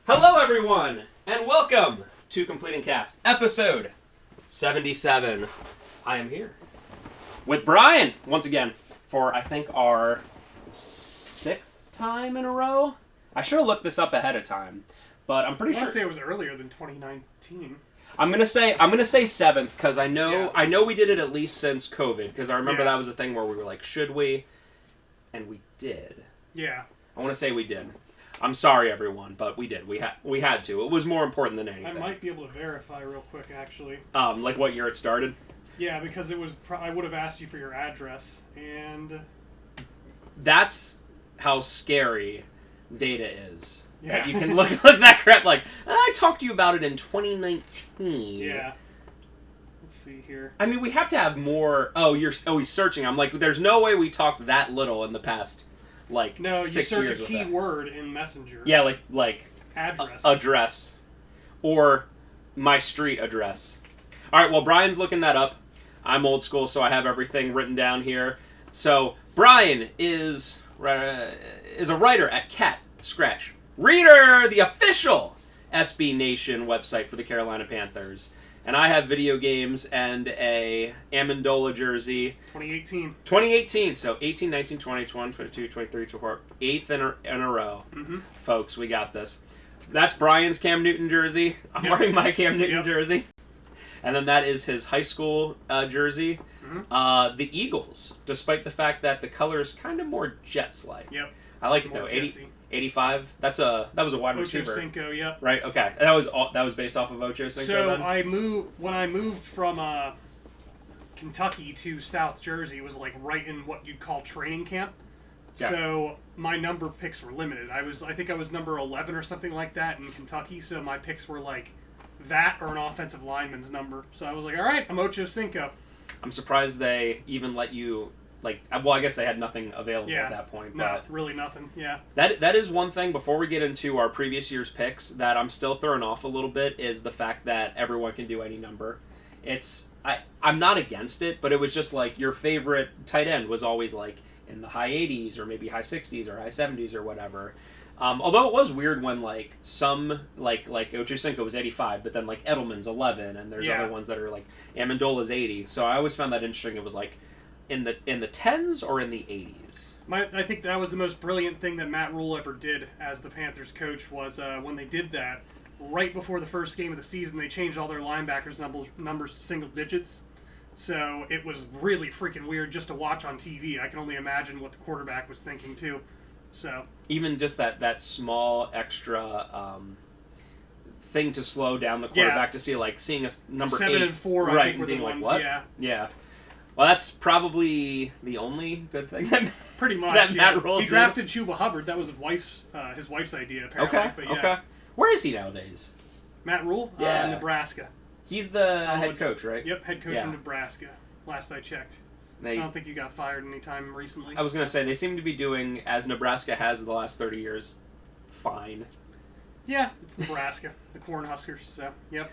Hello, everyone, and welcome to Completing Cast, episode 77. I am here with Brian once again for I think our 6th time in a row. I should have looked this up ahead of time, but I'm pretty sure. I want to say it was earlier than 2019. I'm gonna say 7th because I know we did it at least since COVID because I remember that was a thing where we were like, should we? And we did. Yeah. I want to say we did. I'm sorry, everyone, but we did. We had to. It was more important than anything. I might be able to verify real quick, actually. Like what year it started? Yeah, because it was. I would have asked you for your address, and that's how scary data is. Yeah. That you can look that crap like I talked to you about it in 2019. Yeah. Let's see here. I mean, we have to have more. He's searching. I'm like, there's no way we talked that little in the past. Like no, you 6 search years a keyword in Messenger. Yeah, like address. Address. Or my street address. Alright, well, Brian's looking that up. I'm old school, so I have everything written down here. So, Brian is a writer at Cat Scratch Reader, the official SB Nation website for the Carolina Panthers. And I have video games and a Amendola jersey. 2018, so 18, 19, 20, 21, 22, 23, 24, 8th in a row. Mm-hmm. Folks, we got this. That's Brian's Cam Newton jersey. I'm wearing my Cam Newton jersey. And then that is his high school jersey. Mm-hmm. The Eagles, despite the fact that the color is kind of more Jets-like. Yep. I like it though. 85. That was a wide receiver. Cinco, yep. Right. Okay. That was based off of Ocho Cinco. So then? when I moved from Kentucky to South Jersey, it was like right in what you'd call training camp. Yeah. So my number picks were limited. I think I was number 11 or something like that in Kentucky. So my picks were like that or an offensive lineman's number. So I was like, all right, I'm Ocho Cinco. I'm surprised they even let you. I guess they had nothing available at that point. But no, really nothing, yeah. That is one thing, before we get into our previous year's picks, that I'm still thrown off a little bit, is the fact that everyone can do any number. I'm not against it, but it was just like your favorite tight end was always like in the high 80s or maybe high 60s or high 70s or whatever. Although it was weird when like some like Ocho Cinco was 85, but then like Edelman's 11, and there's other ones that are like Amendola's 80. So I always found that interesting. It was like in the 10s or in the 80s. I think that was the most brilliant thing that Matt Rule ever did as the Panthers coach was when they did that, right before the first game of the season, they changed all their linebackers' numbers to single digits. So it was really freaking weird just to watch on TV. I can only imagine what the quarterback was thinking, too. So even just that small extra thing to slow down the quarterback to see, like, seeing a number 7 and 4, right, I think, were being the like, ones, what? Yeah. Well, that's probably the only good thing that pretty much that Matt Rule He drafted Chuba Hubbard. That was his wife's idea, apparently. Okay. But yeah. Okay. Where is he nowadays? Matt Rule? Yeah. Nebraska. He's the head coach, right? Yep, head coach from Nebraska. Last I checked. I don't think he got fired anytime recently. I was going to say, they seem to be doing, as Nebraska has the last 30 years, fine. Yeah, it's Nebraska. The Cornhuskers, so, yep.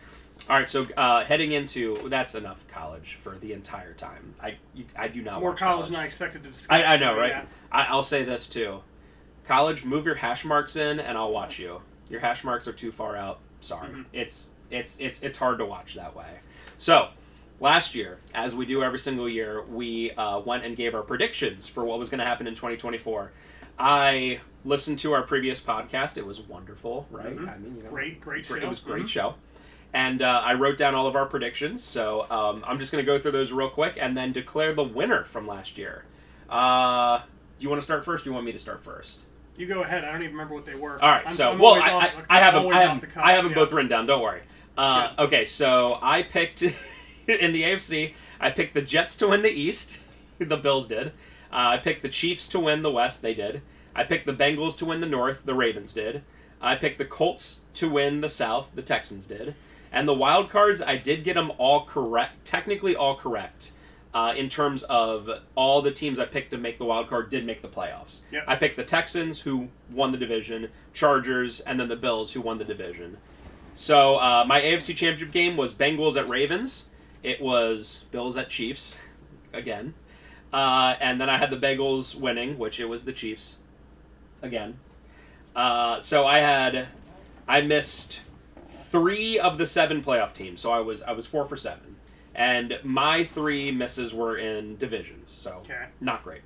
All right, so heading into, that's enough college for the entire time. I do not more watch college than I expected to discuss. I know, right? Yeah. I'll say this, too. College, move your hash marks in, and I'll watch you. Your hash marks are too far out. Sorry. Mm-hmm. It's hard to watch that way. So, last year, as we do every single year, we went and gave our predictions for what was going to happen in 2024. I listened to our previous podcast. It was wonderful, right? Mm-hmm. I mean, great show. It was a great show. And I wrote down all of our predictions, so I'm just going to go through those real quick and then declare the winner from last year. Do you want to start first, or do you want me to start first? You go ahead. I don't even remember what they were. All right, I have them both written down. Don't worry. Okay, so I picked in the AFC. I picked the Jets to win the East. The Bills did. I picked the Chiefs to win the West. They did. I picked the Bengals to win the North. The Ravens did. I picked the Colts to win the South. The Texans did. And the wild cards, I did get them all correct. Technically all correct. In terms of all the teams I picked to make the wild card did make the playoffs. Yep. I picked the Texans, who won the division, Chargers, and then the Bills, who won the division. So my AFC Championship game was Bengals at Ravens. It was Bills at Chiefs, again. And then I had the Bengals winning, which it was the Chiefs, again. So I I missed 3 of the 7 playoff teams, so I was 4 for 7, and my 3 misses were in divisions, so not great.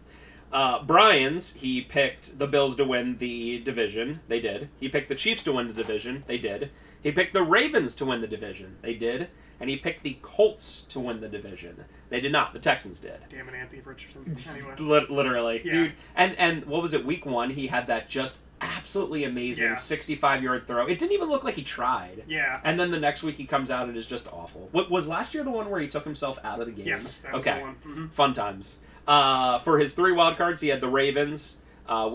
Brian's, he picked the Bills to win the division. They did. He picked the Chiefs to win the division. They did. He picked the Ravens to win the division. They did. And he picked the Colts to win the division. They did not. The Texans did. Damn it, Anthony Richardson. Anyway. Literally. Yeah. Dude. And what was it, week 1, he had that just absolutely amazing 65-yard throw. It didn't even look like he tried. Yeah. And then the next week he comes out and is just awful. What was last year the one where he took himself out of the game? Yes, that was the one. Mm-hmm. Fun times. For his 3 wild cards, he had the Ravens, I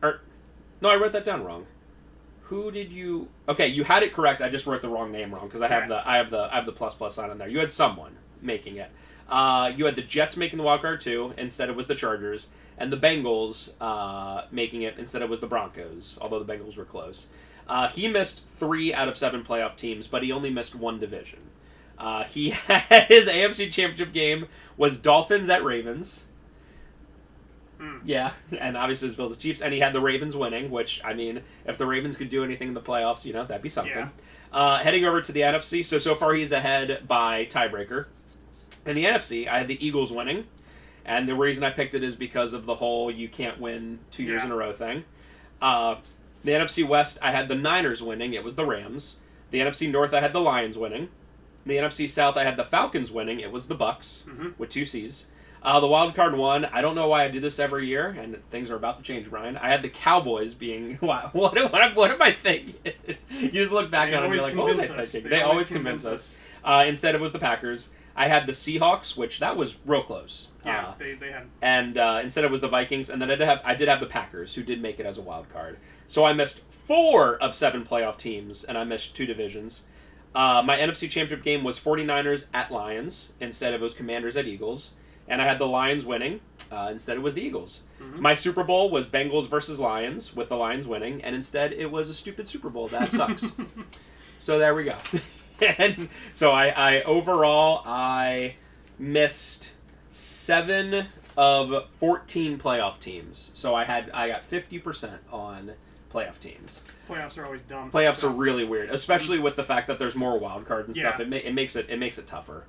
wrote that down wrong. Who did you? Okay, you had it correct. I just wrote the wrong name wrong because I have the plus sign on there. You had someone making it. You had the Jets making the wild card too. Instead, it was the Chargers, and the Bengals making it. Instead, it was the Broncos. Although the Bengals were close. He missed 3 out of 7 playoff teams, but he only missed 1 division. He had his AFC Championship game was Dolphins at Ravens. Yeah, and obviously his Bills and Chiefs, and he had the Ravens winning, which, I mean, if the Ravens could do anything in the playoffs, that'd be something. Yeah. Heading over to the NFC, so far he's ahead by tiebreaker. In the NFC, I had the Eagles winning, and the reason I picked it is because of the whole you can't win 2 years in a row thing. The NFC West, I had the Niners winning, it was the Rams. The NFC North, I had the Lions winning. The NFC South, I had the Falcons winning, it was the Bucks, with 2 C's. The wild card one, I don't know why I do this every year, and things are about to change, Brian. I had the Cowboys being, what am I thinking? You just look back on it and you're like, what was I thinking? They always convince us. Instead, it was the Packers. I had the Seahawks, which that was real close. Yeah, they had. And instead, it was the Vikings, and then I did have the Packers, who did make it as a wild card. So I missed 4 of 7 playoff teams, and I missed 2 divisions. My NFC Championship game was 49ers at Lions. Instead, it was Commanders at Eagles. And I had the Lions winning. Instead, it was the Eagles. Mm-hmm. My Super Bowl was Bengals versus Lions, with the Lions winning. And instead, it was a stupid Super Bowl. That sucks. So there we go. And so I overall missed 7 of 14 playoff teams. So I got 50% on playoff teams. Playoffs are always dumb. Playoffs are really weird, especially with the fact that there's more wild cards and stuff. It makes it tougher.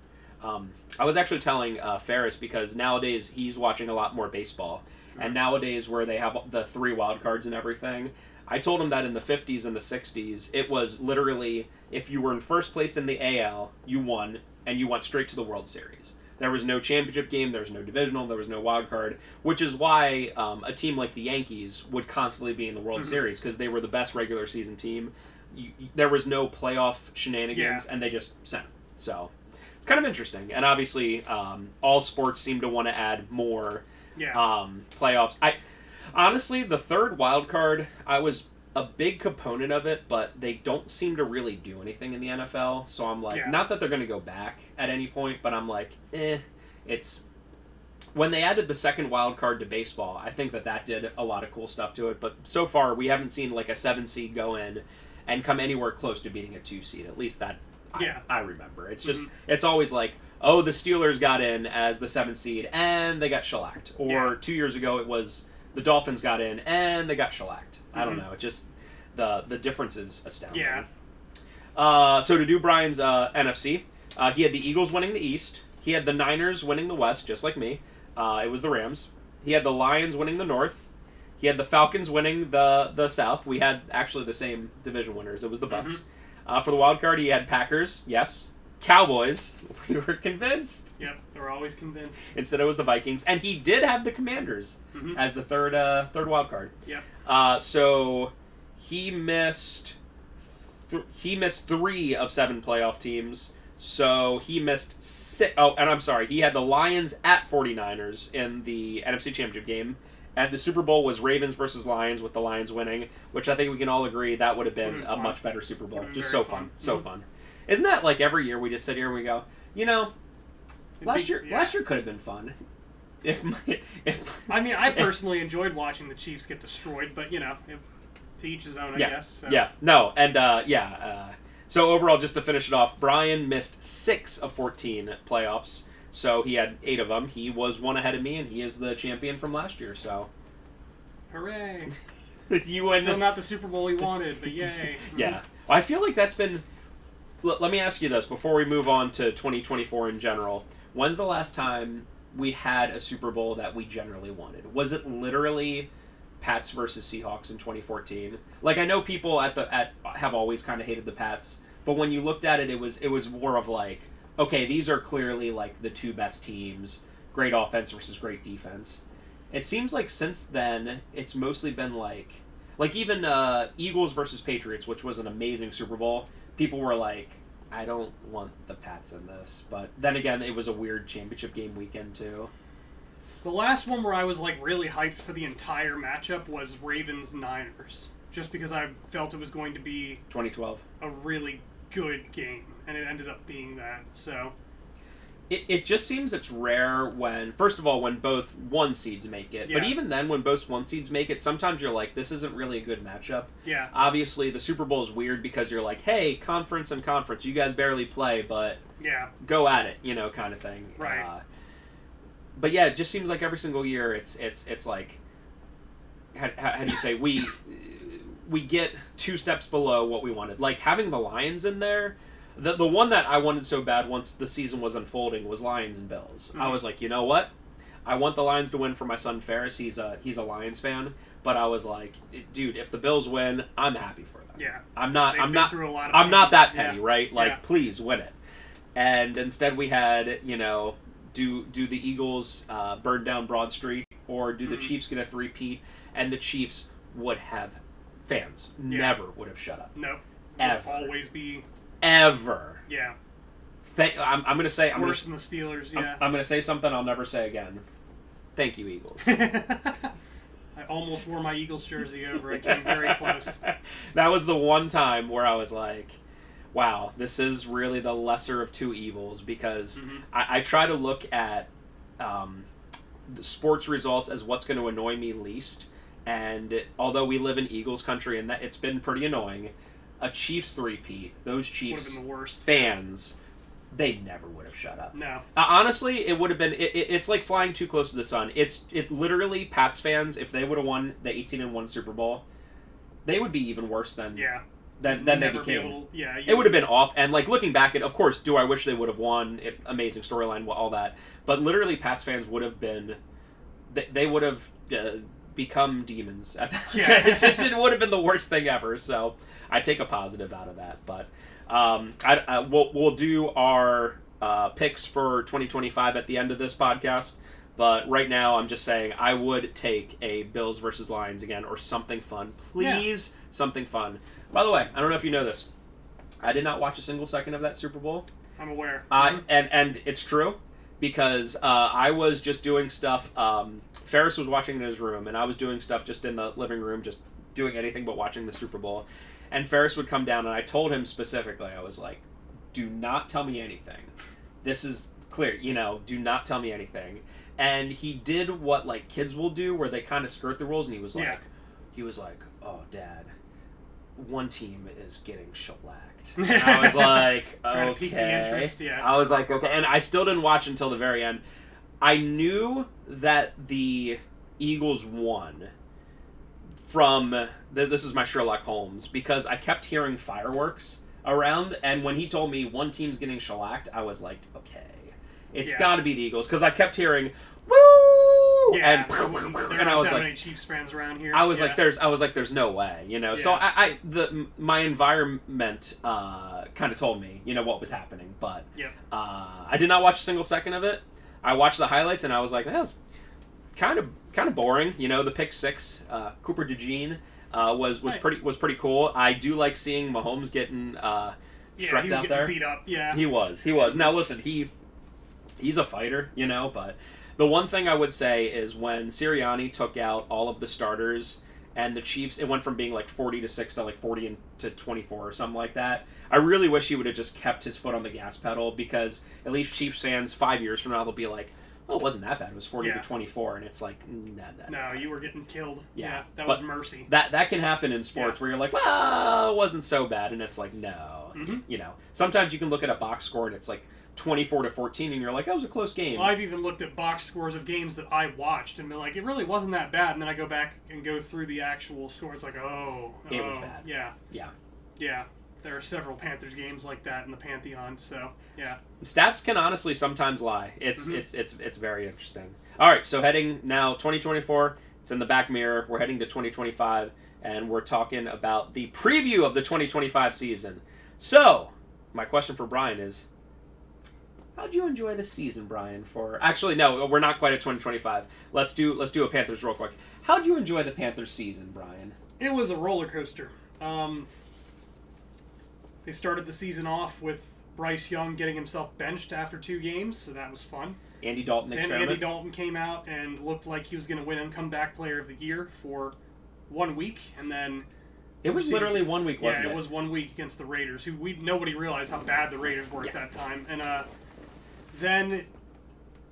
I was actually telling Ferris, because nowadays he's watching a lot more baseball, and nowadays where they have the 3 wild cards and everything, I told him that in the 50s and the 60s, it was literally, if you were in first place in the AL, you won, and you went straight to the World Series. There was no championship game, there was no divisional, there was no wild card, which is why a team like the Yankees would constantly be in the World Series, because they were the best regular season team. There was no playoff shenanigans, and they just sent them. So it's kind of interesting. And obviously, all sports seem to want to add more playoffs. Honestly, the 3rd wild card, I was a big component of it, but they don't seem to really do anything in the NFL. So I'm like, not that they're going to go back at any point, but I'm like, it's... When they added the 2nd wild card to baseball, I think that did a lot of cool stuff to it. But so far, we haven't seen like a 7 seed go in and come anywhere close to beating a 2 seed. At least that I remember. It's just, it's always like, oh, the Steelers got in as the 7th seed and they got shellacked. Or 2 years ago, it was the Dolphins got in and they got shellacked. I don't know. It just, the difference is astounding. Yeah. So to do Brian's NFC, he had the Eagles winning the East. He had the Niners winning the West, just like me. It was the Rams. He had the Lions winning the North. He had the Falcons winning the South. We had actually the same division winners. It was the Bucks. For the wild card, he had Packers. Yes. Cowboys. We were convinced. Yep, they were always convinced. Instead, it was the Vikings, and he did have the Commanders as the third wild card. Yep. So he missed 3 of 7 playoff teams. So he missed 6. Oh, and I'm sorry. He had the Lions at 49ers in the NFC Championship game. And the Super Bowl was Ravens versus Lions, with the Lions winning, which I think we can all agree that would have been a much better Super Bowl. Just so fun. So fun. Isn't that like every year we just sit here and we go, last year could have been fun. I mean, I personally enjoyed watching the Chiefs get destroyed, but to each his own, I guess. So. Yeah. No, and so overall, just to finish it off, Brian missed 6 of 14 playoffs. So he had 8 of them. He was 1 ahead of me, and he is the champion from last year. So, hooray! You win. Still not the Super Bowl we wanted, but yay. Yeah. Well, I feel like that's been... Let me ask you this before we move on to 2024 in general. When's the last time we had a Super Bowl that we generally wanted? Was it literally Pats versus Seahawks in 2014? Like, I know people have always kind of hated the Pats, but when you looked at it, it was more of like, okay, these are clearly like the two best teams, great offense versus great defense. It seems like since then, it's mostly been like even Eagles versus Patriots, which was an amazing Super Bowl. People were like, I don't want the Pats in this. But then again, it was a weird championship game weekend, too. The last one where I was like really hyped for the entire matchup was Ravens-Niners. Just because I felt it was going to be 2012. A really good game. And it ended up being that. So It just seems it's rare when, first of all, when both one seeds make it. Yeah. But even then, when both one seeds make it, sometimes you're like, this isn't really a good matchup. Yeah. Obviously, the Super Bowl is weird because you're like, hey, conference and conference, you guys barely play, but yeah, go at it, kind of thing. Right. But yeah, it just seems like every single year it's like, how do you say, we get two steps below what we wanted. Like, having the Lions in there... The one that I wanted so bad once the season was unfolding was Lions and Bills. Mm-hmm. I was like, you know what? I want the Lions to win for my son Ferris. He's a Lions fan, but I was like, dude, if the Bills win, I'm happy for them. Yeah. I'm not that petty, yeah. right? Like, please win it. And instead we had, do the Eagles burn down Broad Street, or do the Chiefs get a three-peat? And the Chiefs would have fans. Never would have shut up. Nope. Ever. Always be... Ever. Yeah. I'm going to say... Worse than the Steelers, yeah. I'm going to say something I'll never say again. Thank you, Eagles. I almost wore my Eagles jersey over. I came very close. That was the one time where I was like, wow, this is really the lesser of two evils, because I try to look at the sports results as what's going to annoy me least. And although we live in Eagles country and that it's been pretty annoying... A Chiefs three-peat, those Chiefs would have been the worst. Fans, they never would have shut up. No. Honestly, it would have been... It's like flying too close to the sun. It literally, Pats fans, if they would have won the 18-1 Super Bowl, they would be even worse than they became. It would have been off. And like looking back at, of course, do I wish they would have won? Amazing storyline, all that. But literally, Pats fans would have been... They would have... become demons at that. It would have been the worst thing ever, so I take a positive out of that. But we'll do our picks for 2025 at the end of this podcast, but right now I'm just saying I would take a Bills versus Lions again, or something fun, please. Something fun. By the way, I don't know if you know this, I did not watch a single second of that Super Bowl. I'm aware. And it's true, because I was just doing stuff. Ferris was watching in his room, and I was doing stuff just in the living room, just doing anything but watching the Super Bowl. And Ferris would come down, and I told him specifically, I was like, do not tell me anything. This is clear, do not tell me anything. And he did what like kids will do, where they kind of skirt the rules, and he was like, oh, Dad, one team is getting shellacked. And I was like, okay. To pique the interest, I was like, okay. And I still didn't watch until the very end. I knew that the Eagles won from... This is my Sherlock Holmes, because I kept hearing fireworks around, and when he told me one team's getting shellacked, I was like, okay, it's got to be the Eagles, because I kept hearing, woo! Yeah, and I was like... many Chiefs fans around here. I was like, there's no way, So my environment kind of told me, what was happening, but I did not watch a single second of it. I watched the highlights, and I was like, that was kind of boring. The pick six, Cooper DeJean, was pretty cool. I do like seeing Mahomes getting Shrek out there. Beat up. Yeah, he was. Now listen, he's a fighter, but the one thing I would say is when Sirianni took out all of the starters and the Chiefs, it went from being like 40-6 to like 40-24 or something like that. I really wish he would have just kept his foot on the gas pedal, because at least Chiefs fans 5 years from now they'll be like, oh, it wasn't that bad. It was 40-24, and it's like, no, you were getting killed. Yeah, that was mercy. That can happen in sports where you're like, well, it wasn't so bad, and it's like, no. Sometimes you can look at a box score and it's like 24-14, and you're like, that was a close game. Well, I've even looked at box scores of games that I watched and been like, it really wasn't that bad. And then I go back and go through the actual score. It's like, it was bad. Yeah. There are several Panthers games like that in the Pantheon. So yeah, stats can honestly sometimes lie. It's very interesting. All right, so heading now 2024. It's in the back mirror. We're heading to 2025, and we're talking about the preview of the 2025 season. So, my question for Brian is, how'd you enjoy the season, Brian? Actually, no, we're not quite at 2025. Let's do a Panthers real quick. How'd you enjoy the Panthers season, Brian? It was a roller coaster. They started the season off with Bryce Young getting himself benched after 2 games, so that was fun. Andy Dalton experiment. Then Andy Dalton came out and looked like he was going to win and comeback player of the year for 1 week, and then it was literally 1 week, wasn't it? Yeah, it was 1 week against the Raiders, who nobody realized how bad the Raiders were at that time. And then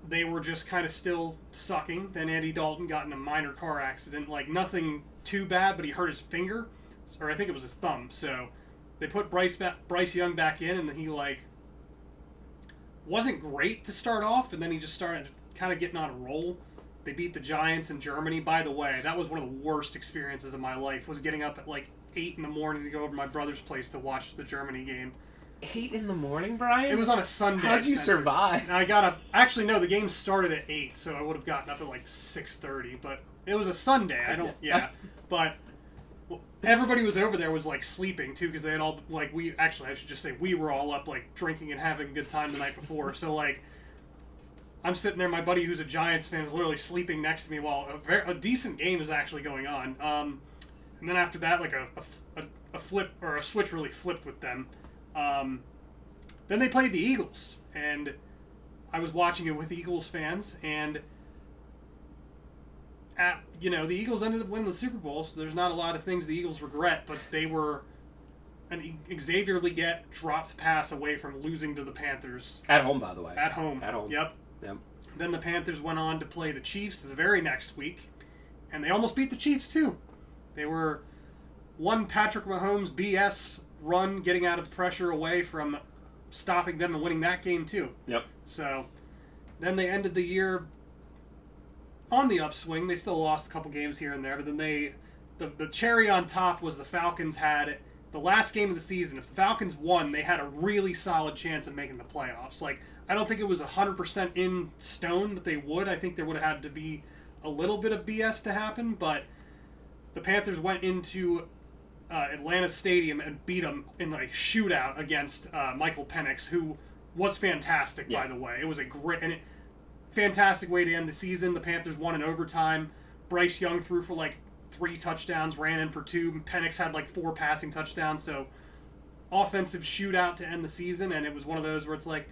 they were just kind of still sucking. Then Andy Dalton got in a minor car accident, like nothing too bad, but he hurt his finger, or I think it was his thumb. So they put Bryce Young back in, and he wasn't great to start off, and then he just started kind of getting on a roll. They beat the Giants in Germany. By the way, that was one of the worst experiences of my life, was getting up at like 8 in the morning to go over to my brother's place to watch the Germany game. 8 in the morning, Brian? It was on a Sunday. How'd you survive? And I got up. Actually, no, the game started at 8, so I would have gotten up at like 6:30. But it was a Sunday. But everybody was over there was like sleeping too, because they had all like I should just say we were all up like drinking and having a good time the night before. So like, I'm sitting there. My buddy who's a Giants fan is literally sleeping next to me while a decent game is actually going on. And then after that, like a flip or a switch really flipped with them. Then they played the Eagles, and I was watching it with Eagles fans, and the Eagles ended up winning the Super Bowl, so there's not a lot of things the Eagles regret, but they were an Xavier Legette dropped pass away from losing to the Panthers. At home, by the way. At home. Yep. Then the Panthers went on to play the Chiefs the very next week, and they almost beat the Chiefs too. They were one Patrick Mahomes BS run getting out of pressure away from stopping them and winning that game too. Yep. So then they ended the year on the upswing. They still lost a couple games here and there, but then the cherry on top was the Falcons had the last game of the season. If the Falcons won, they had a really solid chance of making the playoffs. Like, I don't think it was 100% in stone that they would. I think there would have had to be a little bit of BS to happen, but the Panthers went into Atlanta Stadium and beat them in a shootout against Michael Penix, who was fantastic, by the way. It was a fantastic way to end the season. The Panthers won in overtime. Bryce Young threw for like 3 touchdowns, ran in for 2. Penix had like 4 passing touchdowns. So offensive shootout to end the season, and it was one of those where it's like,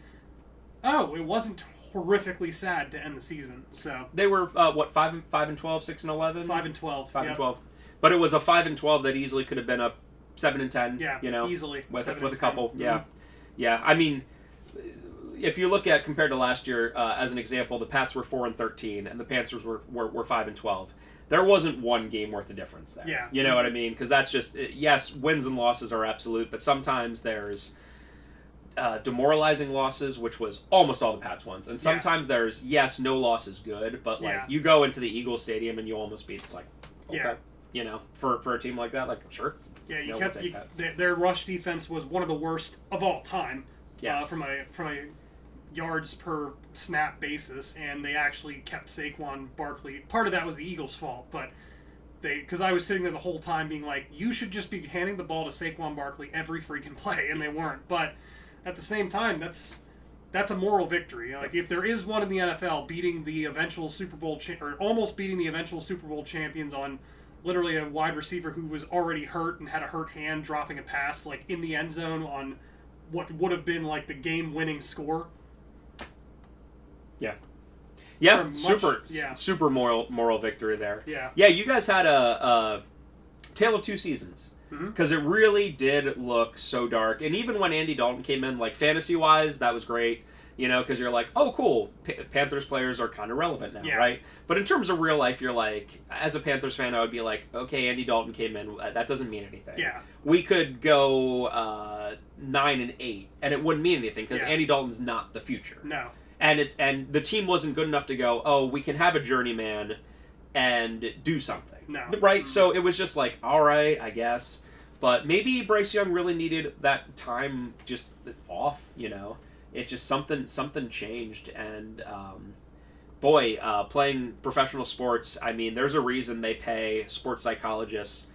oh, it wasn't horrifically sad to end the season. So they were 5-12, 6-11, 5-12, 5-12. But it was a 5-12 that easily could have been a 7-10. Yeah, easily with a couple. Yeah. I mean, if you look at compared to last year, as an example, the Pats were 4-13 and the Panthers were 5-12. There wasn't one game worth of difference there. Yeah. You know what I mean? Because that's just, yes, wins and losses are absolute, but sometimes there's demoralizing losses, which was almost all the Pats ones, and sometimes there's, yes, no loss is good, but like you go into the Eagles Stadium and you almost beat. It's like, okay. You know, for a team like that, like, sure. Yeah, their rush defense was one of the worst of all time. Yes. From a yards per snap basis, and they actually kept Saquon Barkley. Part of that was the Eagles' fault, but because I was sitting there the whole time being like, you should just be handing the ball to Saquon Barkley every freaking play, and they weren't. But at the same time, that's a moral victory. Like, if there is one in the NFL, beating the eventual Super Bowl or almost beating the eventual Super Bowl champions on literally a wide receiver who was already hurt and had a hurt hand, dropping a pass like in the end zone on what would have been like the game-winning score. Super moral victory there. Yeah, you guys had a tale of 2 seasons, because it really did look so dark. And even when Andy Dalton came in, like, fantasy-wise, that was great. You know, because you're like, oh, cool, Panthers players are kind of relevant now, right? But in terms of real life, you're like, as a Panthers fan, I would be like, okay, Andy Dalton came in, that doesn't mean anything. Yeah. We could go 9-8, and it wouldn't mean anything because Andy Dalton's not the future. No. And the team wasn't good enough to go, oh, we can have a journeyman and do something. No. Right? Mm-hmm. So it was just like, all right, I guess. But maybe Bryce Young really needed that time just off, It just something changed. And, playing professional sports, I mean, there's a reason they pay sports psychologists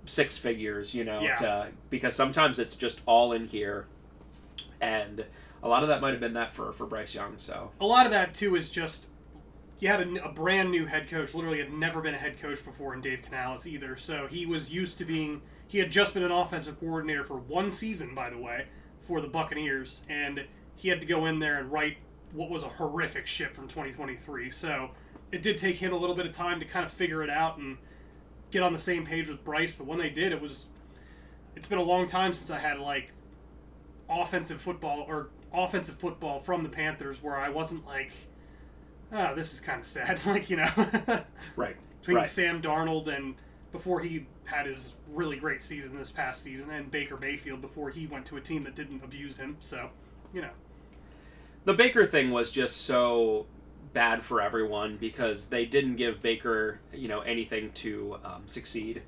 6 figures, because sometimes it's just all in here. And a lot of that might have been that for Bryce Young. So a lot of that, too, is just he had a brand new head coach, literally had never been a head coach before in Dave Canales either. So he was used to being... He had just been an offensive coordinator for 1 season, by the way, for the Buccaneers. And he had to go in there and right what was a horrific ship from 2023. So it did take him a little bit of time to kind of figure it out and get on the same page with Bryce. But when they did, it's been a long time since I had, like, offensive football from the Panthers where I wasn't like, oh, this is kind of sad. Like, Right. Between Sam Darnold and before he had his really great season this past season, and Baker Mayfield before he went to a team that didn't abuse him. So, The Baker thing was just so bad for everyone because they didn't give Baker, anything to succeed.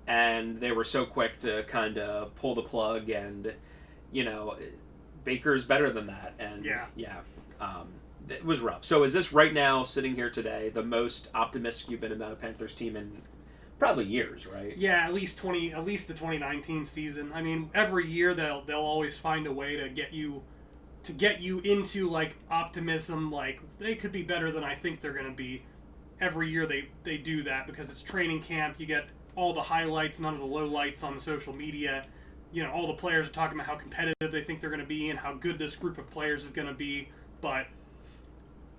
And they were so quick to kind of pull the plug and, Baker's better than that. And it was rough. So is this right now, sitting here today, the most optimistic you've been about a Panthers team in probably years, right? Yeah, at least the 2019 season. I mean, every year they'll always find a way to get you into like optimism, like they could be better than I think they're going to be. Every year they do that because it's training camp. You get all the highlights, none of the lowlights on the social media. All the players are talking about how competitive they think they're going to be and how good this group of players is going to be. But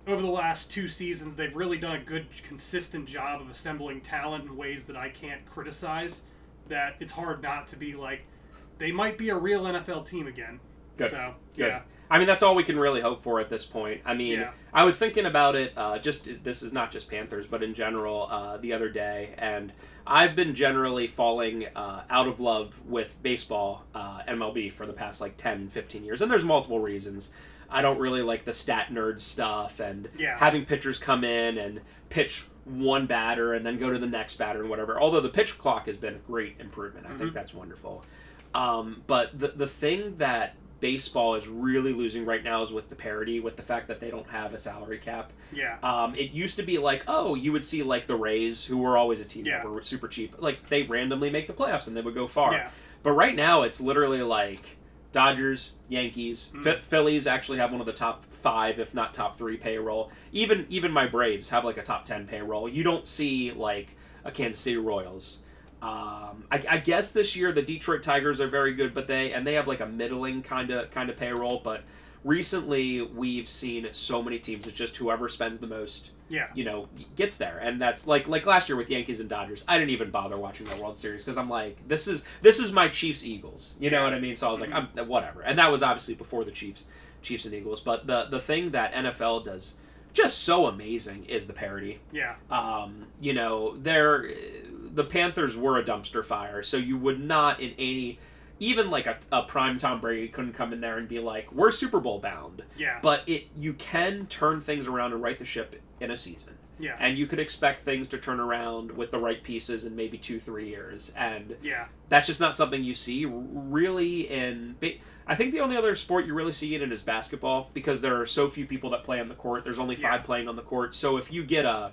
over the last 2 seasons, they've really done a good, consistent job of assembling talent in ways that I can't criticize. That it's hard not to be like, they might be a real NFL team again. Good. So, Good. Yeah. I mean, that's all we can really hope for at this point. I mean, I was thinking about it, this is not just Panthers, but in general, the other day, and I've been generally falling out of love with baseball, MLB, for the past, 10, 15 years, and there's multiple reasons. I don't really like the stat nerd stuff, and having pitchers come in and pitch one batter and then go to the next batter and whatever, although the pitch clock has been a great improvement. I think that's wonderful. But the thing that baseball is really losing right now is with the parity, with the fact that they don't have a salary cap. Yeah. It used to be like, you would see the Rays, who were always a team that were super cheap. They randomly make the playoffs and they would go far. Yeah. But right now it's literally Dodgers, Yankees, Phillies actually have one of the top 5, if not top 3 payroll. Even my Braves have a top 10 payroll. You don't see a Kansas City Royals. I guess this year the Detroit Tigers are very good, but they have a middling kind of payroll. But recently we've seen so many teams. It's just whoever spends the most, gets there. And that's like last year with Yankees and Dodgers. I didn't even bother watching the World Series because I'm like, this is my Chiefs Eagles. You know what I mean? So I was like, whatever. And that was obviously before the Chiefs and Eagles. But the thing that NFL does just so amazing is the parity. Yeah. The Panthers were a dumpster fire, so you would not in any, even a prime Tom Brady couldn't come in there and be like, we're Super Bowl bound. Yeah. But you can turn things around and right the ship in a season. Yeah. And you could expect things to turn around with the right pieces in maybe 2-3 years. And that's just not something you see really in... I think the only other sport you really see it in is basketball, because there are so few people that play on the court. There's only 5 playing on the court. So if you get a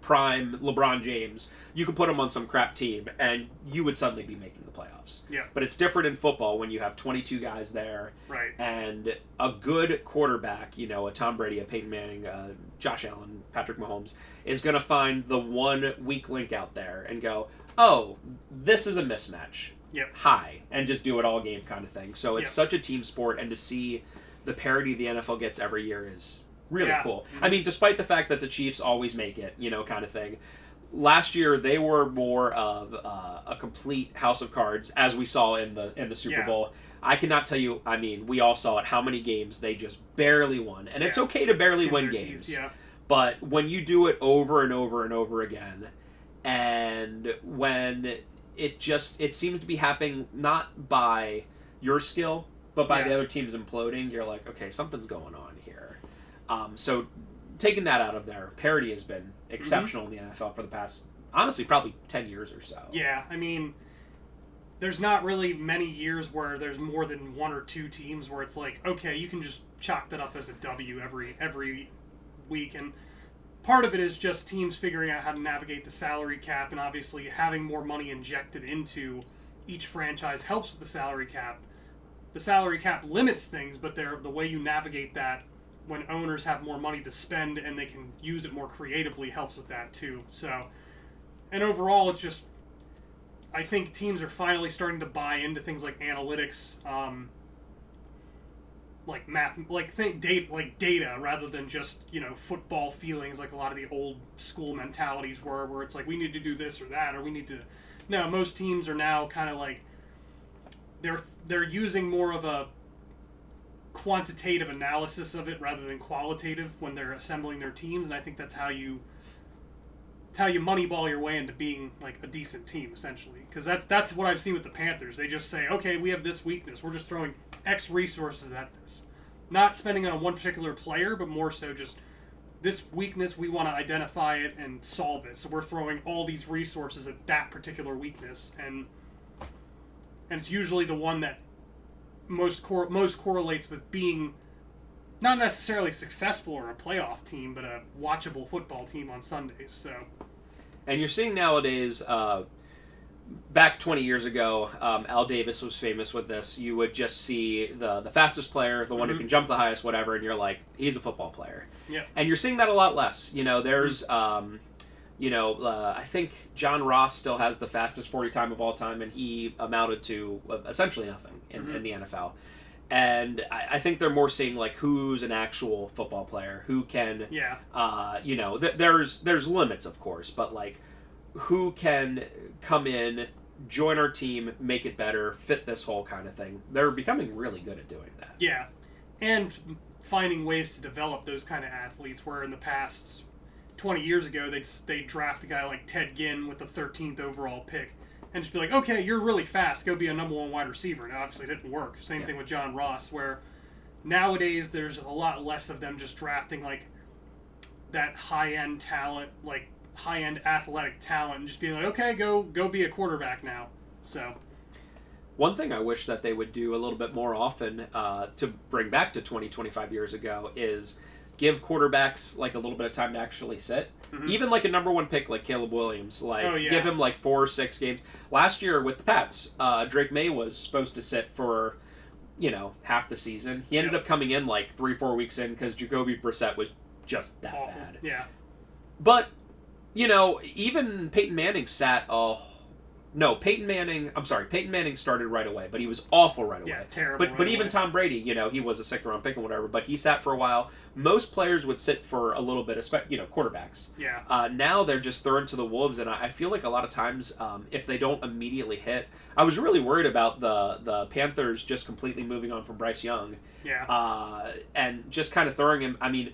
prime LeBron James, you could put him on some crap team and you would suddenly be making the playoffs. Yeah. But it's different in football when you have 22 guys there. Right. And a good quarterback, a Tom Brady, a Peyton Manning, Josh Allen, Patrick Mahomes, is going to find the one weak link out there and go, oh, this is a mismatch. Yep. Hi. And just do it all game kind of thing. So it's such a team sport, and to see the parity the NFL gets every year is really cool. I mean, despite the fact that the Chiefs always make it, kind of thing. Last year, they were more of a complete house of cards, as we saw in the Super Bowl. I cannot tell you, I mean, we all saw it, how many games they just barely won. And it's okay to barely win games. But when you do it over and over and over again, and when it seems to be happening not by your skill, but by Yeah. the other team's imploding, you're like, okay, something's going on here. So taking that out of there, parity has been exceptional in the NFL for the past, honestly, probably 10 years or so. Yeah, I mean, there's not really many years where there's more than one or two teams where it's like, okay, you can just chalk that up as a W every week. And part of it is just teams figuring out how to navigate the salary cap, and obviously having more money injected into each franchise helps with the salary cap. The salary cap limits things, but the way you navigate that when owners have more money to spend and they can use it more creatively helps with that too. So, and overall, it's just, I think teams are finally starting to buy into things like analytics, like math, data, rather than just football feelings like a lot of the old school mentalities were, where it's like we need to do this or that, or we need to. No, most teams are now kind of like they're using more of a quantitative analysis of it rather than qualitative when they're assembling their teams, and I think that's how you moneyball your way into being like a decent team, essentially. Because that's what I've seen with the Panthers. They just say, okay, we have this weakness. We're just throwing X resources at this. Not spending on one particular player, but more so just this weakness, we want to identify it and solve it. So we're throwing all these resources at that particular weakness. And it's usually the one that most correlates with being not necessarily successful or a playoff team, but a watchable football team on Sundays. So, and you're seeing nowadays, back 20 years ago, Al Davis was famous with this. You would just see the fastest player, the one who can jump the highest, whatever, and you're like, he's a football player. Yeah. And you're seeing that a lot less. There's, I think John Ross still has the fastest 40 time of all time, and he amounted to essentially nothing in the NFL. And I think they're more seeing like who's an actual football player, who can, there's limits, of course, but like who can come in, join our team, make it better, fit this whole kind of thing. They're becoming really good at doing that. Yeah, and finding ways to develop those kind of athletes, where in the past 20 years ago they'd draft a guy like Ted Ginn with the 13th overall pick and just be like, okay, you're really fast, go be a number one wide receiver. And obviously it didn't work. Same thing with John Ross, where nowadays there's a lot less of them just drafting like that high-end talent, like high-end athletic talent, and just being like, okay, go be a quarterback now. So one thing I wish that they would do a little bit more often to bring back to 25 years ago is give quarterbacks like a little bit of time to actually sit. Mm-hmm. Even like a number one pick like Caleb Williams, give him like 4 or 6 games. Last year with the Pats, Drake May was supposed to sit for, half the season. He ended up coming in like 3-4 weeks in because Jacoby Brissett was just that awful. bad. Yeah. But, even Peyton Manning Peyton Manning started right away, but he was awful right away. Yeah, terrible. But even Tom Brady, he was a 6th round pick and whatever, but he sat for a while. Most players would sit for a little bit, quarterbacks. Yeah. Now they're just thrown to the wolves, and I feel like a lot of times, if they don't immediately hit, I was really worried about the Panthers just completely moving on from Bryce Young. Yeah. And just kind of throwing him. I mean,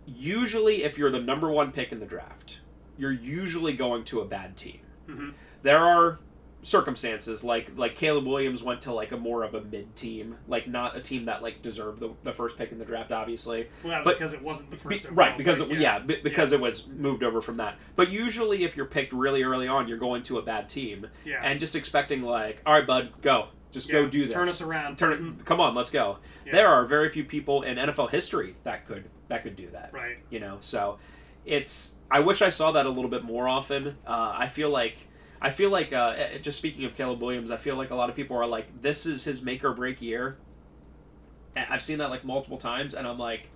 usually if you're the number one pick in the draft, you're usually going to a bad team. Mm-hmm. There are circumstances like Caleb Williams went to like a more of a mid team, like not a team that like deserved the first pick in the draft, obviously. Well, that was because it wasn't the first. Right, because it was moved over from that. But usually, if you're picked really early on, you're going to a bad team, and just expecting like, all right, bud, go, go do this, turn us around, come on, let's go. Yeah. There are very few people in NFL history that could do that. Right. So I wish I saw that a little bit more often. I feel like just speaking of Caleb Williams, I feel like a lot of people are like, this is his make or break year. I've seen that like multiple times, and I'm like,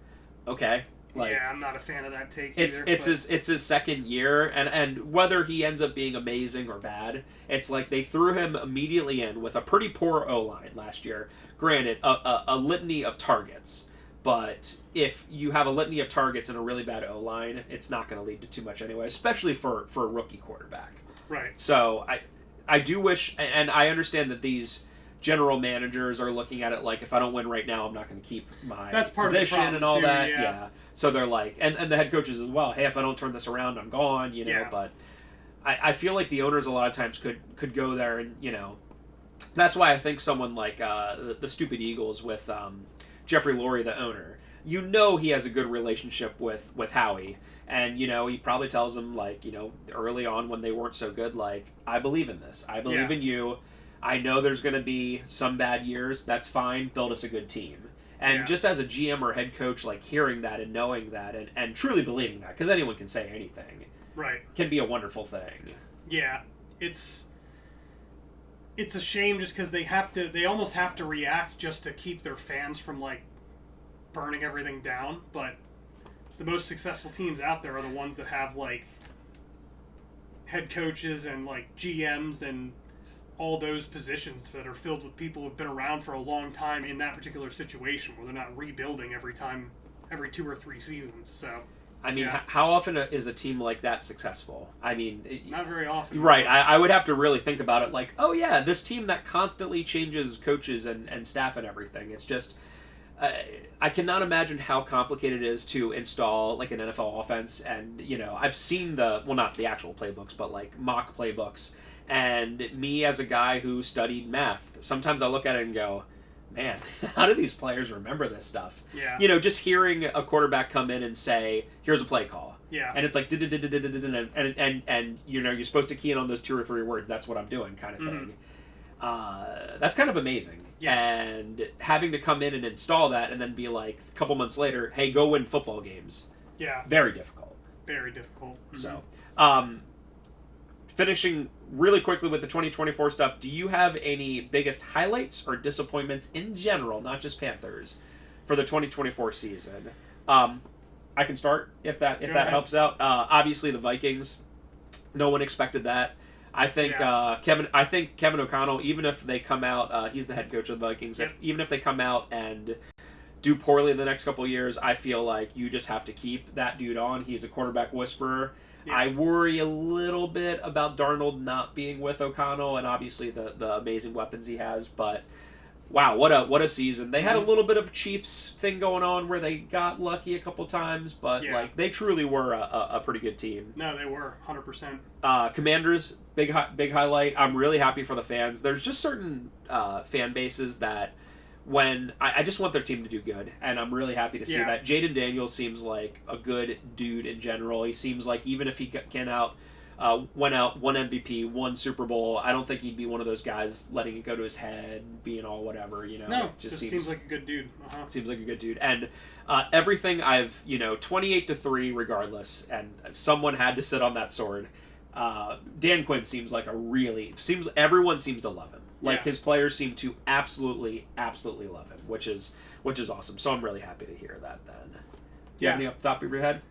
okay. I'm not a fan of that take either. It's his second year, and whether he ends up being amazing or bad, it's like they threw him immediately in with a pretty poor O-line last year. Granted, a litany of targets. But if you have a litany of targets and a really bad O-line, it's not going to lead to too much anyway, especially for a rookie quarterback. Right. So I do wish, and I understand that these general managers are looking at it like, if I don't win right now, I'm not going to keep my position and all too, that. Yeah. So they're like, and the head coaches as well. Hey, if I don't turn this around, I'm gone. But I feel like the owners a lot of times could go there and That's why I think someone like the Stupid Eagles with Jeffrey Lurie, the owner, he has a good relationship with Howie. And, he probably tells him, like, early on when they weren't so good, like, I believe in this. I believe in you. I know there's going to be some bad years. That's fine. Build us a good team. And just as a GM or head coach, like, hearing that and knowing that and truly believing that, because anyone can say anything, right, can be a wonderful thing. Yeah. It's a shame just because they almost have to react just to keep their fans from, like, burning everything down, but the most successful teams out there are the ones that have, like, head coaches and, like, GMs and all those positions that are filled with people who've been around for a long time in that particular situation where they're not rebuilding every 2 or 3 seasons. So, I mean, how often is a team like that successful? I mean, not very often. Right. I would have to really think about it like, oh, yeah, this team that constantly changes coaches and staff and everything. It's just... I cannot imagine how complicated it is to install like an NFL offense, and I've seen not the actual playbooks, but like mock playbooks, and me as a guy who studied math, sometimes I look at it and go, man, how do these players remember this stuff? Yeah. Just hearing a quarterback come in and say, here's a play call. Yeah. And it's like, and you're supposed to key in on those 2 or 3 words, that's what I'm doing kind of thing. That's kind of amazing. Yes. And having to come in and install that and then be like, a couple months later, hey, go win football games. Yeah. Very difficult. Very difficult. So, finishing really quickly with the 2024 stuff, do you have any biggest highlights or disappointments in general, not just Panthers, for the 2024 season? I can start if that helps out. Obviously, the Vikings. No one expected that. I think Kevin O'Connell, even if they come out, he's the head coach of the Vikings. Yep. Even if they come out and do poorly the next couple of years, I feel like you just have to keep that dude on. He's a quarterback whisperer. Yeah. I worry a little bit about Darnold not being with O'Connell, and obviously the amazing weapons he has. But wow, what a season! They had a little bit of Chiefs thing going on where they got lucky a couple times, but like they truly were a pretty good team. No, they were 100%. Commanders, big highlight. I'm really happy for the fans. There's just certain fan bases that when I just want their team to do good, and I'm really happy to see that. Jaden Daniels seems like a good dude in general. He seems like even if he went out, won MVP, won Super Bowl, I don't think he'd be one of those guys letting it go to his head, being all whatever, No, it just seems like a good dude. Seems like a good dude. And everything 28-3 regardless, and someone had to sit on that sword. Dan Quinn seems like everyone seems to love him. Like his players seem to absolutely love him, which is awesome. So I'm really happy to hear that. Then, do you have any off the top of your head?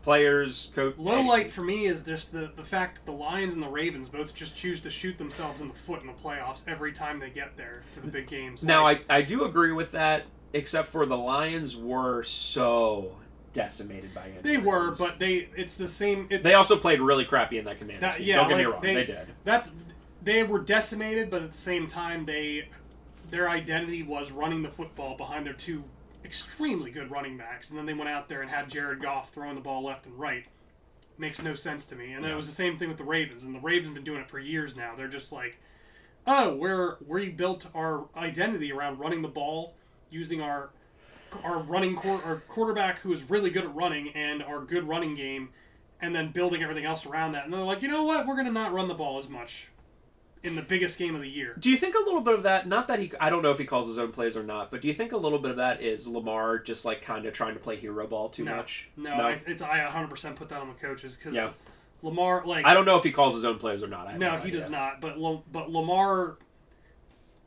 Players, coach. Low light for me is just the fact that the Lions and the Ravens both just choose to shoot themselves in the foot in the playoffs every time they get there to the big games. Now I do agree with that, except for the Lions were so decimated by injuries. They were, but it's the same. They also played really crappy in that Commanders game. Don't get me wrong, they did. They were decimated, but at the same time, their identity was running the football behind their 2 extremely good running backs, and then they went out there and had Jared Goff throwing the ball left and right. Makes no sense to me. And then it was the same thing with the Ravens, and the Ravens have been doing it for years now. They're just like, we built our identity around running the ball, using our quarterback who is really good at running and our good running game, and then building everything else around that. And they're like, you know what? We're going to not run the ball as much in the biggest game of the year. Do you think a little bit of that, not that I don't know if he calls his own plays or not, but do you think a little bit of that is Lamar just like kind of trying to play hero ball too much? No, I 100% put that on the coaches because Lamar, like... I don't know if he calls his own plays or not. No, he does not, but Lamar,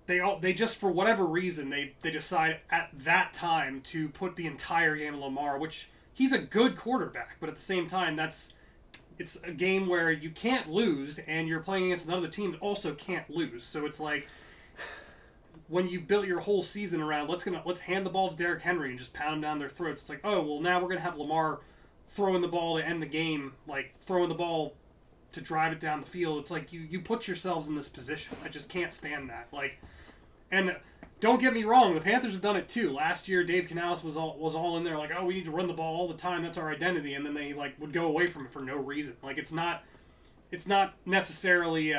they just, for whatever reason, they decide at that time to put the entire game on Lamar, which he's a good quarterback, but at the same time, it's a game where you can't lose, and you're playing against another team that also can't lose. So it's like, when you built your whole season around, let's hand the ball to Derrick Henry and just pound down their throats. It's like, oh, well, now we're going to have Lamar throwing the ball to end the game, like throwing the ball to drive it down the field. It's like, you put yourselves in this position. I just can't stand that. Like, and don't get me wrong, the Panthers have done it too. Last year, Dave Canales was all in there like, oh, we need to run the ball all the time. That's our identity, and then they would go away from it for no reason. Like it's not necessarily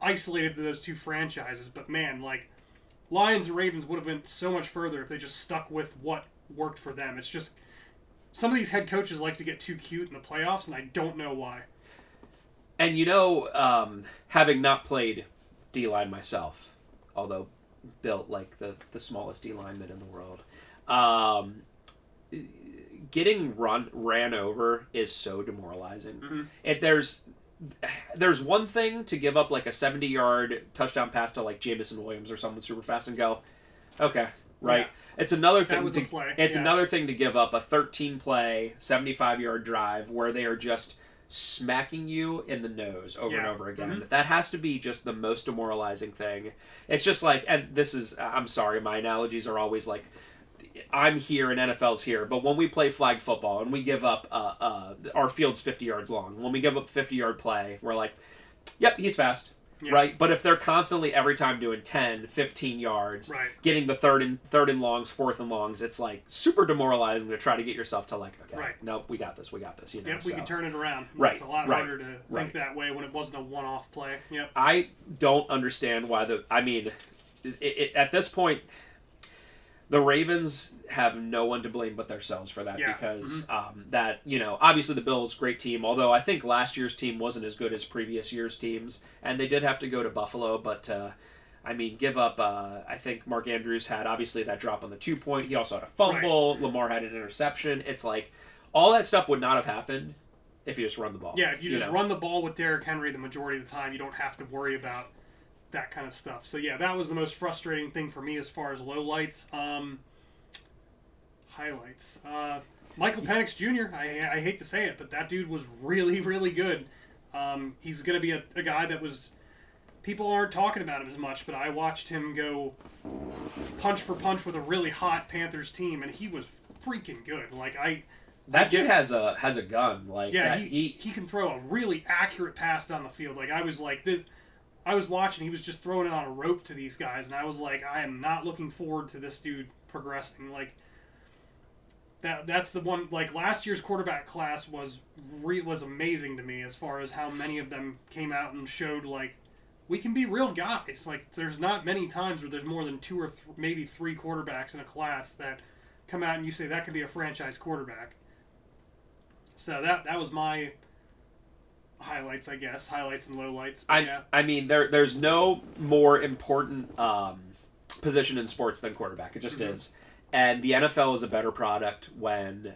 isolated to those two franchises. But man, like Lions and Ravens would have been so much further if they just stuck with what worked for them. It's just some of these head coaches like to get too cute in the playoffs, and I don't know why. And having not played D-line myself, although built like the smallest D-lineman in the world, getting ran over is so demoralizing. Mm-hmm. There's one thing to give up like a 70-yard touchdown pass to like Jamison Williams or someone super fast and go, okay, right. Yeah. It's another thing. Another thing to give up a 13-play 75-yard drive where they are just smacking you in the nose over and over again. Mm-hmm. That has to be just the most demoralizing thing. It's just like, and this is, I'm sorry, my analogies are always like, I'm here and NFL's here, but when we play flag football and we give up, our field's 50 yards long, when we give up a 50-yard play, we're like, yep, he's fast. Yeah. Right, but if they're constantly every time doing 10, 15 yards, getting the third and longs, fourth and longs, it's like super demoralizing to try to get yourself to like, okay, nope, we got this. You know, we can turn it around. Right, it's a lot harder to think that way when it wasn't a one-off play. Yep. I don't understand why at this point, the Ravens have no one to blame but themselves for that because obviously the Bills, great team, although I think last year's team wasn't as good as previous year's teams, and they did have to go to Buffalo, but give up, I think Mark Andrews had obviously that drop on the 2-point, he also had a fumble, Lamar had an interception, it's like, all that stuff would not have happened if you just run the ball. Yeah, if you just run the ball with Derrick Henry the majority of the time, you don't have to worry about that kind of stuff. So yeah, that was the most frustrating thing for me as far as lowlights. Highlights. Michael Penix Jr., I hate to say it, but that dude was really, really good. He's going to be a guy that was... People aren't talking about him as much, but I watched him go punch for punch with a really hot Panthers team, and he was freaking good. That dude has a gun. Like, yeah, he can throw a really accurate pass down the field. Like, I was like... I was watching, he was just throwing it on a rope to these guys, and I was like, I am not looking forward to this dude progressing. Like, that's the one, like, last year's quarterback class was amazing to me as far as how many of them came out and showed, like, we can be real guys. Like, there's not many times where there's more than 2 or maybe 3 quarterbacks in a class that come out and you say that could be a franchise quarterback. So that was my... highlights, I guess. Highlights and lowlights. There's no more important position in sports than quarterback. It just is. And the NFL is a better product when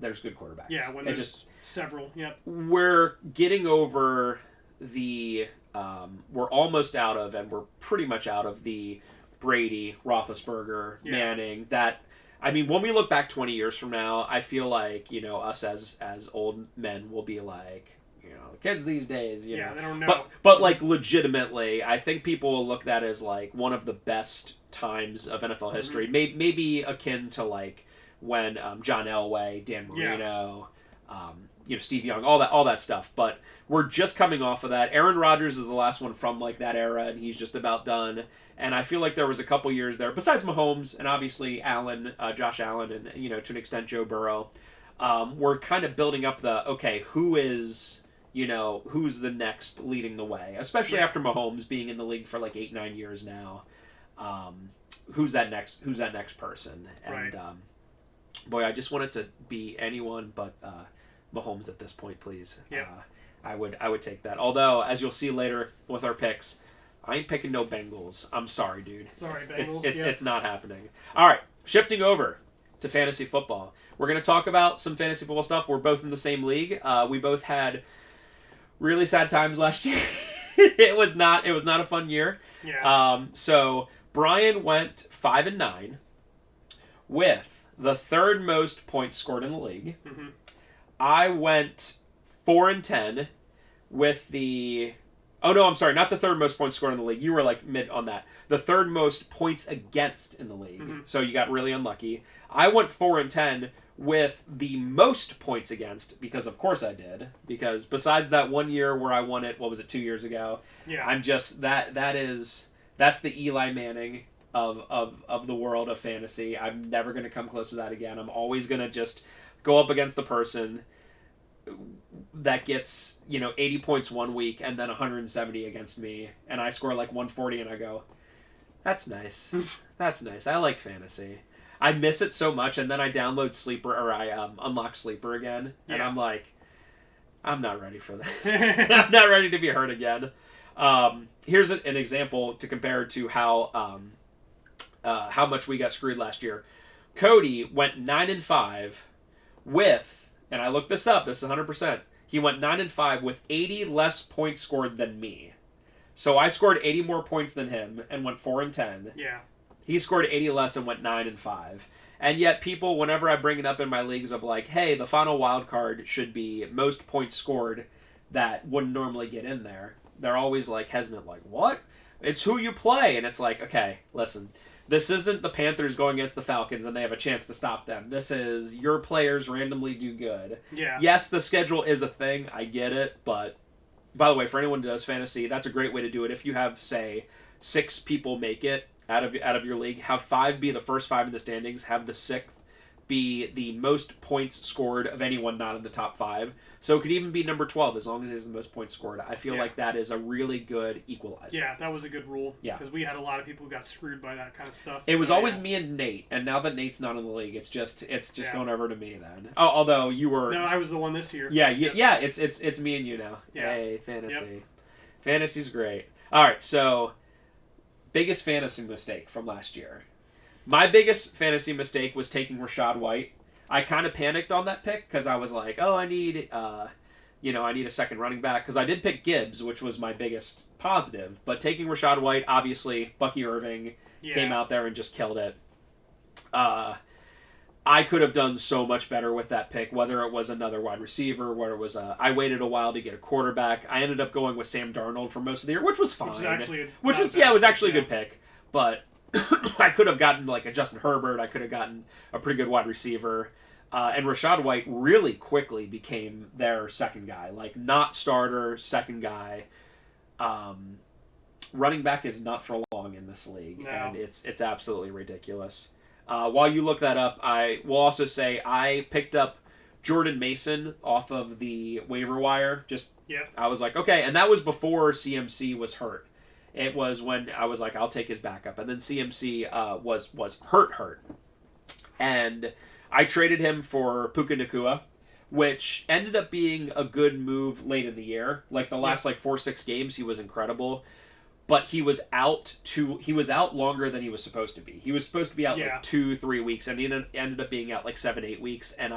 there's good quarterbacks. Yeah, when there's several. Yep. We're getting over we're almost out of, and we're pretty much out of the Brady, Roethlisberger, Manning, when we look back 20 years from now, I feel like, us as old men will be like, the kids these days, they don't know. But like legitimately, I think people will look at that as like one of the best times of NFL history. Maybe akin to like when John Elway, Dan Marino, Steve Young, all that stuff. But we're just coming off of that. Aaron Rodgers is the last one from like that era, and he's just about done. And I feel like there was a couple years there, besides Mahomes and obviously Josh Allen, and to an extent Joe Burrow. We're kind of building up who's the next leading the way, especially after Mahomes being in the league for like 8-9 years now. Who's that next person? And boy, I just want it to be anyone but Mahomes at this point, please. Yeah. I would take that. Although, as you'll see later with our picks, I ain't picking no Bengals. I'm sorry, dude. Bengals. It's not happening. All right, shifting over to fantasy football. We're going to talk about some fantasy football stuff. We're both in the same league. We both had really sad times last year. It was not a fun year. Yeah. So Brian went 5-9 with the third most points scored in the league. Mm-hmm. I went 4-10 with the... Oh, no, I'm sorry. Not the third most points scored in the league. You were like mid on that. The third most points against in the league. Mm-hmm. So you got really unlucky. I went 4-10 with the most points against, because of course I did. Because besides that one year where I won it, 2 years ago? Yeah. I'm just... That's the Eli Manning of the world of fantasy. I'm never going to come close to that again. I'm always going to just go up against the person that gets, 80 points one week and then 170 against me, and I score like 140, and I go, that's nice. That's nice. I like fantasy. I miss it so much, and then I download Sleeper, or I unlock Sleeper again, and I'm like, I'm not ready for that. I'm not ready to be hurt again. Here's an example to compare to how much we got screwed last year. Cody went 9-5 with, and I looked this up, this is 100%, he went 9-5 with 80 less points scored than me. So I scored 80 more points than him and went 4-10. Yeah. He scored 80 less and went 9-5. And yet people, whenever I bring it up in my leagues of like, hey, the final wild card should be most points scored that wouldn't normally get in there, they're always like hesitant, like, what? It's who you play. And it's like, okay, listen, this isn't the Panthers going against the Falcons and they have a chance to stop them. This is your players randomly do good. Yeah. Yes, the schedule is a thing. I get it. But, by the way, for anyone who does fantasy, that's a great way to do it. If you have, say, 6 people make it out of your league, have 5 be the first 5 in the standings, have the 6th be the most points scored of anyone not in the top 5. So it could even be number 12 as long as it is the most points scored. I feel like that is a really good equalizer. Yeah, that was a good rule. Yeah. Because we had a lot of people who got screwed by that kind of stuff. It was always me and Nate, and now that Nate's not in the league, it's just going over to me then. Oh, although you were... No, I was the one this year. Yeah, it's me and you now. Yeah. Hey, fantasy. Yep. Fantasy's great. All right, so biggest fantasy mistake from last year. My biggest fantasy mistake was taking Rachaad White. I kind of panicked on that pick because I was like, oh, I need a second running back, because I did pick Gibbs, which was my biggest positive. But taking Rachaad White, obviously, Bucky Irving came out there and just killed it. I could have done so much better with that pick, whether it was another wide receiver, whether it was I waited a while to get a quarterback. I ended up going with Sam Darnold for most of the year, which was fine. It was actually a good pick. But I could have gotten like a Justin Herbert. I could have gotten a pretty good wide receiver. And Rachaad White really quickly became their second guy. Like, not starter, second guy. Running back is not for long in this league. No. And it's absolutely ridiculous. While you look that up, I will also say I picked up Jordan Mason off of the waiver wire. I was like, okay. And that was before CMC was hurt. It was when I was like, I'll take his backup. And then CMC was hurt. And I traded him for Puka Nacua, which ended up being a good move late in the year. Like, the last 4-6 games, he was incredible. But he was out longer than he was supposed to be. He was supposed to be out 2-3 weeks, and he ended up being out 7-8 weeks. And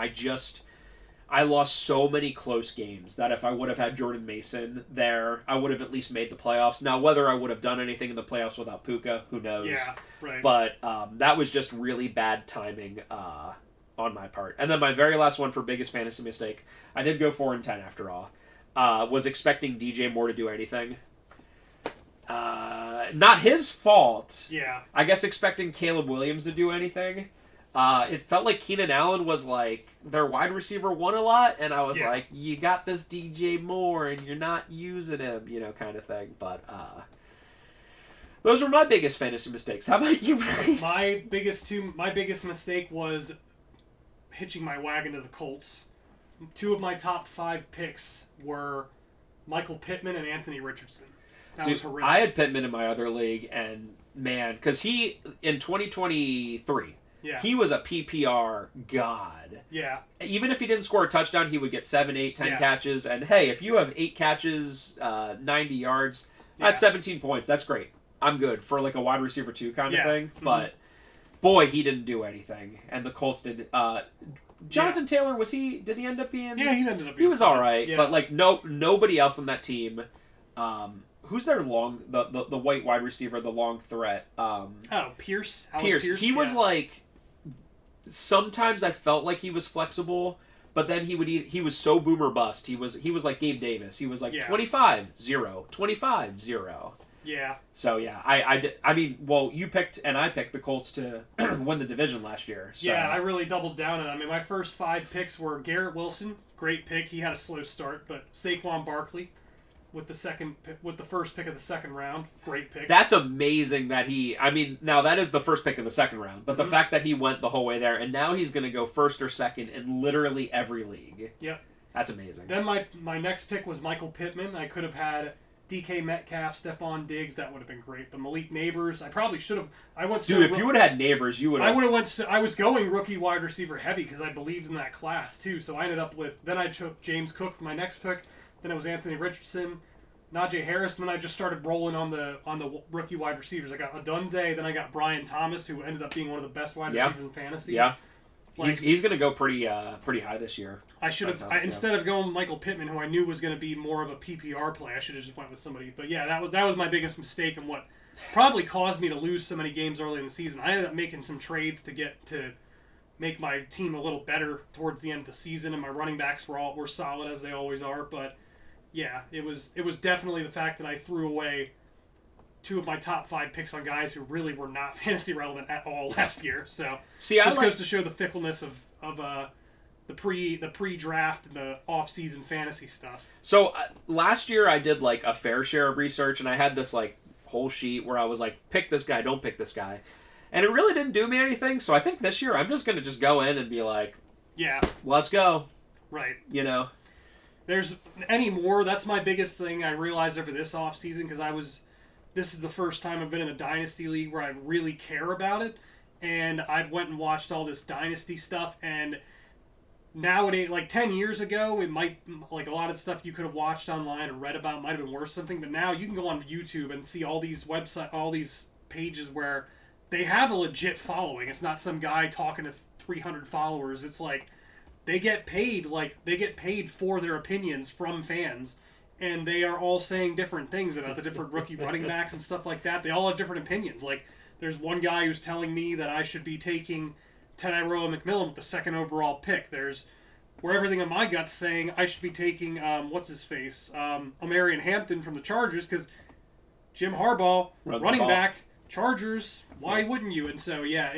I lost so many close games that if I would have had Jordan Mason there, I would have at least made the playoffs. Now, whether I would have done anything in the playoffs without Puka, who knows? Yeah, right. But that was just really bad timing on my part. And then my very last one for biggest fantasy mistake, I did go 4-10 after all. Was expecting DJ Moore to do anything. Not his fault. Yeah. I guess expecting Caleb Williams to do anything. It felt like Keenan Allen was their wide receiver 1 a lot, and I was like, you got this DJ Moore and you're not using him, kind of thing. But those were my biggest fantasy mistakes. How about you, Brian? My biggest mistake was hitching my wagon to the Colts. 2 of my top 5 picks were Michael Pittman and Anthony Richardson. That was horrific. I had Pittman in my other league, and man, because he, in 2023, he was a PPR god. Yeah. Even if he didn't score a touchdown, he would get 7, 8, 10 catches. And hey, if you have 8 catches, 90 yards, that's 17 points. That's great. I'm good for a wide receiver 2 kind of thing. Mm-hmm. But boy, he didn't do anything. And the Colts did. Jonathan Taylor, did he end up being? Yeah, he ended up being. He was all right. Yeah. But nobody else on that team. Who's their the white wide receiver, the long threat? Pierce. Pierce. He was sometimes I felt like he was flexible, but then he was so boom or bust. He was like Gabe Davis. He was 25-0, 25-0. Yeah. So yeah, I did. I mean, well, you picked and I picked the Colts to win the division last year. So. Yeah, I really doubled down on it. I mean, my first 5 picks were Garrett Wilson, great pick. He had a slow start, but Saquon Barkley. With the first pick of the second round, great pick. That's amazing that now that is the first pick of the second round, but the fact that he went the whole way there, and now he's going to go first or second in literally every league. Yep. That's amazing. Then my next pick was Michael Pittman. I could have had DK Metcalf, Stephon Diggs. That would have been great. But Malik Neighbors, I probably should have. Dude, if you would have had Neighbors, you would have. I would have went. I was going rookie wide receiver heavy because I believed in that class too. So I ended up with. Then I took James Cook for my next pick. Then it was Anthony Richardson, Najee Harris, and then I just started rolling on the rookie wide receivers. I got Adunze, then I got Brian Thomas, who ended up being one of the best wide receivers in fantasy. Yeah. He's going to go pretty high this year. I should have instead of going Michael Pittman, who I knew was going to be more of a PPR play, I should have just went with somebody. But yeah, that was my biggest mistake and what probably caused me to lose so many games early in the season. I ended up making some trades to make my team a little better towards the end of the season, and my running backs were solid as they always are. But yeah, it was definitely the fact that I threw away 2 of my top 5 picks on guys who really were not fantasy relevant at all last year. So goes to show the fickleness of the pre-draft and the off-season fantasy stuff. So last year I did like a fair share of research, and I had this like whole sheet where I was like, pick this guy, don't pick this guy, and it really didn't do me anything. So I think this year I'm just gonna go in and be like, yeah, let's go. Right. There's anymore. That's my biggest thing I realized over this off-season because this is the first time I've been in a dynasty league where I really care about it, and I went and watched all this dynasty stuff. And nowadays, like 10 years ago, it might like a lot of stuff you could have watched online or read about might have been worth something. But now you can go on YouTube and see all these pages where they have a legit following. It's not some guy talking to 300 followers. It's like they get paid for their opinions from fans. And they are all saying different things about the different rookie running backs and stuff like that. They all have different opinions. Like, there's one guy who's telling me that I should be taking Tyrell McMillan with the 2nd overall pick. There's where everything in my gut's saying I should be taking, Omarion Hampton from the Chargers because Jim Harbaugh, running back, Chargers, why wouldn't you? And so, yeah,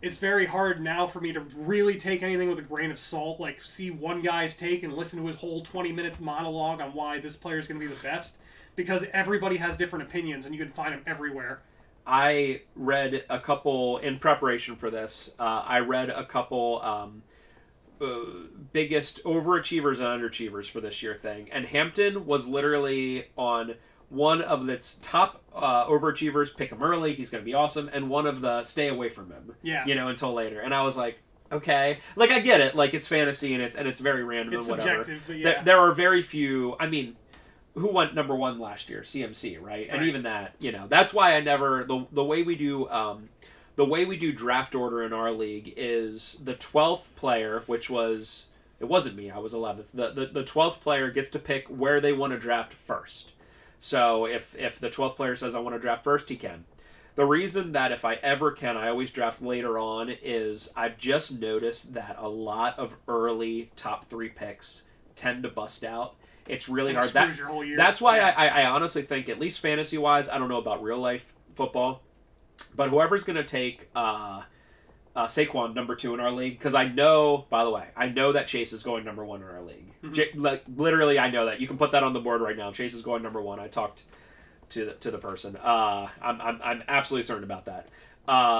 it's very hard now for me to really take anything with a grain of salt, like see one guy's take and listen to his whole 20-minute monologue on why this player is going to be the best, because everybody has different opinions and you can find them everywhere. I read a couple, in preparation for this, biggest overachievers and underachievers for this year thing, and Hampton was literally on one of its top overachievers, pick him early, he's going to be awesome, and one of the stay away from him, until later. And I was like, okay, like I get it, like it's fantasy and it's very random and whatever. Subjective, but yeah. There are very few. I mean, who went number 1 last year? CMC, right? And even that, that's why I never the way we do draft order in our league is the 12th player, which was it wasn't me, I was 11th. The 12th player gets to pick where they want to draft first. So if the 12th player says I want to draft first, he can. The reason that if I ever can, I always draft later on is I've just noticed that a lot of early top 3 picks tend to bust out. It's really hard. Your whole year. That's why I honestly think, at least fantasy-wise, I don't know about real-life football, but whoever's going to take Saquon number 2 in our league, because I know that Chase is going number 1 in our league. Mm-hmm. Literally, I know that. You can put that on the board right now. Chase is going number 1. I talked to the person. I'm absolutely certain about that.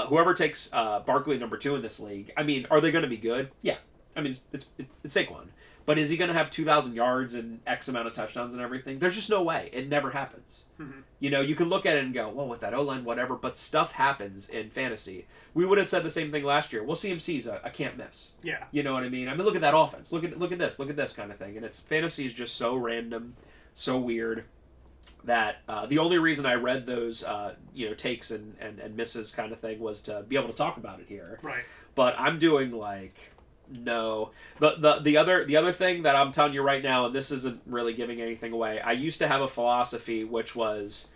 Whoever takes Barkley number 2 in this league, I mean, are they going to be good? Yeah. I mean, it's Saquon. But is he going to have 2,000 yards and X amount of touchdowns and everything? There's just no way. It never happens. Mm-hmm. You can look at it and go, well, with that O-line, whatever, but stuff happens in fantasy. We would have said the same thing last year. Well, CMC's a can't miss. Yeah. You know what I mean? I mean, look at that offense. Look at this kind of thing. And fantasy is just so random, so weird, that the only reason I read those takes and misses kind of thing was to be able to talk about it here. Right. But I'm doing no. The other thing that I'm telling you right now, and this isn't really giving anything away, I used to have a philosophy which was,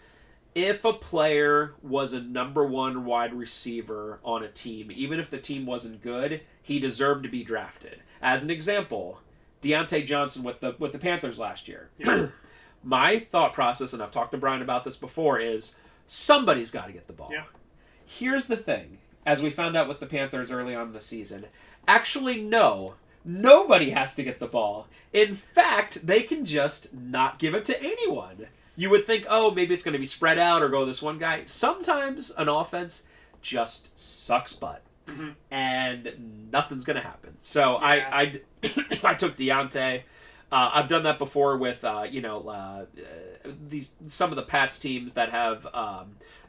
if a player was a number 1 wide receiver on a team, even if the team wasn't good, he deserved to be drafted. As an example, Deontay Johnson with the Panthers last year. Yeah. My thought process, and I've talked to Brian about this before, is somebody's got to get the ball. Yeah. Here's the thing, as we found out with the Panthers early on in the season, actually, no. Nobody has to get the ball. In fact, they can just not give it to anyone. You would think, oh, maybe it's going to be spread out or go this one guy. Sometimes an offense just sucks butt. and nothing's gonna happen. So Yeah. I took Deontay. I've done that before with these some of the Pats teams that have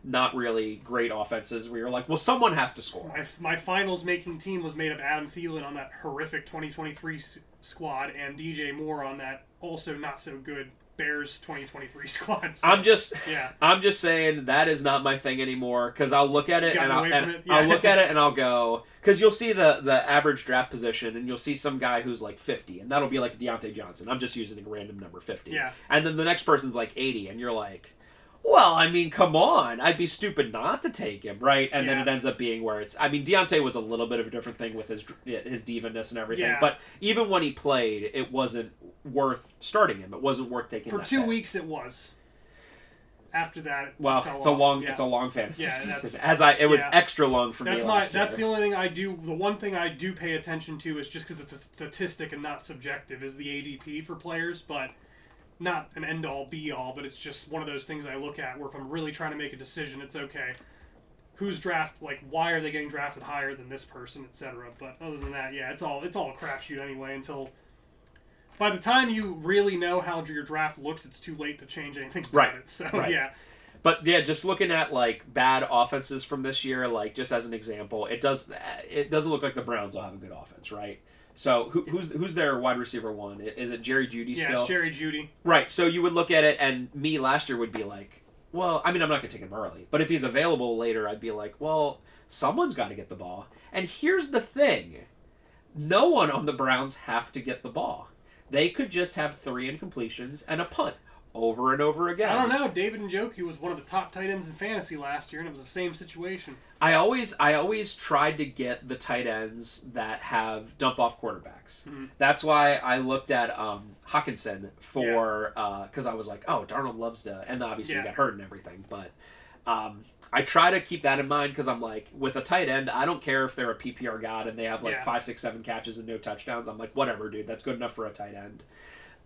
not really great offenses. Where you're like, well, someone has to score. My finals making team was made of Adam Thielen on that horrific 2023 squad and DJ Moore on that also not so good Bears 2023 squad. So, I'm just saying that is not my thing anymore, because I'll look at it I'll look at it and I'll go, because you'll see the average draft position and you'll see some guy who's like 50 and that'll be like Deontay Johnson. I'm just using a random number 50. Yeah. And then the next person's like 80 and you're like, well, I mean, come on. I'd be stupid not to take him, right? And then it ends up being where it's... I mean, Deontay was a little bit of a different thing with his diva-ness and everything. Yeah. But even when he played, it wasn't worth starting him. It wasn't worth taking For that 2 bet. weeks, it was. After that, it fell it's off. It's a long fantasy Yeah, season. It was extra long for me last year. That's the only thing I do. The one thing I do pay attention to is just because it's a statistic and not subjective, is the ADP for players, but... Not an end-all, be-all, but it's just one of those things I look at where if I'm really trying to make a decision, it's okay. Who's why are they getting drafted higher than this person, etc. But other than that, yeah, it's all a crapshoot anyway until... By the time you really know how your draft looks, it's too late to change anything about it. So, yeah. But yeah, just looking at bad offenses from this year, just as an example, it doesn't look like the Browns will have a good offense, right? So who's their wide receiver one? Is it Jerry Jeudy still? Yeah, it's Jerry Jeudy. Right. So you would look at it, and me last year would be like, well, I mean, I'm not going to take him early, but if he's available later, I'd be like, well, someone's got to get the ball. And here's the thing: no one on the Browns have to get the ball. They could just have 3 incompletions and a punt over and over again. I don't know. David Njoku was one of the top tight ends in fantasy last year, and it was the same situation. I always tried to get the tight ends that have dump-off quarterbacks. Mm-hmm. That's why I looked at Hawkinson for... Because I was like, oh, Darnold loves to... And obviously he got hurt and everything. But I try to keep that in mind because I'm like, with a tight end, I don't care if they're a PPR god and they have 5, 6, 7 catches and no touchdowns. I'm like, whatever, dude. That's good enough for a tight end.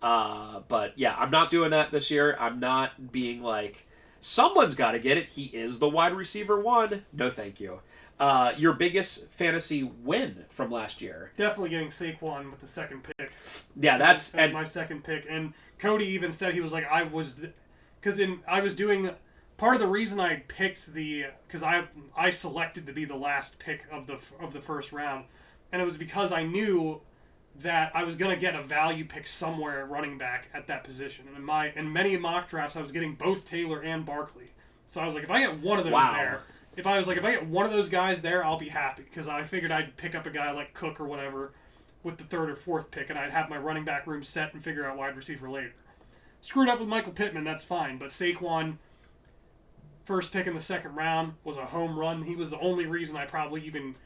But yeah, I'm not doing that this year. I'm not being like, someone's got to get it. He is the wide receiver one. No, thank you. Your biggest fantasy win from last year? Definitely getting Saquon with the second pick. Yeah, that's my second pick. And Cody even said he was like, I was doing part of the reason I picked because I selected to be the last pick of the first round, and it was because I knew that I was going to get a value pick somewhere at running back at that position. And in many mock drafts, I was getting both Taylor and Barkley. So I was like, if I get one of those there, if I get one of those guys there, I'll be happy. Because I figured I'd pick up a guy like Cook or whatever with the 3rd or 4th pick, and I'd have my running back room set and figure out wide receiver later. Screwed up with Michael Pittman, that's fine. But Saquon, first pick in the 2nd round, was a home run. He was the only reason I probably even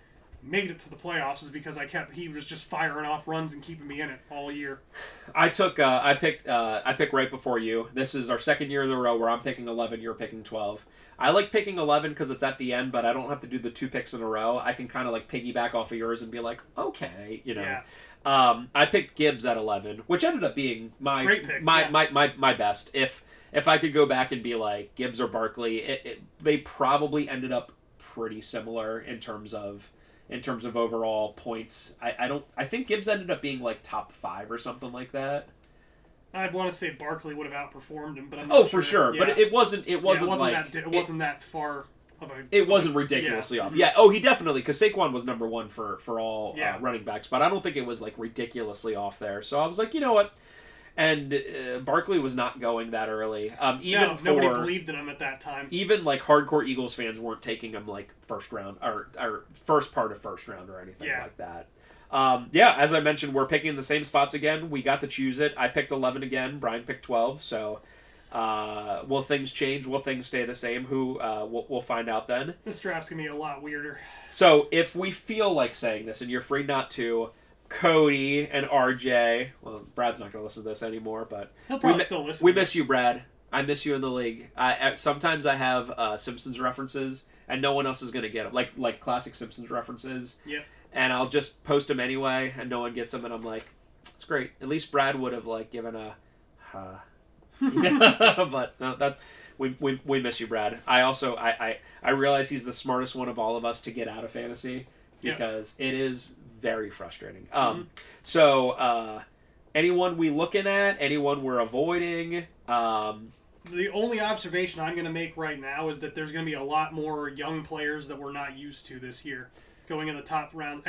made it to the playoffs, is because he was just firing off runs and keeping me in it all year. I picked right before you. This is our 2nd year in a row where I'm picking 11, you're picking 12. I like picking 11 because it's at the end, but I don't have to do the 2 picks in a row. I can kind of piggyback off of yours and be like, okay, Yeah. I picked Gibbs at 11, which ended up being my Great pick, my best. If I could go back and be like Gibbs or Barkley, they probably ended up pretty similar in terms of overall points. I think Gibbs ended up being top 5 or something like that. I'd want to say Barkley would have outperformed him, but I'm not sure. For sure. Yeah. But it wasn't that far of a... It wasn't ridiculously off. Yeah, he definitely, because Saquon was number 1 for all running backs, but I don't think it was ridiculously off there. So I was like, you know what? And Barkley was not going that early. Nobody believed in him at that time. Even hardcore Eagles fans weren't taking him first round or first part of first round or anything like that. As I mentioned, we're picking the same spots again. We got to choose it. I picked 11 again. Brian picked 12. So will things change? Will things stay the same? We'll find out then. This draft's going to be a lot weirder. So if we feel like saying this, and you're free not to, Cody and RJ, well, Brad's not going to listen to this anymore, but he'll probably still listen. We miss you, Brad. I miss you in the league. Sometimes I have Simpsons references, and no one else is going to get them, like classic Simpsons references. Yep. And I'll just post them anyway, and no one gets them, and I'm like, it's great. At least Brad would have given a, but no, that we miss you, Brad. I also I realize he's the smartest one of all of us to get out of fantasy. because it is very frustrating. So, anyone we looking at? Anyone we're avoiding? The only observation I'm going to make right now is that there's going to be a lot more young players that we're not used to this year going in the top rounds.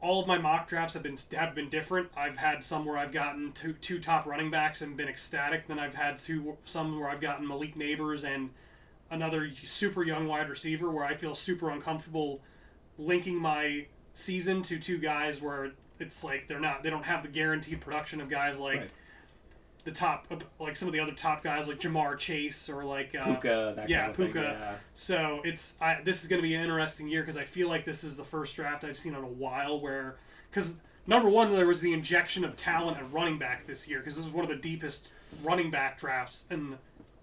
All of my mock drafts have been different. I've had some where I've gotten two top running backs and been ecstatic. Then I've had some where I've gotten Malik Neighbors and another super young wide receiver where I feel super uncomfortable linking my season to two guys where it's like they don't have the guaranteed production of guys like the top, like some of the other top guys like Jamar Chase or like Puka, that kind of Puka. thing, yeah. So this is going to be an interesting year because I feel like this is the first draft I've seen in a while where, because number one, there was the injection of talent at running back this year because this is one of the deepest running back drafts in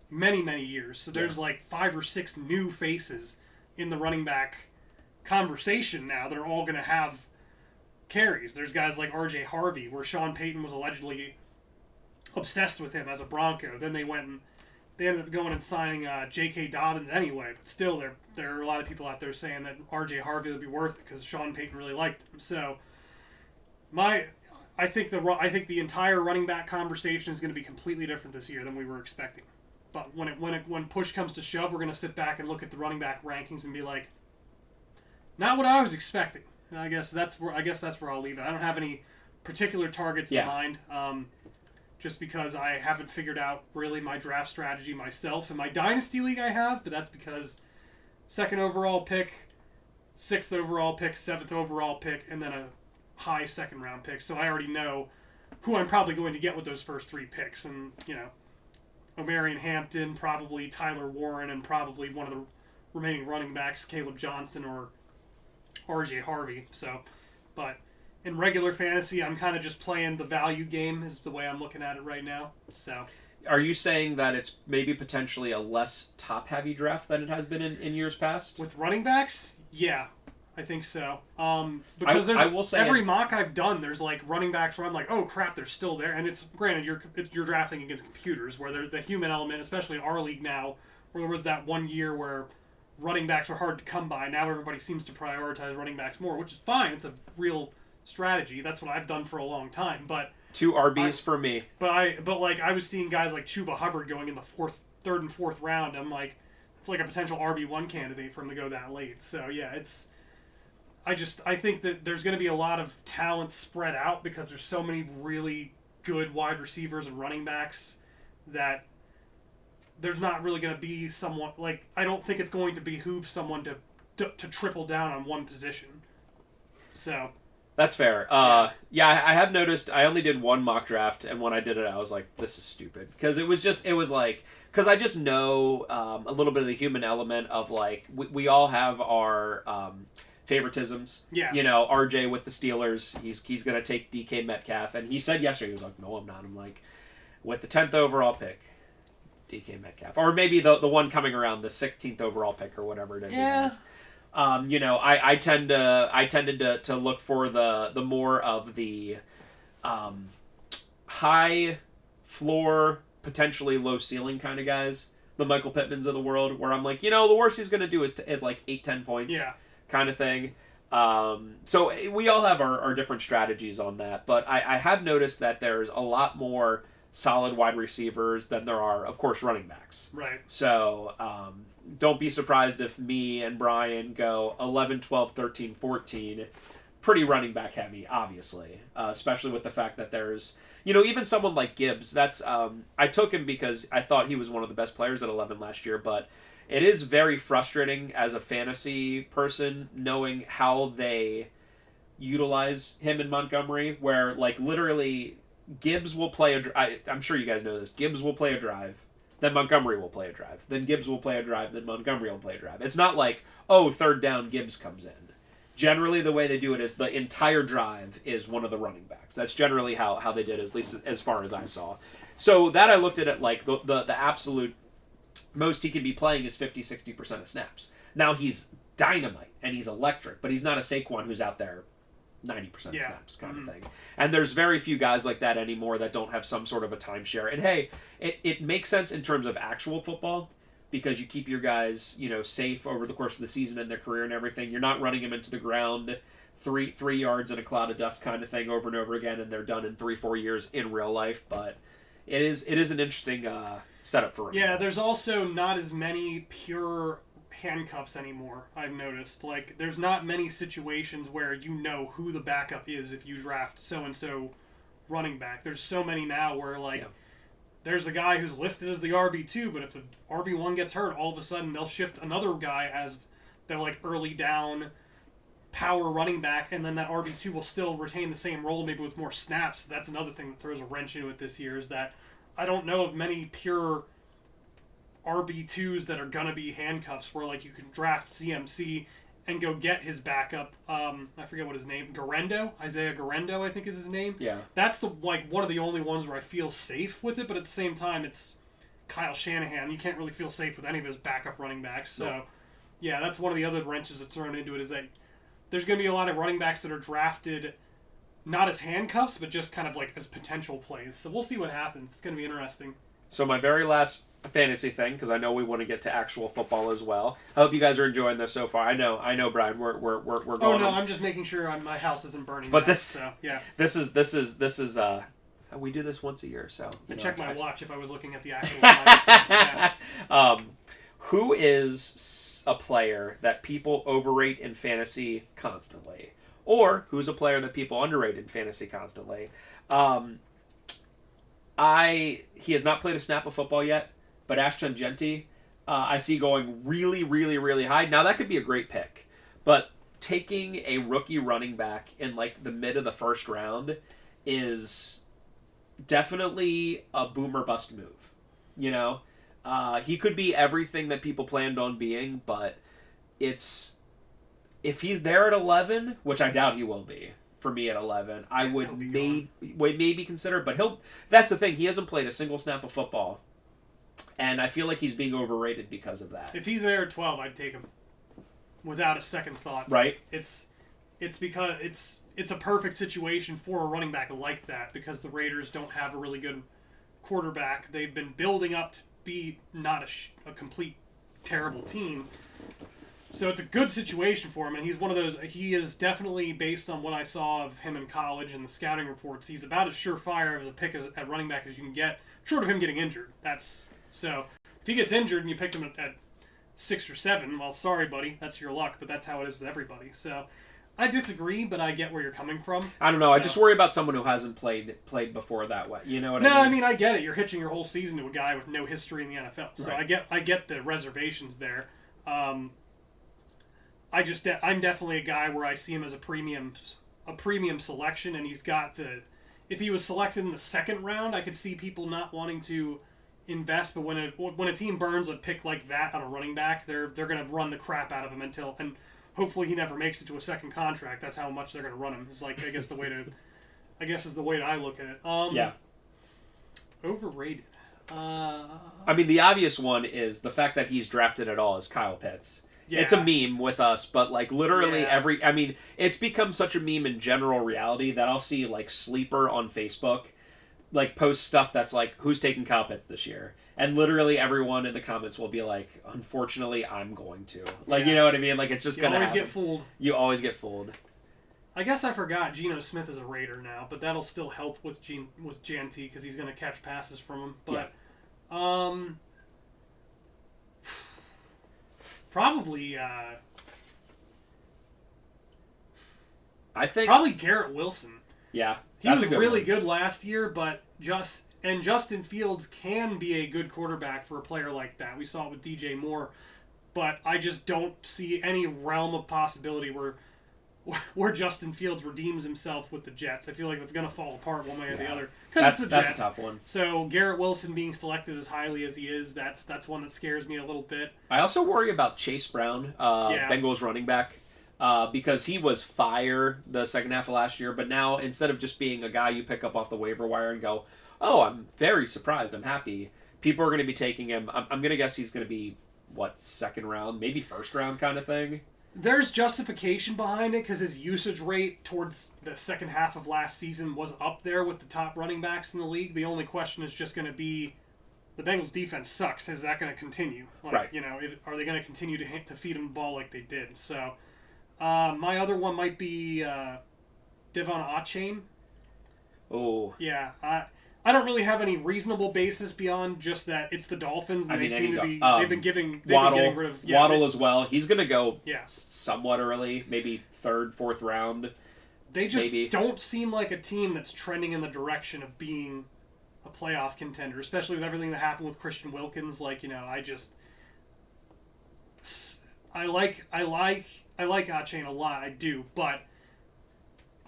many years. So there's like 5 or 6 new faces in the running back conversation now that are all going to have carries. There's guys like R.J. Harvey where Sean Payton was allegedly obsessed with him as a Bronco. Then they ended up going and signing J.K. Dobbins anyway. But still, there are a lot of people out there saying that R.J. Harvey would be worth it because Sean Payton really liked him. So, I think the entire running back conversation is going to be completely different this year than we were expecting. But when push comes to shove, we're going to sit back and look at the running back rankings and be like, not what I was expecting. And I guess that's where I'll leave it. I don't have any particular targets in mind. Just because I haven't figured out really my draft strategy myself. In my Dynasty League I have, but that's because 2nd overall pick, 6th overall pick, 7th overall pick, and then a high 2nd round pick. So I already know who I'm probably going to get with those first 3 picks. And, Omarion Hampton, probably Tyler Warren, and probably one of the remaining running backs, Caleb Johnson or R.J. Harvey. So, but in regular fantasy, I'm kind of just playing the value game is the way I'm looking at it right now. So, are you saying that it's maybe potentially a less top-heavy draft than it has been in years past? With running backs? Yeah, I think so. Because I will say every mock I've done, there's like running backs where I'm like, oh crap, they're still there. And it's granted, you're drafting against computers where the human element, especially in our league now, where there was that one year where running backs were hard to come by. Now everybody seems to prioritize running backs more, which is fine. It's a real strategy. That's what I've done for a long time. But 2 RBs for me. But I was seeing guys like Chuba Hubbard going in the 3rd and 4th round. I'm like, it's like a potential RB1 candidate for him to go that late. So yeah, I think that there's going to be a lot of talent spread out because there's so many really good wide receivers and running backs that there's not really going to be someone like I don't think it's going to behoove someone to triple down on one position. So that's fair. I have noticed. I only did 1 mock draft, and when I did it, I was like, "This is stupid," because because I just know a little bit of the human element of like we all have our favoritisms. Yeah. RJ with the Steelers, he's gonna take DK Metcalf, and he said yesterday he was like, "No, I'm not." I'm like, with the 10th overall pick, DK Metcalf, or maybe the one coming around the 16th overall pick or whatever it is. Yeah. I tended to look for the more of the high floor, potentially low ceiling kind of guys, the Michael Pittmans of the world, where I'm like, the worst he's gonna do is like 8-10 points, kind of thing. So we all have our different strategies on that, but I have noticed that there's a lot more solid wide receivers than there are, of course, running backs. Right. So don't be surprised if me and Brian go 11, 12, 13, 14. Pretty running back heavy, obviously, especially with the fact that there's, even someone like Gibbs. That's I took him because I thought he was one of the best players at 11 last year, but it is very frustrating as a fantasy person knowing how they utilize him in Montgomery, where like literally Gibbs will play I'm sure you guys know this. Gibbs will play a drive, then Montgomery will play a drive, then Gibbs will play a drive, then Montgomery will play a drive. It's not like, 3rd down, Gibbs comes in. Generally, the way they do it is the entire drive is one of the running backs. That's generally how they did it, at least as far as I saw. So that I looked at it like the absolute most he could be playing is 50-60% of snaps. Now he's dynamite and he's electric, but he's not a Saquon who's out there 90% of snaps kind of thing. And there's very few guys like that anymore that don't have some sort of a timeshare. And hey, it makes sense in terms of actual football because you keep your guys, safe over the course of the season and their career and everything. You're not running them into the ground 3 yards in a cloud of dust kind of thing over and over again, and they're done in 3-4 years in real life. But it is an interesting setup for running backs. There's also not as many pure handcuffs anymore, I've noticed. Like, there's not many situations where you know who the backup is if you draft so-and-so running back. There's so many now where, there's the guy who's listed as the RB2, but if the RB1 gets hurt, all of a sudden they'll shift another guy as their, early down power running back, and then that RB2 will still retain the same role, maybe with more snaps. That's another thing that throws a wrench into it this year, is that I don't know of many pure RB2s that are going to be handcuffs where, you can draft CMC and go get his backup. I forget what his name, Isaiah Garendo, I think is his name. Yeah. That's one of the only ones where I feel safe with it, but at the same time, it's Kyle Shanahan. You can't really feel safe with any of his backup running backs. So, yeah, that's one of the other wrenches that's thrown into it, is that there's going to be a lot of running backs that are drafted not as handcuffs, but just kind of as potential plays. So we'll see what happens. It's going to be interesting. So my very last fantasy thing, because I know we want to get to actual football as well. I hope you guys are enjoying this so far. I know, Brian. We're going. Oh no, I'm just making sure my house isn't burning. But yeah. This is we do this once a year, so I check my watch if I was looking at the actual time. Yeah. Who is a player that people overrate in fantasy constantly, or who's a player that people underrate in fantasy constantly? He has not played a snap of football yet, but Ashton Genty, I see going really, really, really high. Now that could be a great pick, but taking a rookie running back in the mid of the first round is definitely a boomer bust move. He could be everything that people planned on being, but if he's there at 11, which I doubt he will be. For me at 11, I would maybe consider, but that's the thing. He hasn't played a single snap of football, and I feel like he's being overrated because of that. If he's there at 12, I'd take him without a second thought. Right? It's because it's a perfect situation for a running back like that, because the Raiders don't have a really good quarterback. They've been building up to be not a complete terrible team. So it's a good situation for him, and he's one of those. He is definitely, based on what I saw of him in college and the scouting reports, he's about as surefire as a pick at running back as you can get, short of him getting injured. So if he gets injured and you picked him at 6 or 7, well, sorry, buddy, that's your luck, but that's how it is with everybody. So I disagree, but I get where you're coming from. I don't know. I just worry about someone who hasn't played before that way. You know what I mean? No, I mean, I get it. You're hitching your whole season to a guy with no history in the NFL. So right. I get the reservations there. I'm definitely a guy where I see him as a premium selection, and he's got if he was selected in the second round, I could see people not wanting to invest, but when a team burns a pick like that on a running back, they're going to run the crap out of him and hopefully he never makes it to a second contract. That's how much they're going to run him. It's I guess is the way that I look at it. Yeah. Overrated. I mean, the obvious one is the fact that he's drafted at all is Kyle Pitts. Yeah. It's a meme with us, but literally it's become such a meme in general reality that I'll see Sleeper on Facebook post stuff that's who's taking Kyle Pitts this year, and literally everyone in the comments will be unfortunately I'm going to you know what I mean, it's just gonna happen. You always get fooled. I guess I forgot Geno Smith is a Raider now, but that'll still help with Genty because he's gonna catch passes from him. But probably I think probably Garrett Wilson. Yeah. He was really good last year, but Justin Fields can be a good quarterback for a player like that. We saw it with DJ Moore, but I just don't see any realm of possibility where Justin Fields redeems himself with the Jets. I feel like it's going to fall apart one way or the other. That's a tough one. So Garrett Wilson being selected as highly as he is, that's one that scares me a little bit. I also worry about Chase Brown, Bengals running back. Because he was fire the second half of last year, but now instead of just being a guy you pick up off the waiver wire and go, oh, I'm very surprised, I'm happy, people are going to be taking him. I'm going to guess he's going to be, second round, maybe first round kind of thing? There's justification behind it because his usage rate towards the second half of last season was up there with the top running backs in the league. The only question is just going to be the Bengals defense sucks. Is that going to continue? Like, Right. Are they going to continue to feed him the ball like they did? So, my other one might be Devon Achane. Oh. Yeah, I don't really have any reasonable basis beyond just that it's the Dolphins, and they seem to be. They've been getting rid of Waddle as well. He's going to go Yeah. somewhat early, maybe 3rd, 4th round. They just maybe. don't seem like a team that's trending in the direction of being a playoff contender, especially with everything that happened with Christian Wilkins. Like, I like Achane a lot. I do, but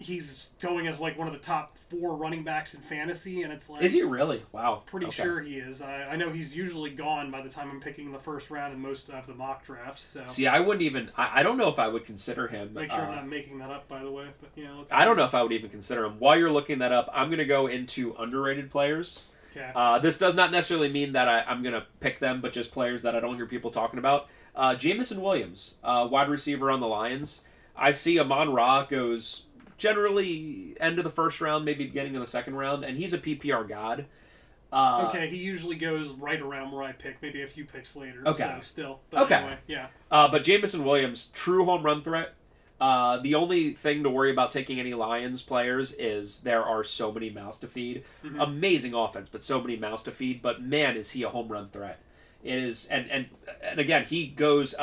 he's going as like one of the top 4 running backs in fantasy, and it's like, is he really? Wow. Pretty sure he is. I know he's usually gone by the time I'm picking the first round in most of the mock drafts. So see, I wouldn't even. I don't know if I would consider him. Make sure I'm not making that up, by the way. But I don't know if I would even consider him. While you're looking that up, I'm going to go into underrated players. Okay. This does not necessarily mean that I'm going to pick them, but just players that I don't hear people talking about. Jamison Williams, wide receiver on the Lions. I see Amon-Ra goes generally end of the first round, maybe beginning of the second round, and he's a PPR god. Okay, he usually goes right around where I pick, maybe a few picks later. Okay. So still. But anyway, yeah. But Jamison Williams, true home run threat. The only thing to worry about taking any Lions players is there are so many mouths to feed. Mm-hmm. Amazing offense, but so many mouths to feed. But man, is he a home run threat. It is, and again, he goes...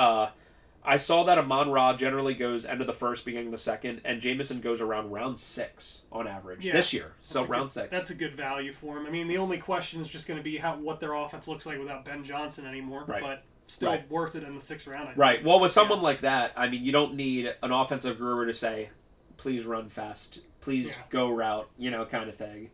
I saw that Amon-Ra generally goes end of the first, beginning of the second, and Jamison goes around round 6 on average this year. So round 6. That's a good value for him. I mean, the only question is just going to be what their offense looks like without Ben Johnson anymore. Right. But still worth it in the 6th round, I think. Right. Well, with someone like that, I mean, you don't need an offensive guru to say, please run fast, please go route, kind of thing.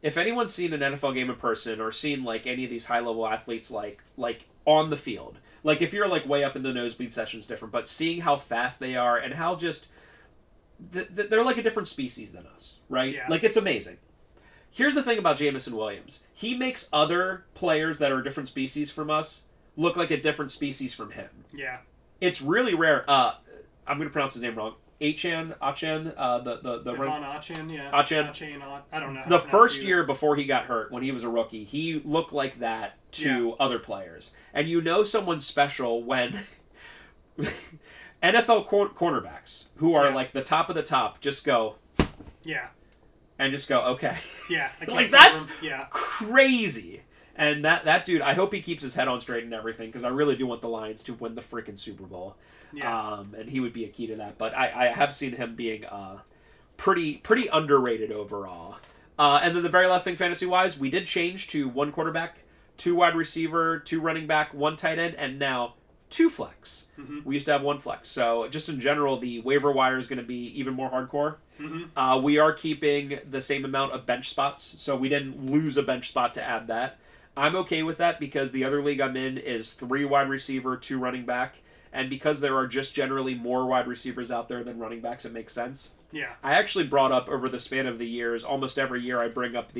If anyone's seen an NFL game in person or seen like any of these high level athletes like on the field, like if you're like way up in the nosebleed session's different, but seeing how fast they are and how just they're like a different species than us, right? Yeah. Like it's amazing. Here's the thing about Jamison Williams. He makes other players that are a different species from us look like a different species from him. Yeah. It's really rare. I'm going to pronounce his name wrong. Achane, the Devon Achane, yeah. Achane. I don't know. The first year before he got hurt, when he was a rookie, he looked like that to other players. And someone's special when NFL cornerbacks, who are like the top of the top, just go... Yeah. And just go, okay. Yeah. Like, that's crazy. And that dude, I hope he keeps his head on straight and everything, because I really do want the Lions to win the freaking Super Bowl. Yeah. And he would be a key to that. But I have seen him being pretty underrated overall. And then the very last thing fantasy-wise, we did change to 1 quarterback, 2 wide receiver, 2 running back, 1 tight end, and now 2 flex. Mm-hmm. We used to have 1 flex. So just in general, the waiver wire is going to be even more hardcore. Mm-hmm. We are keeping the same amount of bench spots, so we didn't lose a bench spot to add that. I'm okay with that because the other league I'm in is 3 wide receiver, 2 running back, and because there are just generally more wide receivers out there than running backs, it makes sense. Yeah. I actually brought up over the span of the years, almost every year I bring up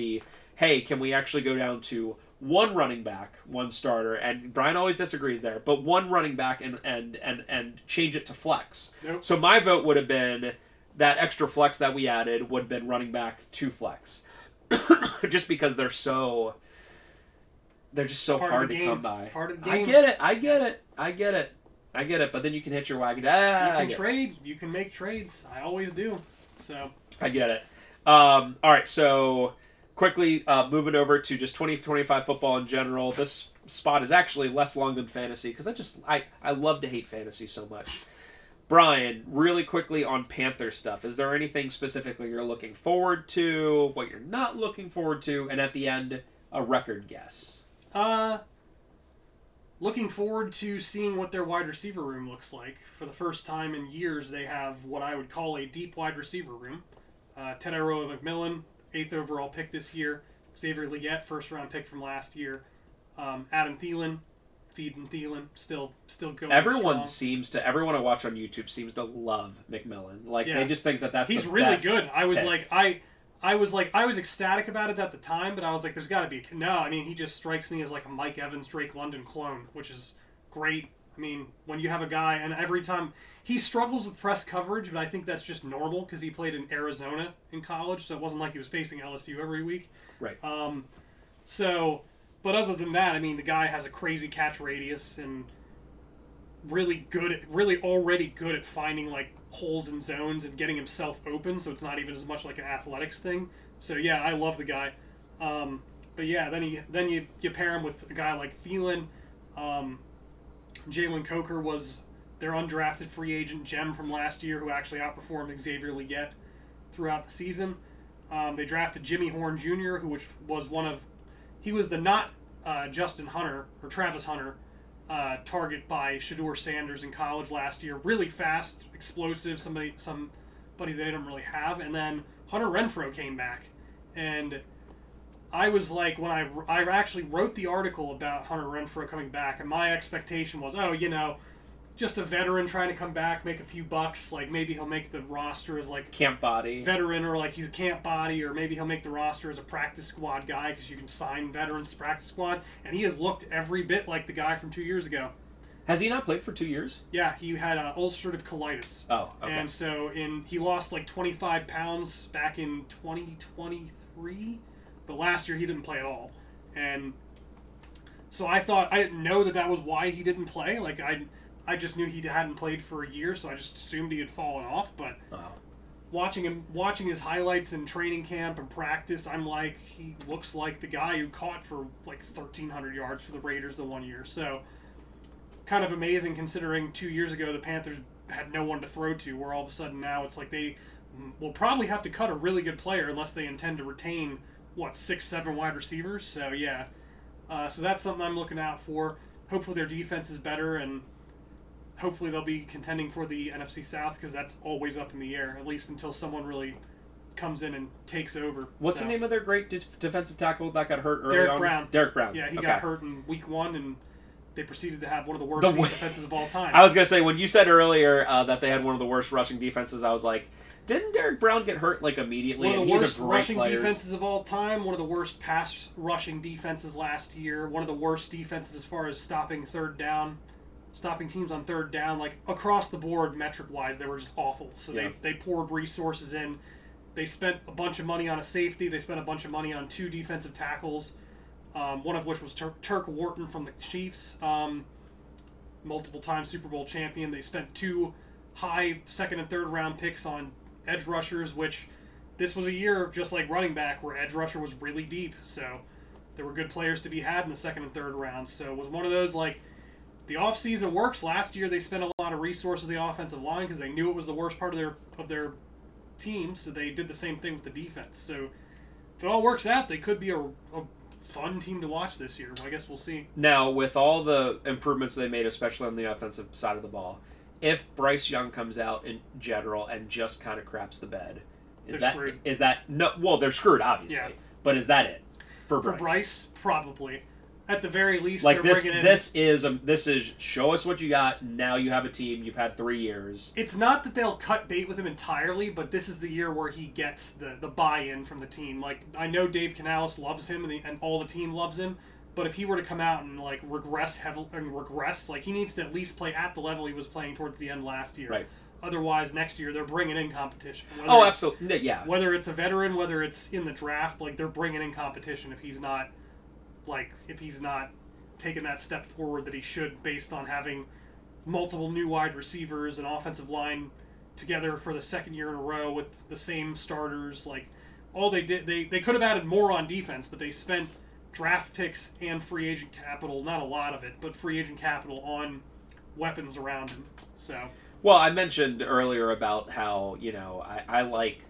hey, can we actually go down to 1 running back, 1 starter, and Brian always disagrees there, but 1 running back and change it to flex. Nope. So my vote would have been that extra flex that we added would have been running back 2 flex. Just because they're just so hard to come by. It's part of the game. I get it, but then you can hit your wagon. You can trade. You can make trades. I always do. So I get it. All right, so quickly moving over to just 2025 football in general. This spot is actually less long than fantasy because I love to hate fantasy so much. Brian, really quickly on Panther stuff. Is there anything specifically you're looking forward to? What you're not looking forward to? And at the end, a record guess. Looking forward to seeing what their wide receiver room looks like. For the first time in years, they have what I would call a deep wide receiver room. Tedairoa McMillan, 8th overall pick this year. Xavier Legette, 1st round pick from last year. Adam Thielen, feeding Thielen, still going. Everyone I watch on YouTube seems to love McMillan. They just think that's he's the really best good. I was pick. I was ecstatic about it at the time, but I was like, there's got to be no. I mean, he just strikes me as like a Mike Evans, Drake London clone, which is great I mean, when you have a guy, and every time he struggles with press coverage, but I think that's just normal because he played in Arizona in college, so it wasn't like he was facing LSU every week. Right. So, but other than that, I mean, the guy has a crazy catch radius and really already good at finding like holes in zones and getting himself open. So it's not even as much like an athletics thing. So yeah, I love the guy. But yeah, then you pair him with a guy like Thielen. Jalen Coker was their undrafted free agent gem from last year who actually outperformed Xavier Legette throughout the season. They drafted Jimmy Horn Jr., which was he was the not Justin Hunter or Travis Hunter target by Shedeur Sanders in college last year. Really fast, explosive, somebody they didn't really have. And then Hunter Renfrow came back, and I was like, when I actually wrote the article about Hunter Renfrow coming back, and my expectation was, just a veteran trying to come back, make a few bucks. Like maybe he'll make the roster as like camp body veteran, or like he's a camp body, or maybe he'll make the roster as a practice squad guy because you can sign veterans to practice squad. And he has looked every bit like the guy from 2 years ago. Has he not played for 2 years? Yeah, he had ulcerative colitis. Oh, okay. And so he lost like 25 pounds back in 2023, but last year he didn't play at all. And so I didn't know that was why he didn't play. Like I just knew he hadn't played for a year, so I just assumed he had fallen off. But watching his highlights in training camp and practice, I'm like, he looks like the guy who caught for like 1,300 yards for the Raiders the 1 year. So kind of amazing considering 2 years ago the Panthers had no one to throw to, where all of a sudden now it's like they will probably have to cut a really good player unless they intend to retain, 6-7 wide receivers. So yeah, so that's something I'm looking out for. Hopefully their defense is better, and hopefully they'll be contending for the NFC South, because that's always up in the air, at least until someone really comes in and takes over. What's the name of their great defensive tackle that got hurt early on? Brown. Derek Brown. Yeah, he got hurt in week 1, and they proceeded to have one of the worst defenses of all time. I was going to say, when you said earlier that they had one of the worst rushing defenses, I was like, didn't Derek Brown get hurt like immediately? One of the worst rushing players. defenses of all time, one of the worst pass rushing defenses last year, one of the worst defenses as far as stopping teams on third down, like across the board, metric-wise, they were just awful. So they poured resources in. They spent a bunch of money on a safety. They spent a bunch of money on 2 defensive tackles, one of which was Turk Wharton from the Chiefs, multiple-time Super Bowl champion. They spent 2 high second and third round picks on edge rushers, which this was a year just like running back where edge rusher was really deep. So there were good players to be had in the second and third rounds. So it was one of those like, the offseason works. Last year they spent a lot of resources on the offensive line because they knew it was the worst part of their team, so they did the same thing with the defense. So if it all works out, they could be a fun team to watch this year. I guess we'll see. Now, with all the improvements they made, especially on the offensive side of the ball, if Bryce Young comes out in general and just kind of craps the bed, is that no? Well, they're screwed, obviously. Yeah. But is that it for Bryce? For Bryce, probably. At the very least, like this is show us what you got. Now you have a team. You've had 3 years. It's not that they'll cut bait with him entirely, but this is the year where he gets the buy-in from the team. Like, I know Dave Canales loves him, and all the team loves him. But if he were to come out and like regress, like he needs to at least play at the level he was playing towards the end last year. Right. Otherwise, next year they're bringing in competition. Absolutely, yeah. Whether it's a veteran, whether it's in the draft, like they're bringing in competition if he's not taking that step forward that he should, based on having multiple new wide receivers and offensive line together for the second year in a row with the same starters. Like, all they did, they could have added more on defense, but they spent draft picks and free agent capital, not a lot of it, but free agent capital on weapons around him. So, well, I mentioned earlier about how, I like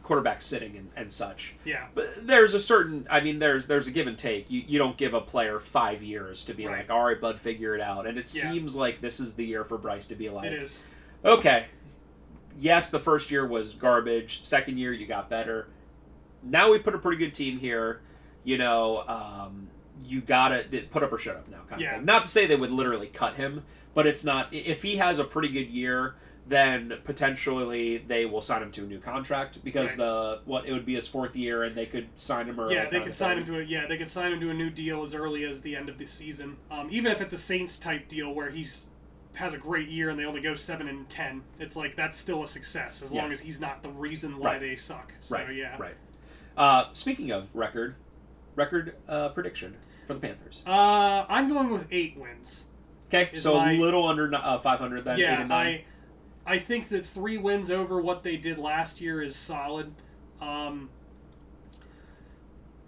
quarterback sitting and such. Yeah. But there's a certain, there's a give and take. You don't give a player 5 years to be like, all right, bud, figure it out. And it seems like this is the year for Bryce to be like, it is. Okay, yes, the first year was garbage. Second year, you got better. Now we put a pretty good team here. You gotta put up or shut up now, kind of thing. Not to say they would literally cut him, but it's not. If he has a pretty good year, then potentially they will sign him to a new contract because it would be his 4th year, and they could sign him early. Yeah, they could sign him to a new deal as early as the end of the season. Even if it's a Saints type deal where he's has a great year and they only go 7-10, it's like that's still a success as long as he's not the reason why they suck. So yeah. Right. Speaking of record prediction for the Panthers. I'm going with 8 wins. Okay, so a little under 500 then. Yeah, I think that 3 wins over what they did last year is solid.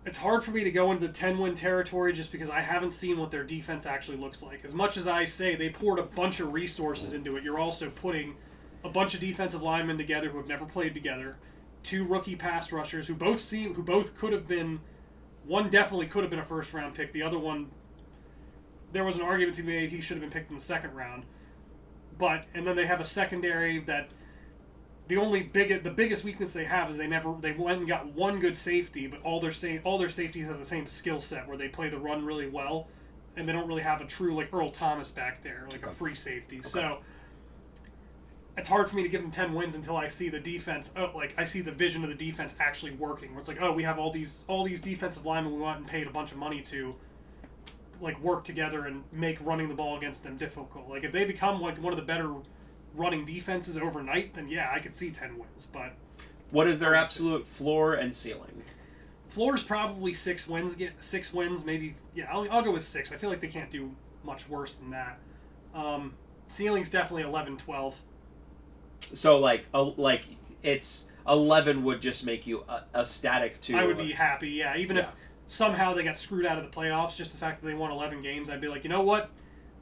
It's hard for me to go into the 10-win territory just because I haven't seen what their defense actually looks like. As much as I say they poured a bunch of resources into it, you're also putting a bunch of defensive linemen together who have never played together, 2 rookie pass rushers who both could have been. One definitely could have been a first-round pick. The other one, there was an argument to be made he should have been picked in the second round. And then they have a secondary that the biggest weakness they have is they went and got one good safety, but all their safeties have the same skill set where they play the run really well, and they don't really have a true like Earl Thomas back there, like a free safety. Okay. So it's hard for me to give them 10 wins until I see the defense. I see the vision of the defense actually working. Where it's like, we have all these defensive linemen we went and paid a bunch of money to, like, work together and make running the ball against them difficult. Like if they become like one of the better running defenses overnight, then yeah, I could see 10 wins. But what is their absolute floor and ceiling? Floor is probably 6 wins. 6 wins, maybe. Yeah, I'll go with 6. I feel like they can't do much worse than that. Ceiling's definitely 11-12. So like it's 11 would just make you ecstatic too. I would be happy, yeah. Even if somehow they got screwed out of the playoffs, just the fact that they won 11 games, I'd be like, you know what?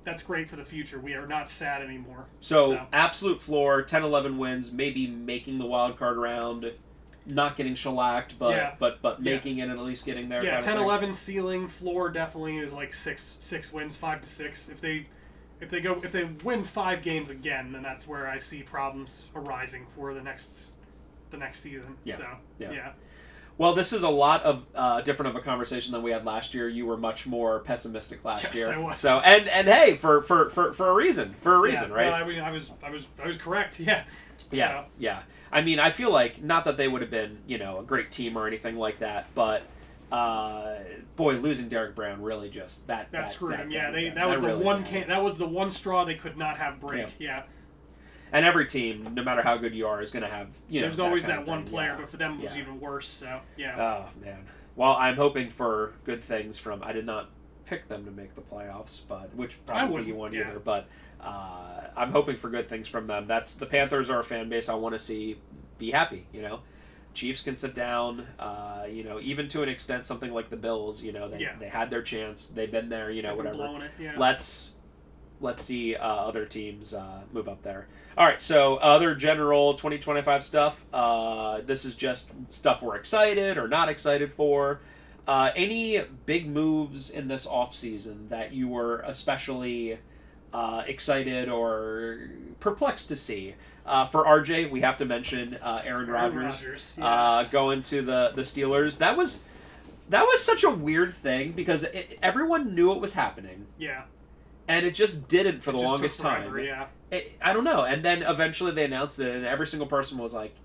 That's great for the future. We are not sad anymore. So absolute floor, 10-11 wins, maybe making the wild card round, not getting shellacked, but making it and at least getting there. Yeah, 10-11 ceiling, floor definitely is like 6 wins, 5-6. If they win 5 games again, then that's where I see problems arising for the next season. Yeah. So, yeah. Well, this is a lot of different of a conversation than we had last year. You were much more pessimistic last year. I was. So and hey, for a reason, right? No, I mean, I was correct. Yeah. Yeah. So. Yeah. I mean, I feel like not that they would have been, a great team or anything like that, but boy, losing Derek Brown really just that screwed them. Yeah, that was the one that was the one straw they could not have break. Yeah. And every team, no matter how good you are, is going to have, There's always that one player, but for them it was even worse. So yeah. Oh man. Well, I'm hoping for good things from. I did not pick them to make the playoffs, which probably you won't either. But I'm hoping for good things from them. The Panthers are a fan base I want to see be happy. Chiefs can sit down. Even to an extent, something like the Bills. They had their chance. They've been there. Whatever. Blowing it, yeah. Let's see other teams move up there. All right, so other general 2025 stuff. This is just stuff we're excited or not excited for. Any big moves in this offseason that you were especially excited or perplexed to see? For RJ, we have to mention Aaron Rodgers going to the Steelers. That was such a weird thing because everyone knew it was happening. Yeah. And it just didn't for the longest time. Yeah. I don't know. And then eventually they announced it, and every single person was like,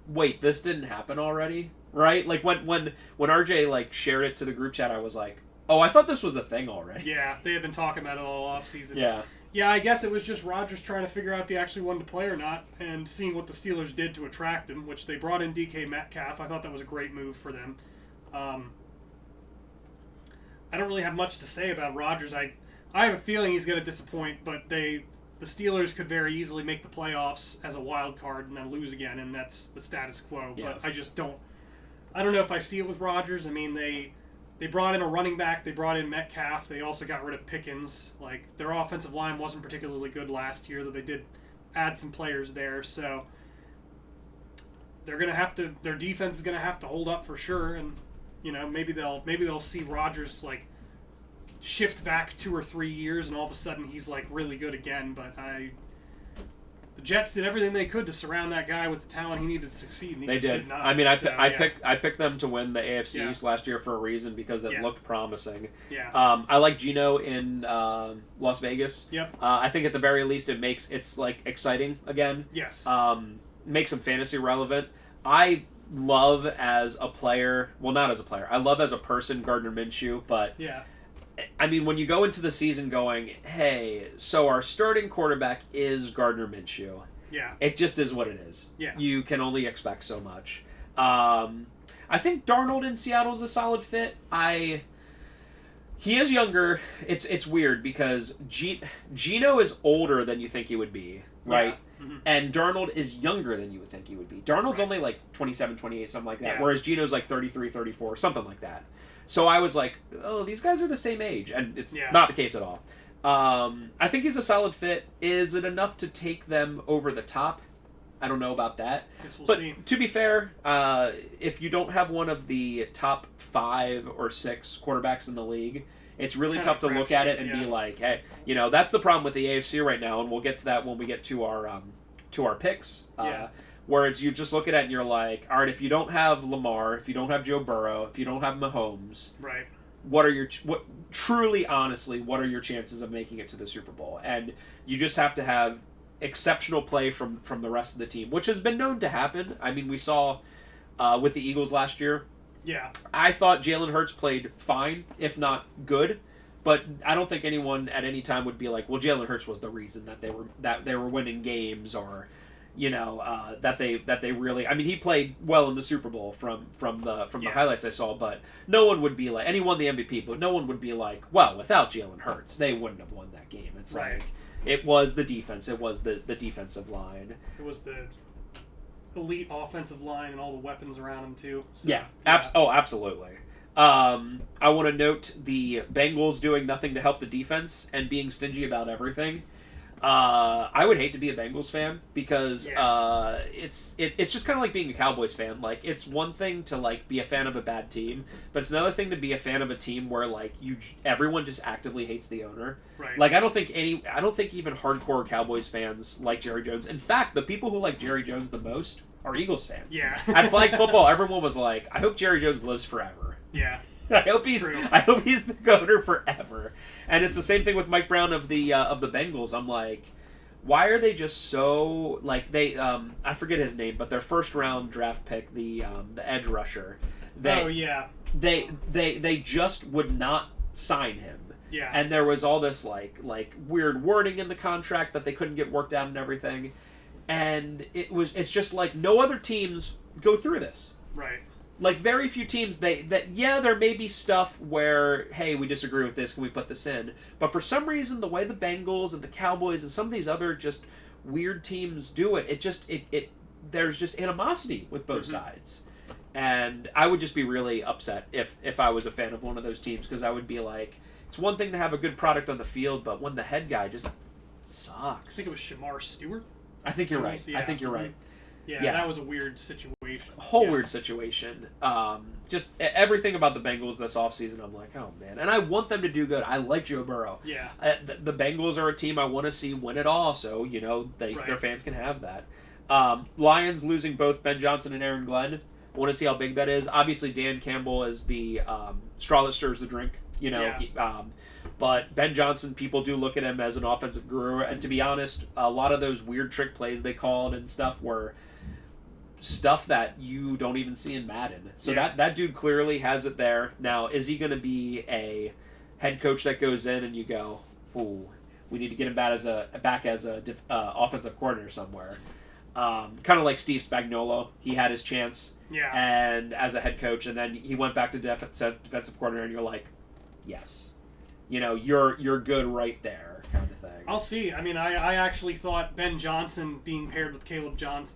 "Wait, this didn't happen already?" Right? Like when RJ shared it to the group chat, I was like, "Oh, I thought this was a thing already." Yeah, they had been talking about it all off season. Yeah. Yeah, I guess it was just Rodgers trying to figure out if he actually wanted to play or not, and seeing what the Steelers did to attract him, which they brought in DK Metcalf. I thought that was a great move for them. I don't really have much to say about Rodgers. I have a feeling he's going to disappoint, but the Steelers could very easily make the playoffs as a wild card and then lose again, and that's the status quo. Yeah. But I just don't. I don't know if I see it with Rodgers. I mean, they brought in a running back. They brought in Metcalf. They also got rid of Pickens. Their offensive line wasn't particularly good last year, though they did add some players there. So they're going to have to. Their defense is going to have to hold up for sure, and maybe they'll see Rodgers shift back 2 or 3 years, and all of a sudden he's really good again. But the Jets did everything they could to surround that guy with the talent he needed to sucdeed. And they did not. I mean, I picked them to win the AFC East last year for a reason because it looked promising. Yeah. I like Geno in Las Vegas. Yep. I think at the very least it's exciting again. Yes. Makes him fantasy relevant. I love as a player. Well, not as a player. I love as a person Gardner Minshew, but. Yeah. I mean, when you go into the season going, hey, so our starting quarterback is Gardner Minshew. Yeah. It just is what it is. Yeah. You can only expect so much. I think Darnold in Seattle is a solid fit. He is younger. It's weird because Gino is older than you think he would be, right? Yeah. Mm-hmm. And Darnold is younger than you would think he would be. Darnold's Right. only like 27, 28, something like that, Yeah. whereas Gino's like 33, 34, something like that. So I was like, oh, these guys are the same age, and it's not the case at all. I think he's a solid fit. Is it enough to take them over the top? I don't know about that. We'll see. To be fair, if you don't have one of the top 5 or 6 quarterbacks in the league, it's really tough to look at it and be like, hey, that's the problem with the AFC right now, and we'll get to that when we get to our picks. Where it's you just look at it and you're like, all right, if you don't have Lamar, if you don't have Joe Burrow, if you don't have Mahomes, right? What are your truly, honestly, what are your chances of making it to the Super Bowl? And you just have to have exceptional play from the rest of the team, which has been known to happen. I mean, we saw with the Eagles last year. Yeah. I thought Jalen Hurts played fine, if not good, but I don't think anyone at any time would be like, well, Jalen Hurts was the reason that they were winning games, or that they really. I mean, he played well in the Super Bowl from the highlights I saw, but no one would be like, and he won the MVP, but no one would be like, well, without Jalen Hurts, they wouldn't have won that game. It's right. like it was the defense, it was the defensive line, it was the elite offensive line and all the weapons around him too. So, absolutely. I want to note the Bengals doing nothing to help the defense and being stingy about everything. I would hate to be a Bengals fan because it's just kind of like being a Cowboys fan. Like, it's one thing to like be a fan of a bad team, but it's another thing to be a fan of a team where like everyone just actively hates the owner. Right. Like, I don't think even hardcore Cowboys fans like Jerry Jones. In fact, the people who like Jerry Jones the most are Eagles fans. Yeah. At Flag Football, everyone was like, I hope Jerry Jones lives forever. Yeah. I hope he's the owner forever. And it's the same thing with Mike Brown of the Bengals. I'm like, why are they just so like they I forget his name, but their first round draft pick, the edge rusher. They just would not sign him. Yeah. And there was all this like weird wording in the contract that they couldn't get worked out and everything. And it's just like no other teams go through this. Right. Like, very few teams, there may be stuff where, hey, we disagree with this, can we put this in? But for some reason, the way the Bengals and the Cowboys and some of these other just weird teams do it, there's just animosity with both sides. And I would just be really upset if I was a fan of one of those teams, because I would be like, it's one thing to have a good product on the field, but when the head guy just sucks. I think it was Shamar Stewart. I think you're right. Yeah. I think you're right. Yeah, that was a weird situation. Weird situation. Just everything about the Bengals this offseason, I'm like, oh, man. And I want them to do good. I like Joe Burrow. Yeah. The Bengals are a team I want to see win it all, so, their fans can have that. Lions losing both Ben Johnson and Aaron Glenn. I want to see how big that is. Obviously, Dan Campbell is the straw that stirs the drink, but Ben Johnson, people do look at him as an offensive guru, and to be honest, a lot of those weird trick plays they called and stuff were stuff that you don't even see in Madden. So that dude clearly has it there. Now, is he going to be a head coach that goes in and you go, ooh, we need to get him back as a offensive coordinator somewhere? Kind of like Steve Spagnuolo. He had his chance and as a head coach, and then he went back to defensive coordinator, and you're like, yes. You're good right there, kind of thing. I'll see. I mean, I actually thought Ben Johnson being paired with Caleb Johnson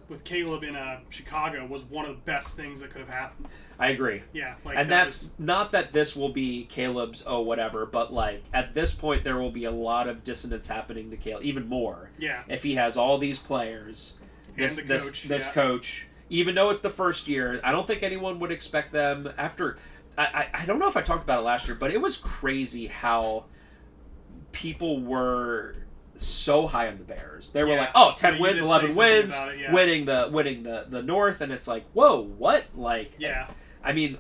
with Caleb in Chicago was one of the best things that could have happened. I agree. Yeah, and that's not that this will be Caleb's whatever, but like at this point there will be a lot of dissonance happening to Caleb, even more. Yeah. If he has all these players, this coach, even though it's the first year, I don't think anyone would expect them after. I don't know if I talked about it last year, but it was crazy how people were so high on the Bears. They were like, 10 wins, 11 wins, winning the North, and it's like, whoa, what? Like, I mean,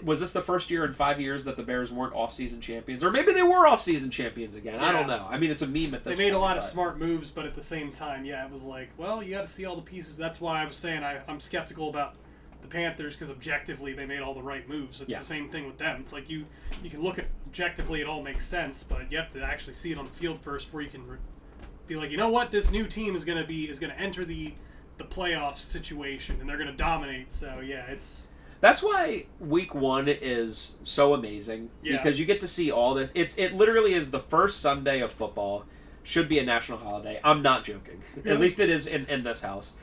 was this the first year in 5 years that the Bears weren't off-season champions? Or maybe they were off-season champions again. I don't know. I mean, it's a meme at this point. They made a lot of smart moves, but at the same time, it was like, well, you got to see all the pieces. That's why I was saying I'm skeptical about the Panthers because objectively they made all the right moves. It's Yeah. the same thing with them. It's like you can look at objectively it all makes sense, but you have to actually see it on the field first before you can be like, you know what, this new team is going to enter the playoff situation and they're going to dominate. So yeah, That's why week 1 is so amazing because you get to see all this. It literally is the first Sunday of football. Should be a national holiday. I'm not joking. Yeah. At least it is in this house.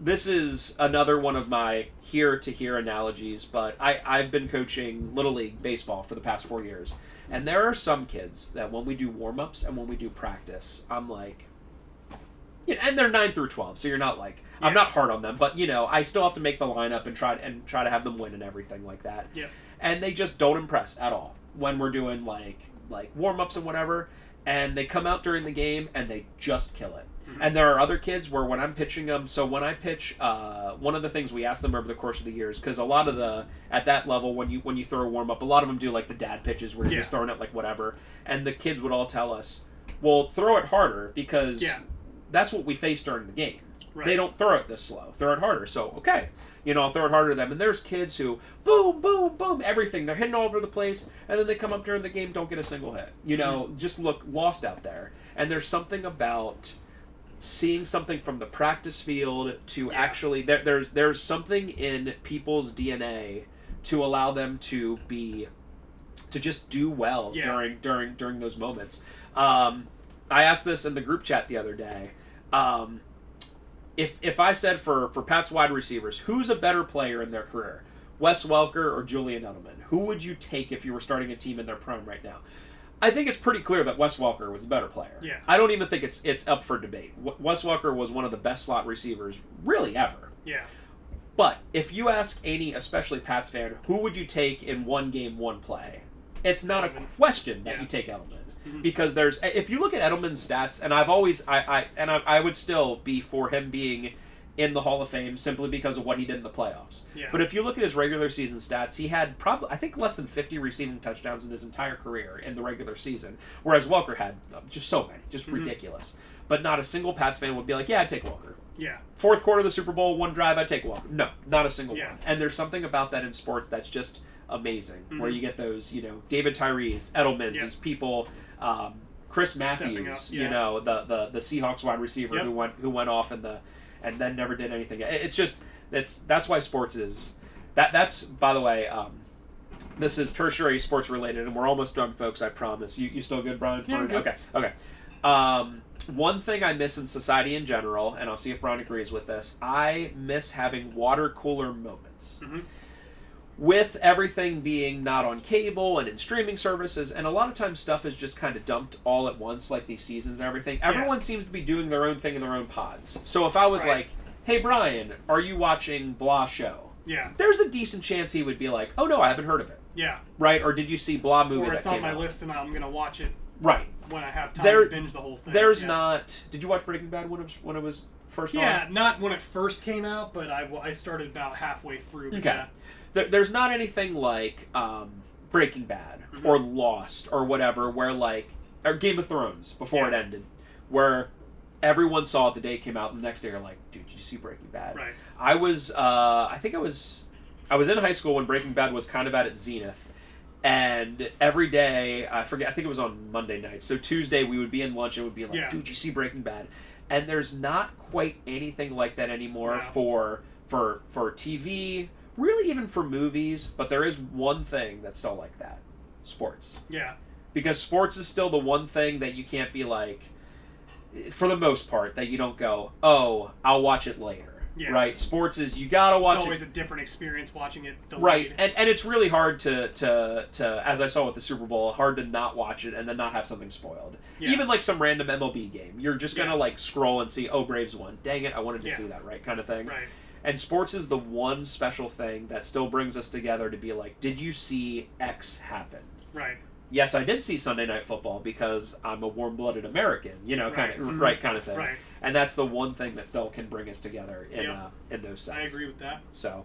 This is another one of my here-to-here analogies, but I've been coaching Little League baseball for the past 4 years. And there are some kids that when we do warm-ups and when we do practice, I'm like... and they're 9 through 12, so you're not like... I'm not hard on them, but, I still have to make the lineup and try to have them win and everything like that. Yeah. And they just don't impress at all when we're doing, like warm-ups and whatever, and they come out during the game and they just kill it. Mm-hmm. And there are other kids where when I'm pitching them, so when I pitch, one of the things we ask them over the course of the years, because a lot of at that level, when you throw a warm-up, a lot of them do, like, the dad pitches where you're just throwing it, like, whatever, and the kids would all tell us, well, throw it harder, because that's what we face during the game. Right. They don't throw it this slow. Throw it harder. So, okay. I'll throw it harder to them. And there's kids who, boom, boom, boom, everything. They're hitting all over the place. And then they come up during the game, don't get a single hit. Just look lost out there. And there's something about seeing something from the practice field to actually... There's something in people's DNA to allow them to just do well during those moments. I asked this in the group chat the other day. If I said for Pat's wide receivers, who's a better player in their career, Wes Welker or Julian Edelman? Who would you take if you were starting a team in their prime right now? I think it's pretty clear that Wes Welker was a better player. Yeah. I don't even think it's up for debate. Wes Welker was one of the best slot receivers really ever. Yeah. But if you ask any, especially Pats fan, who would you take in one game, one play? It's not a question that you take Edelman. Because if you look at Edelman's stats, and I would still be for him being in the Hall of Fame simply because of what he did in the playoffs. Yeah. But if you look at his regular season stats, he had probably, I think, less than 50 receiving touchdowns in his entire career in the regular season, whereas Welker had just so many, just ridiculous. But not a single Pats fan would be like, yeah, I'd take Welker. Yeah. Fourth quarter of the Super Bowl, one drive, I'd take Welker. No, not a single one. And there's something about that in sports that's just amazing, where you get those, David Tyree's, Edelman's, these people... Chris Matthews, the Seahawks wide receiver who went off and then never did anything. It's just that's why sports is that's by the way. This is tertiary sports related, and we're almost done, folks. I promise. You still good, Brian? Yeah, good. Okay. One thing I miss in society in general, and I'll see if Brian agrees with this. I miss having water cooler moments. Mm-hmm. With everything being not on cable and in streaming services, and a lot of times stuff is just kind of dumped all at once, like these seasons and everything. Everyone seems to be doing their own thing in their own pods. So if I was like, hey, Brian, are you watching blah show? Yeah. There's a decent chance he would be like, oh, no, I haven't heard of it. Yeah. Right? Or did you see blah movie or that it's came on my out? list and I'm going to watch it right. when I have time to binge the whole thing. There's not... Did you watch Breaking Bad when it was first on? Yeah, not when it first came out, but I started about halfway through. Okay. Yeah. There's not anything like Breaking Bad or Lost or whatever, where or Game of Thrones before it ended, where everyone saw it the day it came out, and the next day you're like, dude, did you see Breaking Bad? Right. I was in high school when Breaking Bad was kind of at its zenith, and every day, I think it was on Monday nights, so Tuesday we would be in lunch and it would be like, dude, did you see Breaking Bad? And there's not quite anything like that anymore for TV, really even for movies, but there is one thing that's still like that. Sports. Yeah. Because sports is still the one thing that you can't be like, for the most part, that you don't go, oh, I'll watch it later. Yeah. Right? Sports is, you gotta watch it. It's always a different experience watching it delayed. Right. And it's really hard to, as I saw with the Super Bowl, hard to not watch it and then not have something spoiled. Yeah. Even like some random MLB game. You're just gonna scroll and see, oh, Braves won. Dang it, I wanted to see that, right? Kind of thing. Right. And sports is the one special thing that still brings us together to be like, did you see X happen? Right. Yes, I did see Sunday Night Football because I'm a warm-blooded American, kind of thing. Right. And that's the one thing that still can bring us together in those sets. I agree with that. So,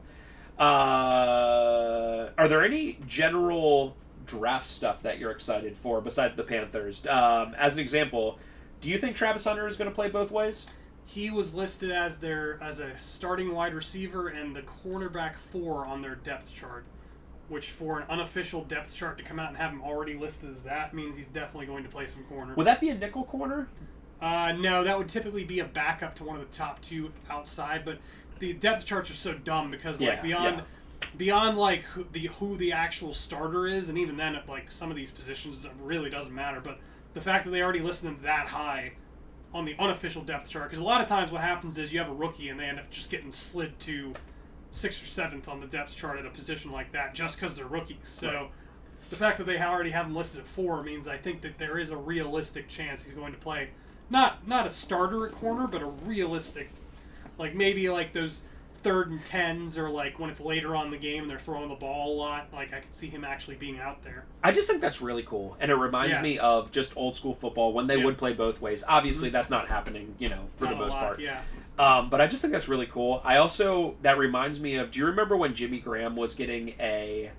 are there any general draft stuff that you're excited for besides the Panthers? As an example, do you think Travis Hunter is going to play both ways? He was listed as a starting wide receiver and the cornerback 4 on their depth chart, which for an unofficial depth chart to come out and have him already listed as that means he's definitely going to play some corner. Would that be a nickel corner? No, that would typically be a backup to one of the top 2 outside, but the depth charts are so dumb because beyond like who the actual starter is, and even then, like some of these positions, it really doesn't matter. But the fact that they already listed them that high on the unofficial depth chart, because a lot of times what happens is you have a rookie and they end up just getting slid to 6th or 7th on the depth chart at a position like that just because they're rookies. So right. The fact that they already have him listed at 4 means I think that there is a realistic chance he's going to play not a starter at corner, but a realistic, like maybe like those 3rd and 10s, or like when it's later on in the game and they're throwing the ball a lot. Like I could see him actually being out there. I just think that's really cool, and it reminds me of just old school football when they would play both ways. Obviously, that's not happening, for the most part. Yeah. But I just think that's really cool. That reminds me of. Do you remember when Jimmy Graham was getting a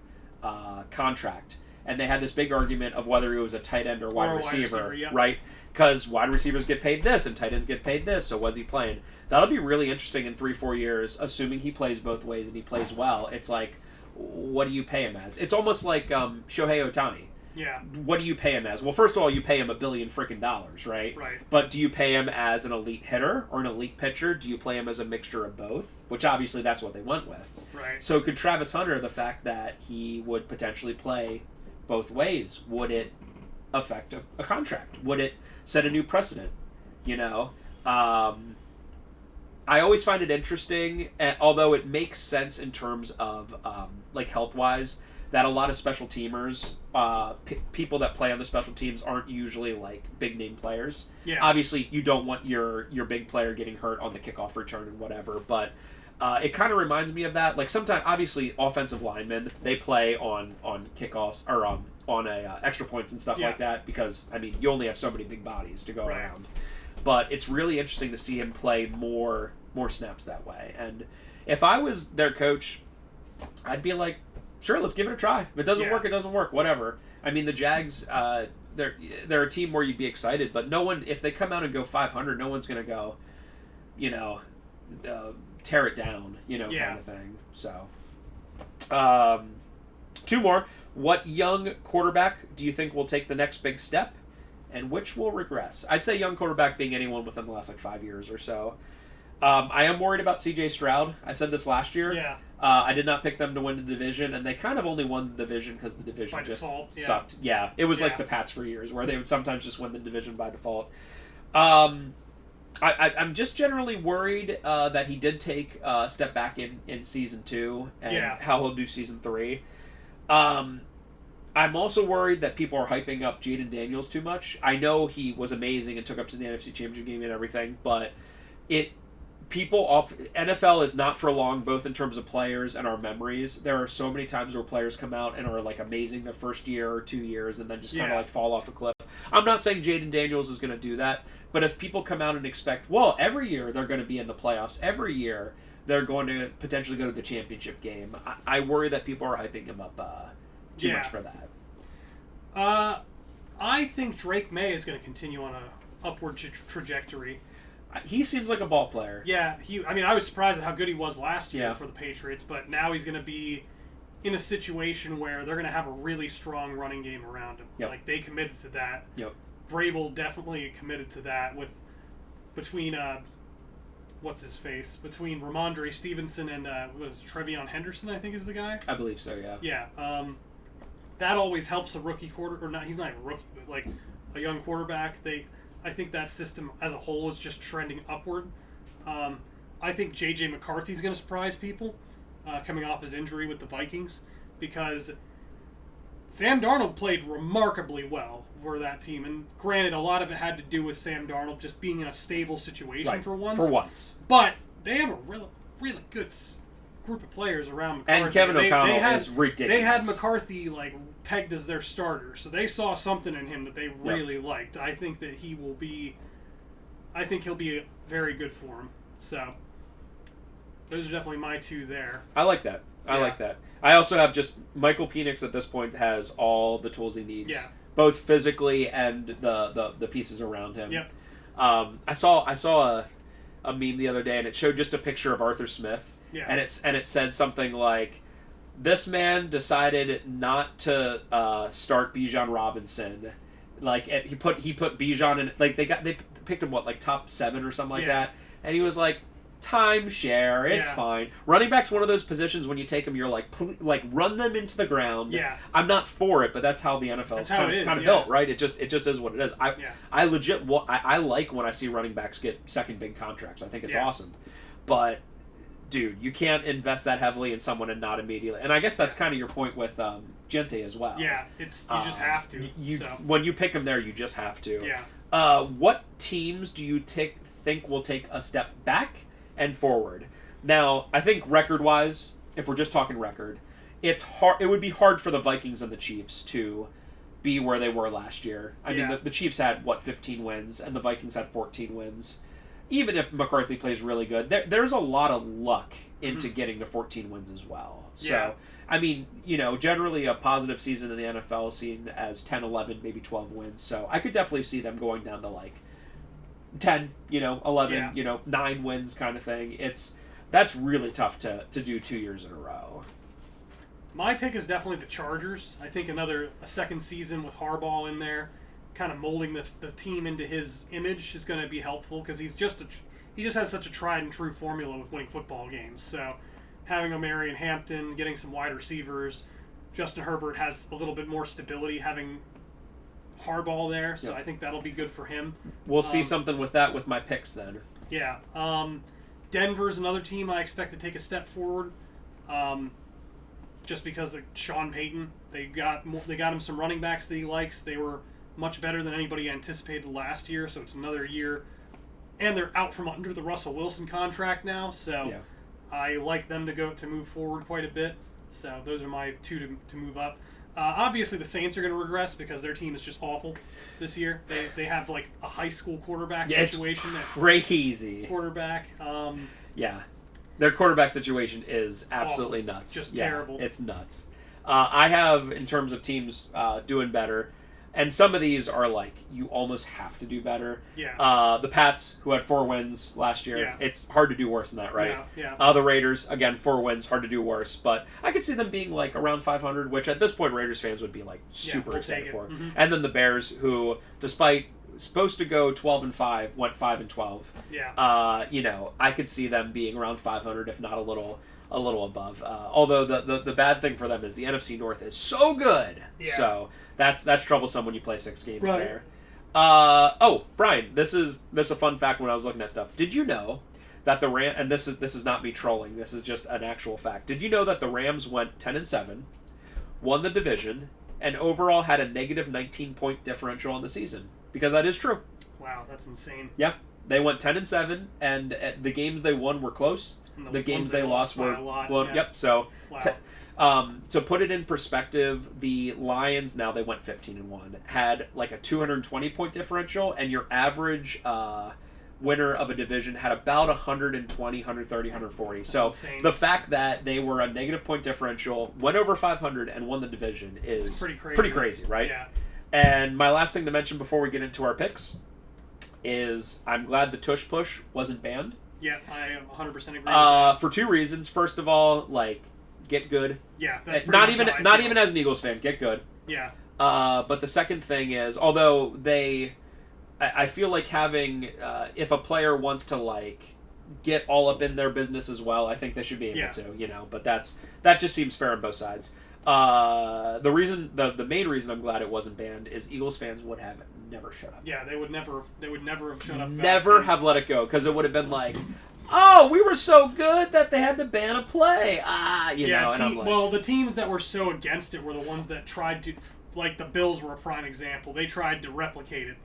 contract, and they had this big argument of whether he was a tight end or wide receiver, right? Because wide receivers get paid this and tight ends get paid this, so was he playing? That'll be really interesting in 3-4 years, assuming he plays both ways and he plays well. It's like, what do you pay him as? It's almost like Shohei Ohtani. Yeah. What do you pay him as? Well, first of all, you pay him $1 billion freaking dollars, right? Right. But do you pay him as an elite hitter or an elite pitcher? Do you play him as a mixture of both? Which obviously that's what they went with. Right. So could Travis Hunter, the fact that he would potentially play both ways, would it affect a contract? Would it set a new precedent? I always find it interesting, although it makes sense in terms of like health-wise, that a lot of special teamers, people that play on the special teams aren't usually like big-name players. Yeah. Obviously, you don't want your big player getting hurt on the kickoff return and whatever, but it kind of reminds me of that. Like sometimes, obviously, offensive linemen, they play on kickoffs or on extra points and stuff like that because, you only have so many big bodies to go around. But it's really interesting to see him play more snaps that way. And if I was their coach, I'd be like, sure, let's give it a try. If it doesn't work, it doesn't work. Whatever. The Jags, they're a team where you'd be excited, but no one, if they come out and go 500, no one's going to go, tear it down, kind of thing. So, 2 more. What young quarterback do you think will take the next big step? And which will regress? I'd say young quarterback being anyone within the last 5 years or so. I am worried about C.J. Stroud. I said this last year. Yeah. I did not pick them to win the division, and they kind of only won the division because the division by just default, sucked. Yeah, it was like the Pats for years, where they would sometimes just win the division by default. I'm just generally worried that he did take a step back in Season 2 and how he'll do Season 3. I'm also worried that people are hyping up Jaden Daniels too much. I know he was amazing and took up to the NFC Championship game and everything, but NFL is not for long, both in terms of players and our memories. There are so many times where players come out and are like amazing the first year or 2 years and then just kind of like fall off a cliff. I'm not saying Jaden Daniels is going to do that, but if people come out and expect, well, every year they're going to be in the playoffs, every year they're going to potentially go to the championship game, I worry that people are hyping him up too much for that. I think Drake May is going to continue on a upward trajectory. He seems like a ball player. Yeah, I was surprised at how good he was last year for the Patriots, but now he's going to be in a situation where they're going to have a really strong running game around him. Yep. Like, they committed to that. Yep. Vrabel definitely committed to that between between Ramondre Stevenson and Trevion Henderson, I think is the guy. I believe so, yeah. Yeah. That always helps a rookie he's not even a rookie, but like a young quarterback. I think that system as a whole is just trending upward. I think J.J. McCarthy's going to surprise people coming off his injury with the Vikings because Sam Darnold played remarkably well for that team. And granted, a lot of it had to do with Sam Darnold just being in a stable situation for once. But they have a really, really good group of players around McCarthy. And Kevin O'Connell is ridiculous. They had McCarthy pegged as their starter, so they saw something in him that they really liked. I think that he'll be very good for him. So those are definitely my 2 there. I like that. I also have just Michael Penix at this point has all the tools he needs, both physically and the pieces around him. Yep. I saw a meme the other day, and it showed just a picture of Arthur Smith, and it said something like, "This man decided not to start Bijan Robinson." Like he put Bijan in. Like they picked him what, like top 7 or something like that, and he was like, timeshare, it's fine. Running back's one of those positions when you take them, you're like run them into the ground. Yeah. I'm not for it, but that's how the NFL is kind of built, right? It just is what it is. I legit I like when I see running backs get second big contracts. I think it's awesome, but dude, you can't invest that heavily in someone and not immediately. And I guess that's kind of your point with Gente as well. Yeah, you just have to. When you pick them there, you just have to. Yeah. What teams do you think will take a step back and forward? Now, I think record-wise, if we're just talking record, it's hard. It would be hard for the Vikings and the Chiefs to be where they were last year. I mean, the Chiefs had 15 wins, and the Vikings had 14 wins. Even if McCarthy plays really good, there's a lot of luck into getting to 14 wins as well. So, I mean, generally a positive season in the NFL is seen as 10, 11, maybe 12 wins. So I could definitely see them going down to like 10, 11, 9 wins kind of thing. That's really tough to do 2 years in a row. My pick is definitely the Chargers. I think a second season with Harbaugh in there, kind of molding the team into his image, is going to be helpful because he just has such a tried and true formula with winning football games. So having a Marion Hampton, getting some wide receivers, Justin Herbert has a little bit more stability having Harbaugh there, so I think that'll be good for him. We'll see something with that with my picks then. Yeah. Denver's another team I expect to take a step forward, just because of Sean Payton. They got him some running backs that he likes. They were much better than anybody anticipated last year, so it's another year. And they're out from under the Russell Wilson contract now, so I like them to move forward quite a bit. So those are my two to move up. Obviously, the Saints are going to regress because their team is just awful this year. They have like a high school quarterback situation. It's crazy. Quarterback. Their quarterback situation is absolutely nuts. Just terrible. It's nuts. I have, in terms of teams doing better, and some of these are like you almost have to do better. Yeah. The Pats, who had 4 wins last year, it's hard to do worse than that, right? Yeah. The Raiders, again, 4 wins, hard to do worse, but I could see them being like around 500, which at this point Raiders fans would be like super excited for. Mm-hmm. And then the Bears, who, despite supposed to go 12-5, went 5-12. Yeah. I could see them being around 500, if not a little above. Although the bad thing for them is the NFC North is so good. Yeah. So that's troublesome when you play 6 games right. there. Brian, this is a fun fact when I was looking at stuff. Did you know that the Rams, and this is not me trolling, this is just an actual fact. Did you know that the Rams went 10-7, won the division, and overall had a negative 19-point differential on the season? Because that is true. Wow, that's insane. Yeah. They went 10-7, and the games they won were close. The games they lost were blown. Yeah. Yep. So, wow. To put it in perspective, the Lions, now they went 15-1, had like a 220-point differential, and your average winner of a division had about 120, 130, 140. That's so insane. The fact that they were a negative point differential, went over 500, and won the division is pretty crazy, right? Yeah. And my last thing to mention before we get into our picks is I'm glad the tush push wasn't banned. Yeah, I 100% agree with that. For 2 reasons. First of all, like, get good. Yeah, that's not even as an Eagles fan, get good. Yeah. But the second thing is, although I feel like having if a player wants to like get all up in their business as well, I think they should be able to, But that just seems fair on both sides. The main reason I'm glad it wasn't banned is Eagles fans would have never shut up. Yeah, they would never have shut up. Never have let it go, because it would have been like, oh, we were so good that they had to ban a play. And I'm like, well, the teams that were so against it were the ones that tried to, like the Bills were a prime example. They tried to replicate it.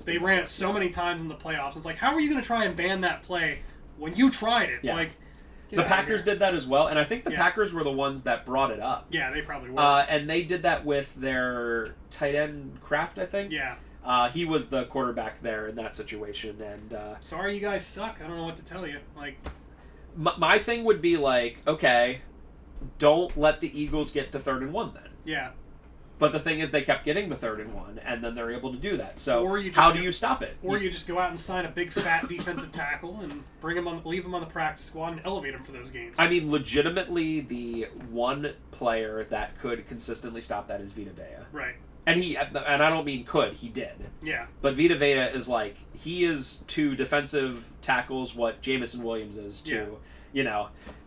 They ran it so many times in the playoffs. It's like, how are you going to try and ban that play when you tried it? Yeah. Like, the Packers did that as well, and I think the Packers were the ones that brought it up. Yeah, they probably were. And they did that with their tight end Kraft, I think. Yeah. He was the quarterback there in that situation, and sorry, you guys suck. I don't know what to tell you. Like, my thing would be like, okay, don't let the Eagles get to 3rd and 1 then. Yeah. But the thing is, they kept getting the 3rd and 1, and then they're able to do that. So how do you stop it? Or you just go out and sign a big fat defensive tackle and leave him on the practice squad and elevate him for those games. I mean, legitimately, the one player that could consistently stop that is Vita Vea. Right. And I don't mean could, he did. Yeah. But Vita Vea is like, he is to defensive tackles what Jamison Williams is to,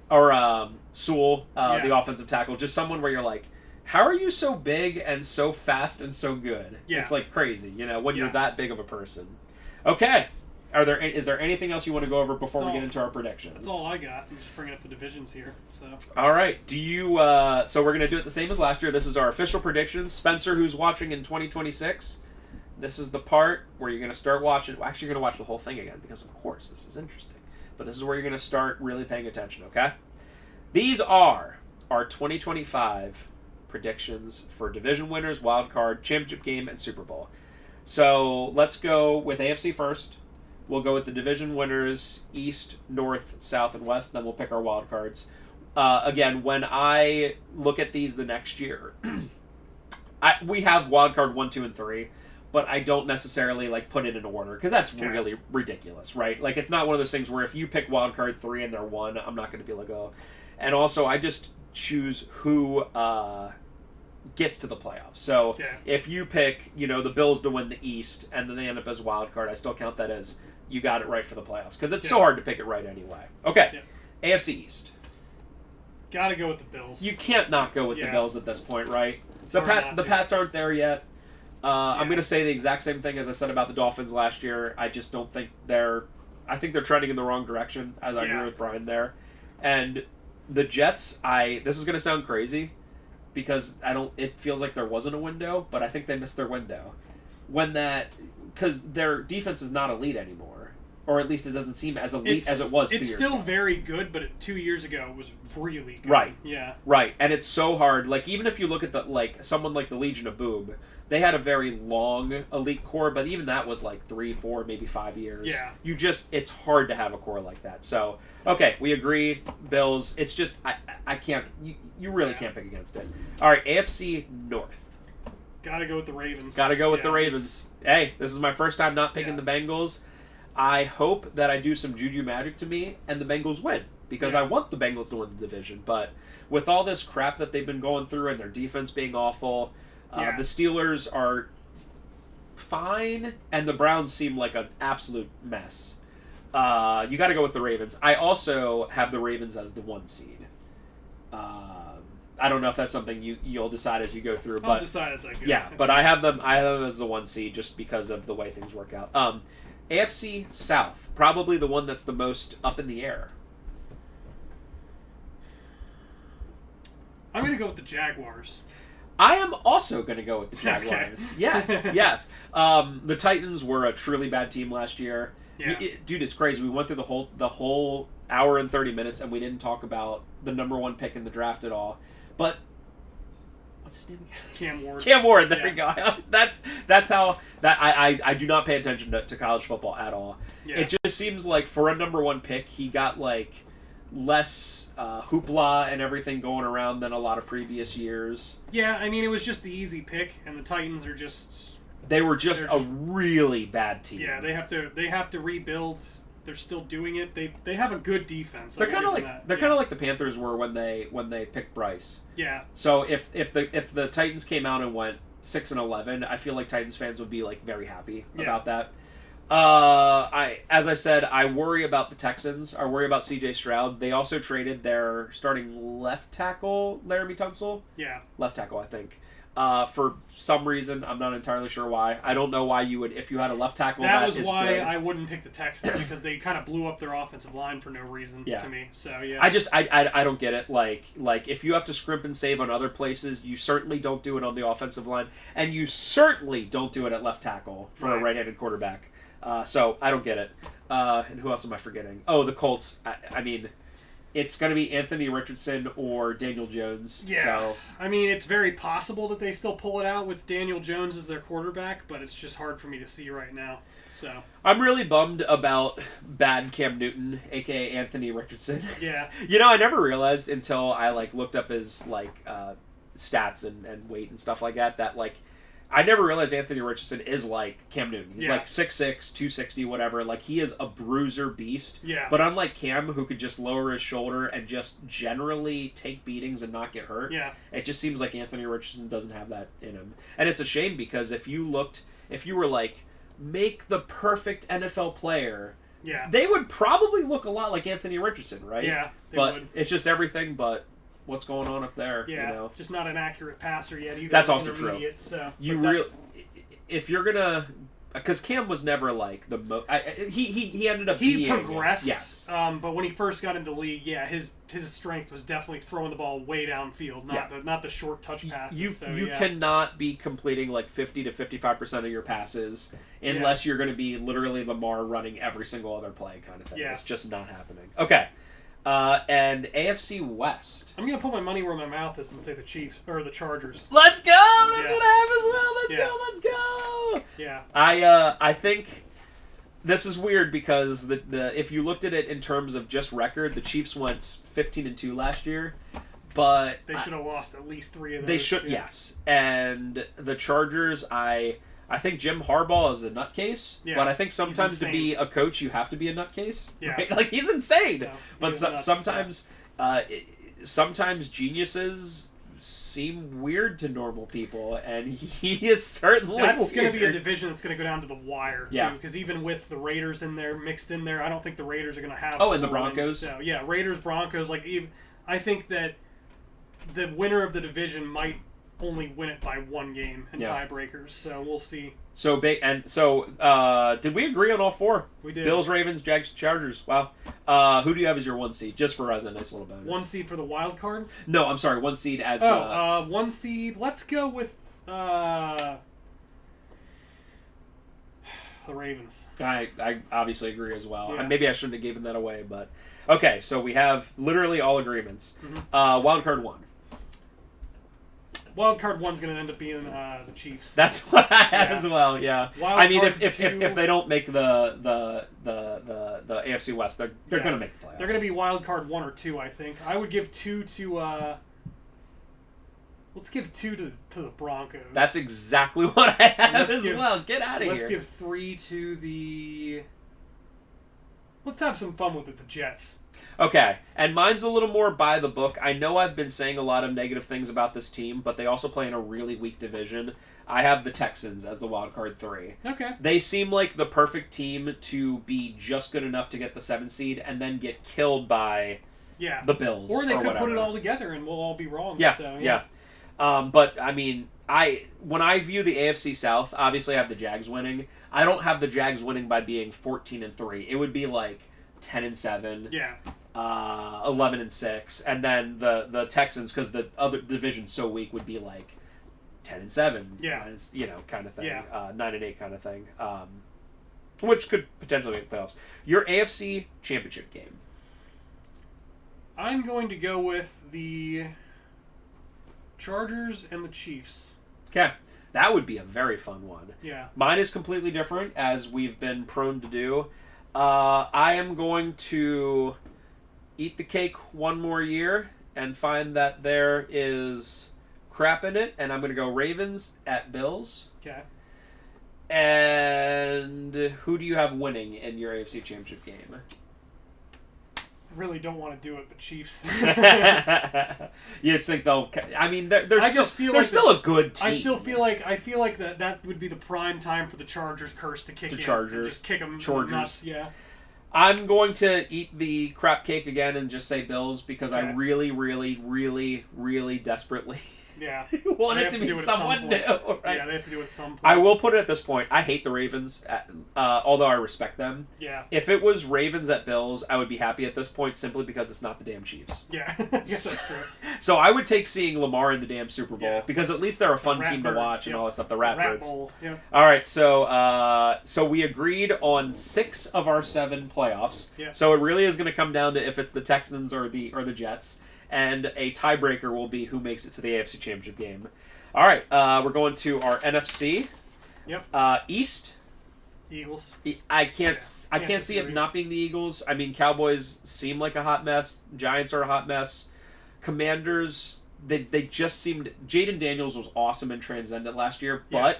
or Sewell, the offensive tackle. Just someone where you're like, how are you so big and so fast and so good? Yeah. It's like crazy, when you're that big of a person. Okay. Is there anything else you want to go over before we get into our predictions? That's all I got. I'm just bringing up the divisions here. So. All right. Do you? So we're gonna do it the same as last year. This is our official predictions. Spencer, who's watching in 2026, this is the part where you're gonna start watching. Well, actually, you're gonna watch the whole thing again because, of course, this is interesting. But this is where you're gonna start really paying attention. Okay. These are our 2025 predictions for division winners, wild card, championship game, and Super Bowl. So let's go with AFC first. We'll go with the division winners, East, North, South, and West. Then we'll pick our wild cards. Again, when I look at these the next year, we have wild card 1, 2, and 3, but I don't necessarily put it in order because that's really ridiculous, right? Like, it's not one of those things where if you pick wild card 3 and they're 1, I'm not going to be like, oh. And also, I just choose who gets to the playoffs. So if you pick, the Bills to win the East and then they end up as wild card, I still count that as you got it right for the playoffs because it's so hard to pick it right anyway. Okay, AFC East. Got to go with the Bills. You can't not go with the Bills at this point, right? The Pats aren't there yet. I'm going to say the exact same thing as I said about the Dolphins last year. I just don't think I think they're trending in the wrong direction, as I agree with Brian there. And the Jets, this is going to sound crazy, because it feels like there wasn't a window, but I think they missed their window. Because their defense is not elite anymore. Or at least it doesn't seem as elite as it was 2 years ago. It's still very good, but 2 years ago it was really good. Right. Yeah. Right. And it's so hard. Even if you look at someone like the Legion of Boom, they had a very long elite core, but even that was 3, 4, maybe 5 years. Yeah. It's hard to have a core like that. So, okay, we agree. Bills. It's just, I can't, you really can't pick against it. All right, AFC North. Gotta go with the Ravens. Gotta go with the Ravens. Hey, this is my first time not picking the Bengals. I hope that I do some juju magic to me and the Bengals win, because I want the Bengals to win the division. But with all this crap that they've been going through and their defense being awful, the Steelers are fine and the Browns seem like an absolute mess. You got to go with the Ravens. I also have the Ravens as the 1 seed. I don't know if that's something you'll decide as you go through. I'll decide as I go. Yeah, but I have them as the 1 seed just because of the way things work out. AFC South, probably the one that's the most up in the air. I'm going to go with the Jaguars. I am also going to go with the Jaguars. Okay. Yes. The Titans were a truly bad team last year. Yeah. Dude, it's crazy. We went through the whole hour and 30 minutes, and we didn't talk about the number 1 pick in the draft at all. But what's his name again? Cam Ward. There we go. That's how that I do not pay attention to college football at all. Yeah. It just seems like for a number 1 pick, he got less hoopla and everything going around than a lot of previous years. Yeah, I mean, it was just the easy pick, and the Titans are just... They were just a really bad team. Yeah, they have to rebuild. They're still doing it. They have a good defense. They're kind of like the Panthers were when they picked Bryce. Yeah. So if the Titans came out and went 6-11, I feel like Titans fans would be very happy about that. As I said, I worry about the Texans. I worry about C.J. Stroud. They also traded their starting left tackle, Laramie Tunsil. Yeah. Left tackle, I think. For some reason, I'm not entirely sure why. I don't know why you would, if you had a left tackle. That was why good. I wouldn't pick the Texans, because they kind of blew up their offensive line for no reason to me. So yeah, I don't get it. Like if you have to scrimp and save on other places, you certainly don't do it on the offensive line, and you certainly don't do it at left tackle for a right-handed quarterback. So I don't get it. And who else am I forgetting? Oh, the Colts. I mean, it's going to be Anthony Richardson or Daniel Jones. Yeah. So. I mean, it's very possible that they still pull it out with Daniel Jones as their quarterback, but it's just hard for me to see right now. So I'm really bummed about bad Cam Newton, a.k.a. Anthony Richardson. Yeah. I never realized until I looked up his stats and weight and stuff like that, like, I never realized Anthony Richardson is like Cam Newton. He's like 6'6", 260, whatever. Like, he is a bruiser beast. Yeah. But unlike Cam, who could just lower his shoulder and just generally take beatings and not get hurt, it just seems like Anthony Richardson doesn't have that in him. And it's a shame, because if you were like, make the perfect NFL player, they would probably look a lot like Anthony Richardson, right? Yeah, they but would. It's just everything but what's going on up there. Yeah, you know? Just not an accurate passer yet either. That's also true. So, if you're gonna, because Cam was never like the most. He ended up. He progressed. Yes. But when he first got into the league, his strength was definitely throwing the ball way downfield, not the short touch passes. You cannot be completing like 50 to 55% of your passes unless you're going to be literally Lamar running every single other play kind of thing. Yeah. It's just not happening. Okay. And AFC West. I'm going to put my money where my mouth is and say the Chiefs or the Chargers. Let's go! That's what I have as well. Let's go! Yeah. I think this is weird, because the if you looked at it in terms of just record, the Chiefs went 15-2 last year, but they should have lost at least 3 of those. They should, yes. And the Chargers, I think Jim Harbaugh is a nutcase, but I think sometimes to be a coach, you have to be a nutcase. Yeah. Right? Like, he's insane. No, but sometimes geniuses seem weird to normal people, and he is certainly That's going to be a division that's going to go down to the wire, too. Yeah. Because even with the Raiders in there, mixed in there, I don't think the Raiders are going to have... Oh, and the Broncos? So, yeah, Raiders, Broncos, I think that the winner of the division might only win it by 1 game in tiebreakers, so we'll see. So did we agree on all 4? We did. Bills, Ravens, Jags, Chargers. Wow. Who do you have as your 1 seed? Just for us, a nice little bonus. 1 seed for the wild card? No, I'm sorry. 1 seed as 1 seed. Let's go with the Ravens. I obviously agree as well. Yeah. Maybe I shouldn't have given that away, but okay. So we have literally all agreements. Mm-hmm. Wild card 1. Wild card 1's going to end up being the Chiefs. That's what I had as well. Yeah. Wild if they don't make the AFC West, they're going to make the playoffs. They're going to be wild card 1 or 2, I think. I would give 2 to. Let's give 2 to the Broncos. That's exactly what I had as well. Get out of here. Let's give 3 to the. Let's have some fun with it. The Jets. Okay, and mine's a little more by the book. I know I've been saying a lot of negative things about this team, but they also play in a really weak division. I have the Texans as the wild card 3. Okay. They seem like the perfect team to be just good enough to get the 7th seed and then get killed by the Bills. Or they could whatever. put it all together and we'll all be wrong. Yeah, so, yeah. But, I mean, when I view the AFC South, obviously I have the Jags winning. I don't have the Jags winning by being 14-3. It would be like 10-7. Yeah. 11-6, and then the Texans, because the other division's so weak, would be like 10-7, kind of thing, 9-8 kind of thing, which could potentially make playoffs. Your AFC Championship game. I'm going to go with the Chargers and the Chiefs. Okay, that would be a very fun one. Yeah. Mine is completely different, as we've been prone to do. I am going to eat the cake one more year and find that there is crap in it, and I'm going to go Ravens at Bills. Okay. And who do you have winning in your AFC Championship game? I really don't want to do it, but Chiefs. You just think they'll... I mean, they're still a good team. I feel like that would be the prime time for the Chargers curse to kick in. Chargers. Just kick them. Chargers. Yeah. I'm going to eat the crap cake again and just say Bills, because I really, really, really, really desperately want it to be someone new. Right? Yeah, they have to do it at some point. I will put it at this point. I hate the Ravens, although I respect them. Yeah. If it was Ravens at Bills, I would be happy at this point, simply because it's not the damn Chiefs. Yeah, yes, that's true. So I would take seeing Lamar in the damn Super Bowl, because at least they're a fun team to watch and all that stuff. The Ratbirds. Bowl. Yeah. All right, so we agreed on 6 of our 7 playoffs. Yeah. So it really is going to come down to if it's the Texans or the Jets, and a tiebreaker will be who makes it to the AFC Championship game. All right, we're going to our NFC. Yep. East. Eagles. I can't see it not being the Eagles. I mean, Cowboys seem like a hot mess. Giants are a hot mess. Commanders they just seemed... Jaden Daniels was awesome and transcendent last year, Yeah. but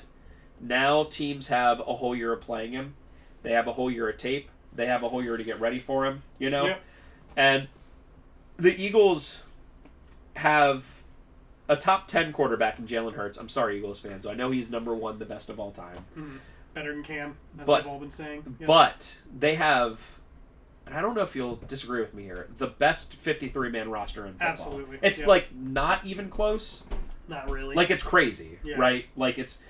now teams have a whole year of playing him. They have a whole year of tape. They have a whole year to get ready for him, you know? Yep. And the Eagles have a top 10 quarterback in Jalen Hurts. I'm sorry, Eagles fans. I know he's number 1, the best of all time. Mm-hmm. Better than Cam, as But- they've all been saying. Yeah. But they have, and I don't know if you'll disagree with me here, the best 53-man roster in football. Absolutely. It's Yeah. like not even close. Not really. Like it's crazy, Yeah. right? Like it's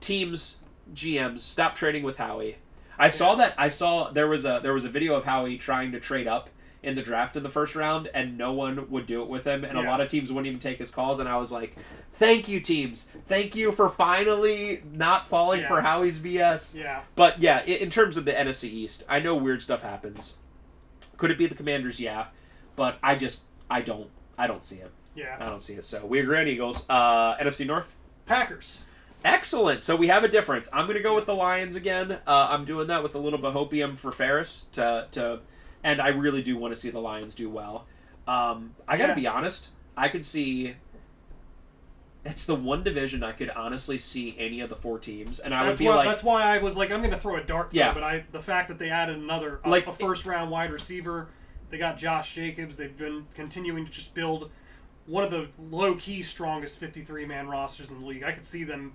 teams, GMs stop trading with Howie. I saw there was a video of Howie trying to trade up in the draft in the first round, and no one would do it with him, and a Yeah. lot of teams wouldn't even take his calls, and I was like, thank you, teams. Thank you for finally not falling Yeah. for Howie's BS. Yeah. But yeah, in terms of the NFC East, I know weird stuff happens. Could it be the Commanders? Yeah. But I don't see it. Yeah. I don't see it. So we agree on Eagles. NFC North? Packers. Excellent. So we have a difference. I'm going to go with the Lions again. I'm doing that with a little Bahopium for Ferris and I really do want to see the Lions do well. I got to be honest. I could see. It's the one division I could honestly see any of the 4 teams, and That's why I was like, I'm going to throw a dart throw, Yeah. but the fact that they added another Like- a first round wide receiver, they got Josh Jacobs. They've been continuing to just build one of the low key strongest 53-man rosters in the league. I could see them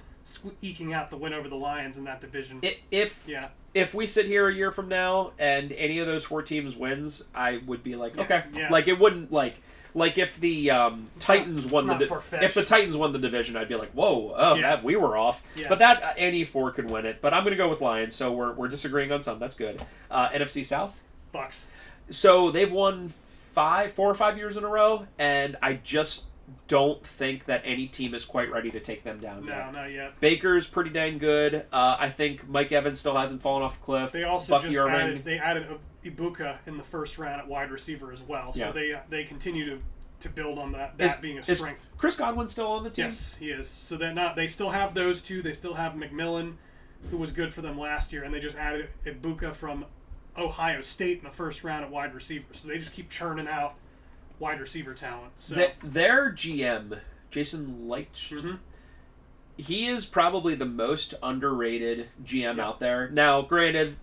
eking out the win over the Lions in that division. If we sit here a year from now and any of those 4 teams wins, I would be like, okay, Yeah. like it wouldn't like if the Titans won not the far-fetched. if the Titans won the division, I'd be like, whoa, that we were off. Yeah. But that any 4 could win it. But I'm going to go with Lions. So we're disagreeing on some. That's good. NFC South. Bucks. So they've won 4 or 5 years in a row, and I just don't think that any team is quite ready to take them down No, yet. not yet. Baker's pretty dang good. I think Mike Evans still hasn't fallen off a cliff. They also Bucky Irving. added Ibuka in the first round at wide receiver as well. So they continue to build on that being a strength. Is Chris Godwin still on the team? Yes, he is. So they still have those 2. They still have McMillan, who was good for them last year, and they just added Ibuka from Ohio State in the first round at wide receiver. So they just keep churning out wide receiver talent. So Their GM, Jason Leitch, he is probably the most underrated GM out there. Now, granted,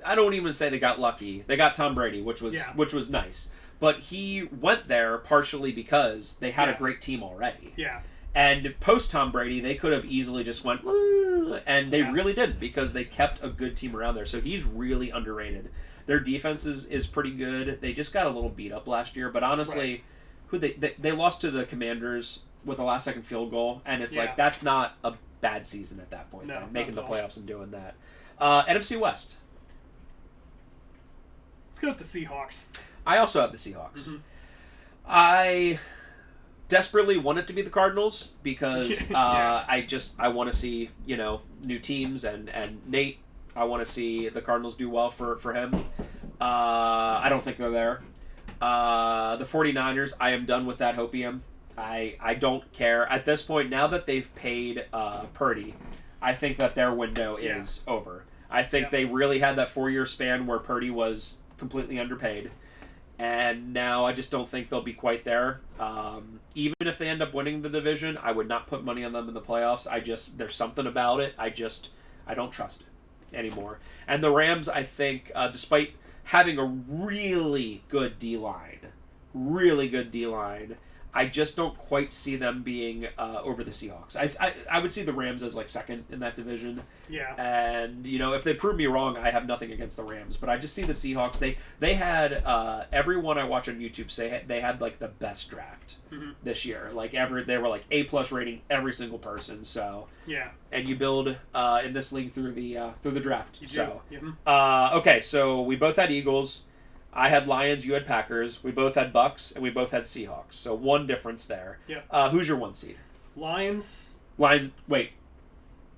I don't even say they got lucky. They got Tom Brady, which was nice. But he went there partially because they had a great team already. Yeah. And post Tom Brady, they could have easily just went, "Woo," and they really didn't because they kept a good team around there. So he's really underrated. Their defense is pretty good. They just got a little beat up last year, but honestly, they lost to the Commanders with a last-second field goal, and it's like that's not a bad season at that point. No, making the not at all. playoffs and doing that. NFC West. Let's go with the Seahawks. I also have the Seahawks. I desperately want it to be the Cardinals because I want to see new teams and Nate. I want to see the Cardinals do well for him. I don't think they're there. The 49ers, I am done with that hopium. I don't care at this point. Now that they've paid Purdy, I think that their window is over. I think they really had that 4-year span where Purdy was completely underpaid. And now I just don't think they'll be quite there. Even if they end up winning the division, I would not put money on them in the playoffs. There's something about it. I don't trust it anymore. And the Rams, I think, despite having a really good D-line, I just don't quite see them being over the Seahawks. I would see the Rams as like second in that division. Yeah. And if they prove me wrong, I have nothing against the Rams, but I just see the Seahawks. They had everyone I watch on YouTube say they had like the best draft this year. Like they were like A+ rating every single person. So and you build in this league through the draft. Okay, so we both had Eagles. I had Lions, you had Packers. We both had Bucks, and we both had Seahawks. So one difference there. Yeah. Who's your 1 seed? Lions. Wait.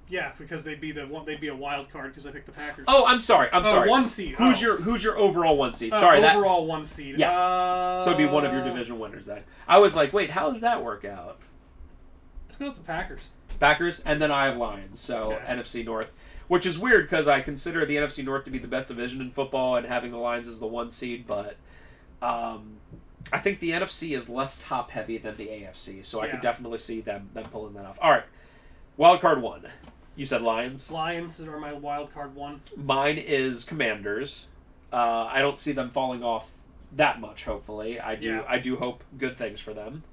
Yeah, because they'd be a wild card because I picked the Packers. Oh, I'm sorry. 1 seed. Who's your overall 1 seed? Sorry, overall 1 seed. Yeah. So it'd be one of your division winners then. I was like, wait, how does that work out? Let's go with the Packers. Packers, and then I have Lions. So NFC North. Which is weird because I consider the NFC North to be the best division in football and having the Lions as the 1 seed, but I think the NFC is less top heavy than the AFC, so I Yeah. could definitely see them pulling that off. All right, wild card 1. You said Lions. Lions are my wild card 1. Mine is Commanders. I don't see them falling off that much. Hopefully, I do. Yeah. I do hope good things for them.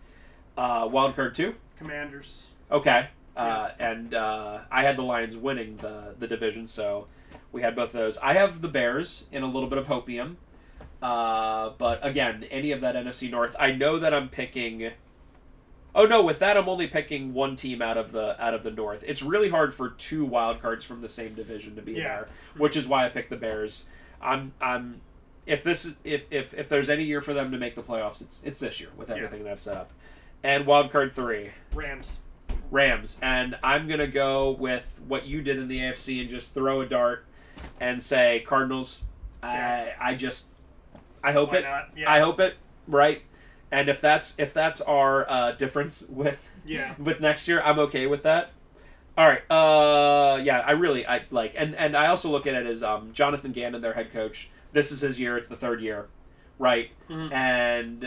Wild card 2. Commanders. Okay. Yeah. And I had the Lions winning the division, so we had both of those. I have the Bears in a little bit of hopium. But again, any of that NFC North, I know that I'm picking. Oh no! With that, I'm only picking one team out of the North. It's really hard for 2 wild cards from the same division to be there, which is why I picked the Bears. If there's any year for them to make the playoffs, it's this year with everything that I've set up. And wild card 3, Rams, and I'm gonna go with what you did in the AFC and just throw a dart and say Cardinals. Yeah. I hope Why it. not? Yeah. I hope it. Right. And if that's our difference with next year, I'm okay with that. All right. I like, and I also look at it as Jonathan Gannon, their head coach. This is his year. It's the 3rd year, right? Mm-hmm. And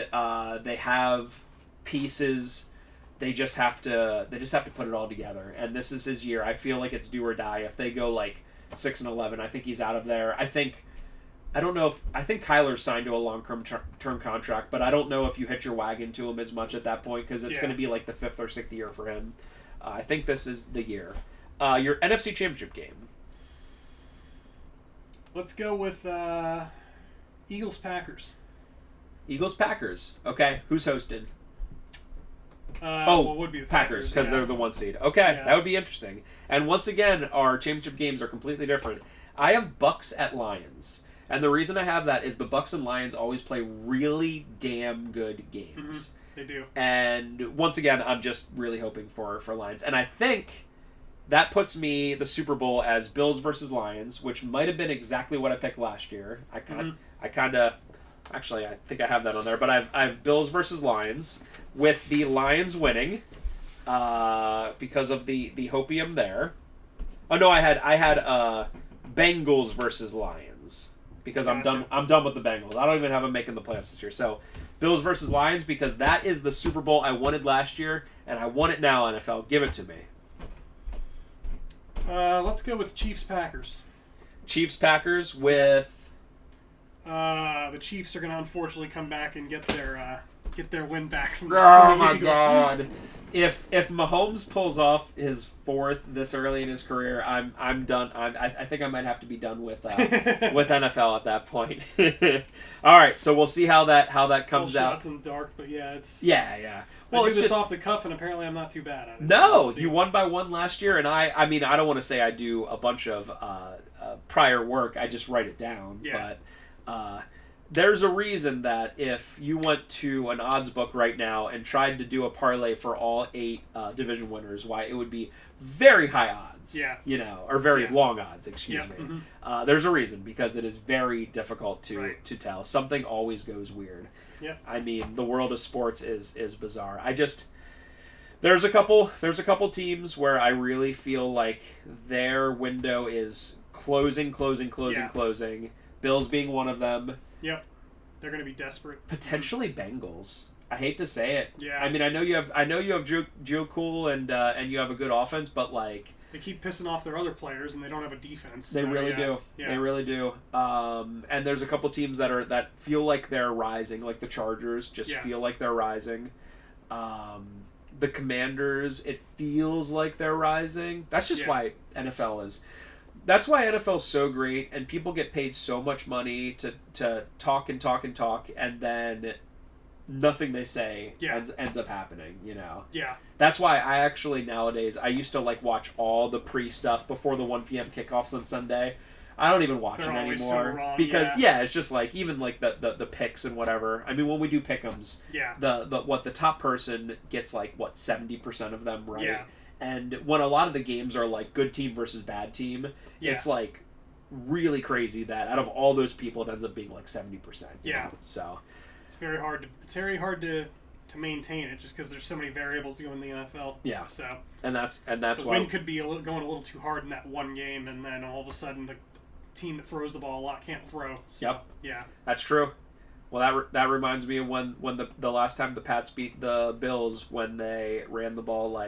they have pieces. They just have to put it all together. And this is his year. I feel like it's do or die. If they go like 6-11, I think he's out of there. I think Kyler's signed to a long-term contract, but I don't know if you hitch your wagon to him as much at that point because it's going to be like the 5th or 6th year for him. I think this is the year. Your NFC Championship game. Let's go with Eagles-Packers. Eagles-Packers. Okay, who's hosting? What would be the Packers, because they're the 1 seed. Okay, that would be interesting. And once again, our championship games are completely different. I have Bucks at Lions. And the reason I have that is the Bucks and Lions always play really damn good games. Mm-hmm. They do. And once again, I'm just really hoping for Lions. And I think that puts me the Super Bowl as Bills versus Lions, which might have been exactly what I picked last year. I think I have that on there, but I've Bills versus Lions with the Lions winning because of the hopium there. Oh no, I had Bengals versus Lions. Because Gotcha. I'm done with the Bengals. I don't even have them making the playoffs this year. So, Bills versus Lions, because that is the Super Bowl I wanted last year, and I want it now, NFL. Give it to me. Let's go with Chiefs-Packers. Chiefs-Packers with... The Chiefs are going to unfortunately come back and get their win back from the Oh my Eagles. God! If Mahomes pulls off his 4th this early in his career, I'm done. I think I might have to be done with NFL at that point. All right, so we'll see how that comes out. Shots in the dark, but it's Well, I it's do this just off the cuff, and apparently I'm not too bad at it. no. So You won by 1 last year, and I mean I don't want to say I do a bunch of prior work. I just write it down, but. There's a reason that if you went to an odds book right now and tried to do a parlay for all 8 division winners, why it would be very high odds. Yeah. Or very long odds, excuse me. Mm-hmm. There's a reason, because it is very difficult to tell. Something always goes weird. Yeah. I mean, the world of sports is bizarre. There's a couple teams where I really feel like their window is closing. Bills being one of them. Yep. They're going to be desperate. Potentially Bengals. I hate to say it. Yeah. I mean, I know you have Joe Cool and you have a good offense, but like they keep pissing off their other players and they don't have a defense. They really do. Yeah. They really do. And there's a couple teams that feel like they're rising, like the Chargers just feel like they're rising. The Commanders, it feels like they're rising. That's just why NFL is. That's why NFL is so great, and people get paid so much money to talk, and then nothing they say ends up happening, Yeah. That's why I actually nowadays, I used to watch all the pre-stuff before the 1 p.m. kickoffs on Sunday. I don't even watch it anymore. So wrong, because it's just even the picks and whatever. I mean, when we do pick'ems, the top person gets 70% of them right. Yeah. And when a lot of the games are good team versus bad team, it's really crazy that out of all those people it ends up being 70%. Yeah. So it's very hard to maintain it just because there's so many variables going in the NFL. Yeah. So and that's the why wind could be going a little too hard in that one game, and then all of a sudden the team that throws the ball a lot can't throw. So, Yep. Yeah. That's true. Well, that reminds me of when the last time the Pats beat the Bills, when they ran the ball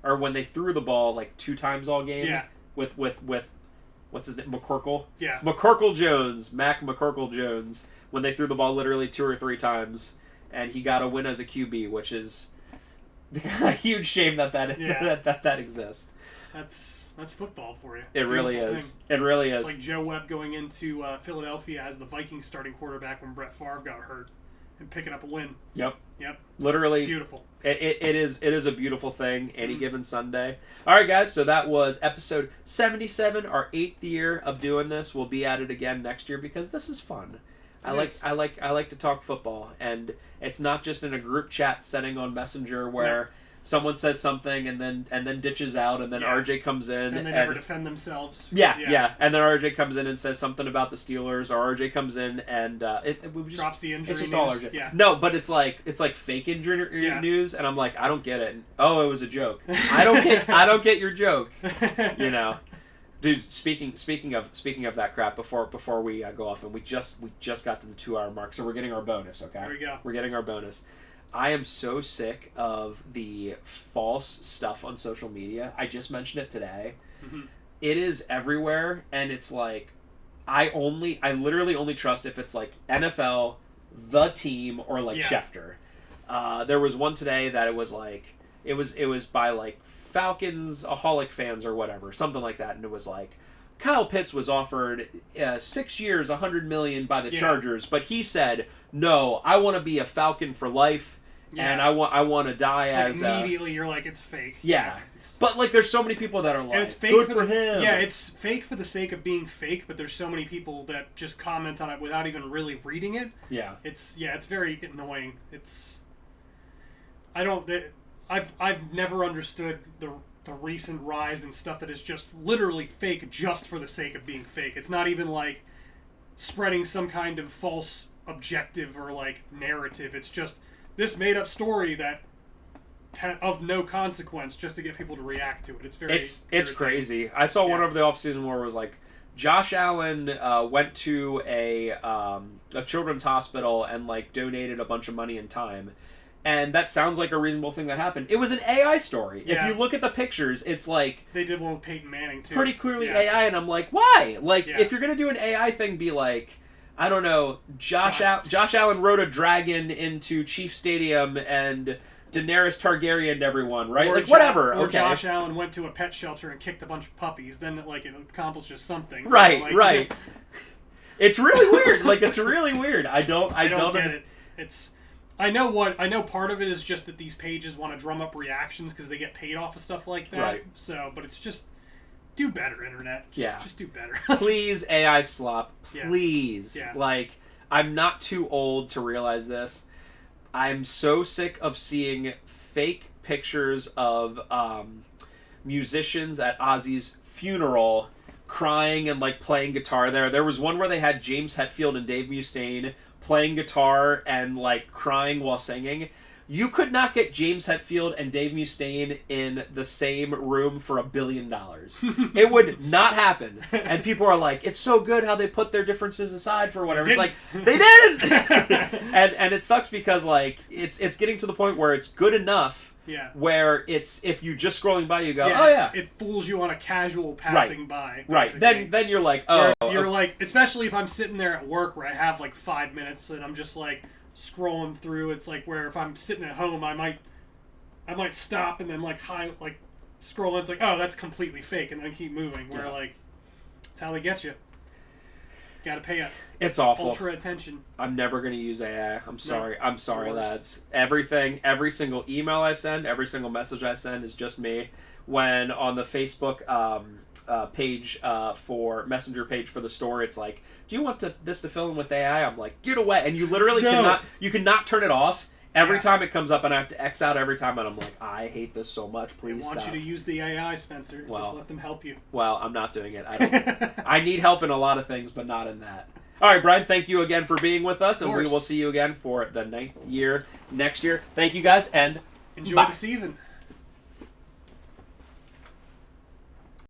or when they threw the ball 2 times all game. Yeah. With what's his name, McCorkle. Yeah. Mac McCorkle Jones, when they threw the ball literally 2 or 3 times, and he got a win as a QB, which is a huge shame that exists. That's football for you. It really is. It really is. It's like Joe Webb going into Philadelphia as the Vikings starting quarterback when Brett Favre got hurt and picking up a win. Yep. Yep. Literally. It's beautiful. It is a beautiful thing any given Sunday. All right, guys. So that was episode 77, our 8th year of doing this. We'll be at it again next year because this is fun. I like to talk football, and it's not just in a group chat setting on Messenger where someone says something and then ditches out, and then RJ comes in and they never defend themselves. Yeah, and then RJ comes in and says something about the Steelers, or RJ comes in and we just drops the injury. It's just news. all RJ. Yeah. No, but it's like fake injury news, and I'm like, I don't get it. Oh, it was a joke. I don't get your joke. You know. Dude, speaking of that crap, before we go off, and we just got to the 2-hour mark, so we're getting our bonus. Okay, there we go. We're getting our bonus. I am so sick of the false stuff on social media. I just mentioned it today. Mm-hmm. It is everywhere, and it's like I literally only trust if it's like NFL, the team, or Schefter. There was one today that it was by Falcons-aholic fans or whatever, something like that, and it was like Kyle Pitts was offered 6 years, $100 million by the Chargers, but he said, "No, I want to be a Falcon for life, and I want to die as." Immediately, you're like, it's fake. Yeah, but there's so many people that are like, and it's fake "Good for him." Yeah, it's fake for the sake of being fake, but there's so many people that just comment on it without even really reading it. Yeah, it's very annoying. I've never understood the recent rise in stuff that is just literally fake just for the sake of being fake. It's not even like spreading some kind of false objective or narrative. It's just this made up story that of no consequence just to get people to react to it. It's crazy. I saw one over the off season where it was like Josh Allen went to a children's hospital and donated a bunch of money and time. And that sounds like a reasonable thing that happened. It was an AI story. Yeah. If you look at the pictures, it's like... They did one with Peyton Manning, too. Pretty clearly AI, and I'm like, why? If you're going to do an AI thing, be like, I don't know, Josh Allen rode a dragon into Chief Stadium and Daenerys Targaryen everyone, right? Or whatever. Or okay. Josh Allen went to a pet shelter and kicked a bunch of puppies. Then, it accomplishes something. Right. It's really weird. It's really weird. I don't get it. I know part of it is just that these pages want to drum up reactions because they get paid off of stuff like that. Right. So, but it's just do better, internet. Just do better. Please, AI slop. Please. Yeah. I'm not too old to realize this. I'm so sick of seeing fake pictures of musicians at Ozzy's funeral crying and playing guitar there. There was one where they had James Hetfield and Dave Mustaine playing guitar and crying while singing. You could not get James Hetfield and Dave Mustaine in the same room for $1 billion. It would not happen. And people are like, it's so good how they put their differences aside for whatever. It's like, they didn't! and it sucks because it's getting to the point where it's good enough. Yeah. Where it's, if you just scrolling by, you go, oh yeah. It fools you on a casual passing by. Right. Then you're like, oh. You're especially if I'm sitting there at work where I have 5 minutes and I'm just scrolling through. It's where if I'm sitting at home, I might stop and then scroll and it's oh, that's completely fake, and then keep moving. Where that's how they get you. Got to pay it. It's awful. Ultra attention. I'm never going to use AI. I'm sorry. No, I'm sorry, lads. Every single email I send, every single message I send is just me. When on the Facebook page for Messenger page for the store, it's like, do you want this to fill in with AI? I'm like, get away. And you literally cannot turn it off. Every time it comes up, and I have to X out every time, and I'm like, I hate this so much. Please stop. I want you to use the AI, Spencer. Just let them help you. Well, I'm not doing it. I need help in a lot of things, but not in that. All right, Brian, thank you again for being with us, and we will see you again for the 9th year next year. Thank you, guys, and enjoy the season.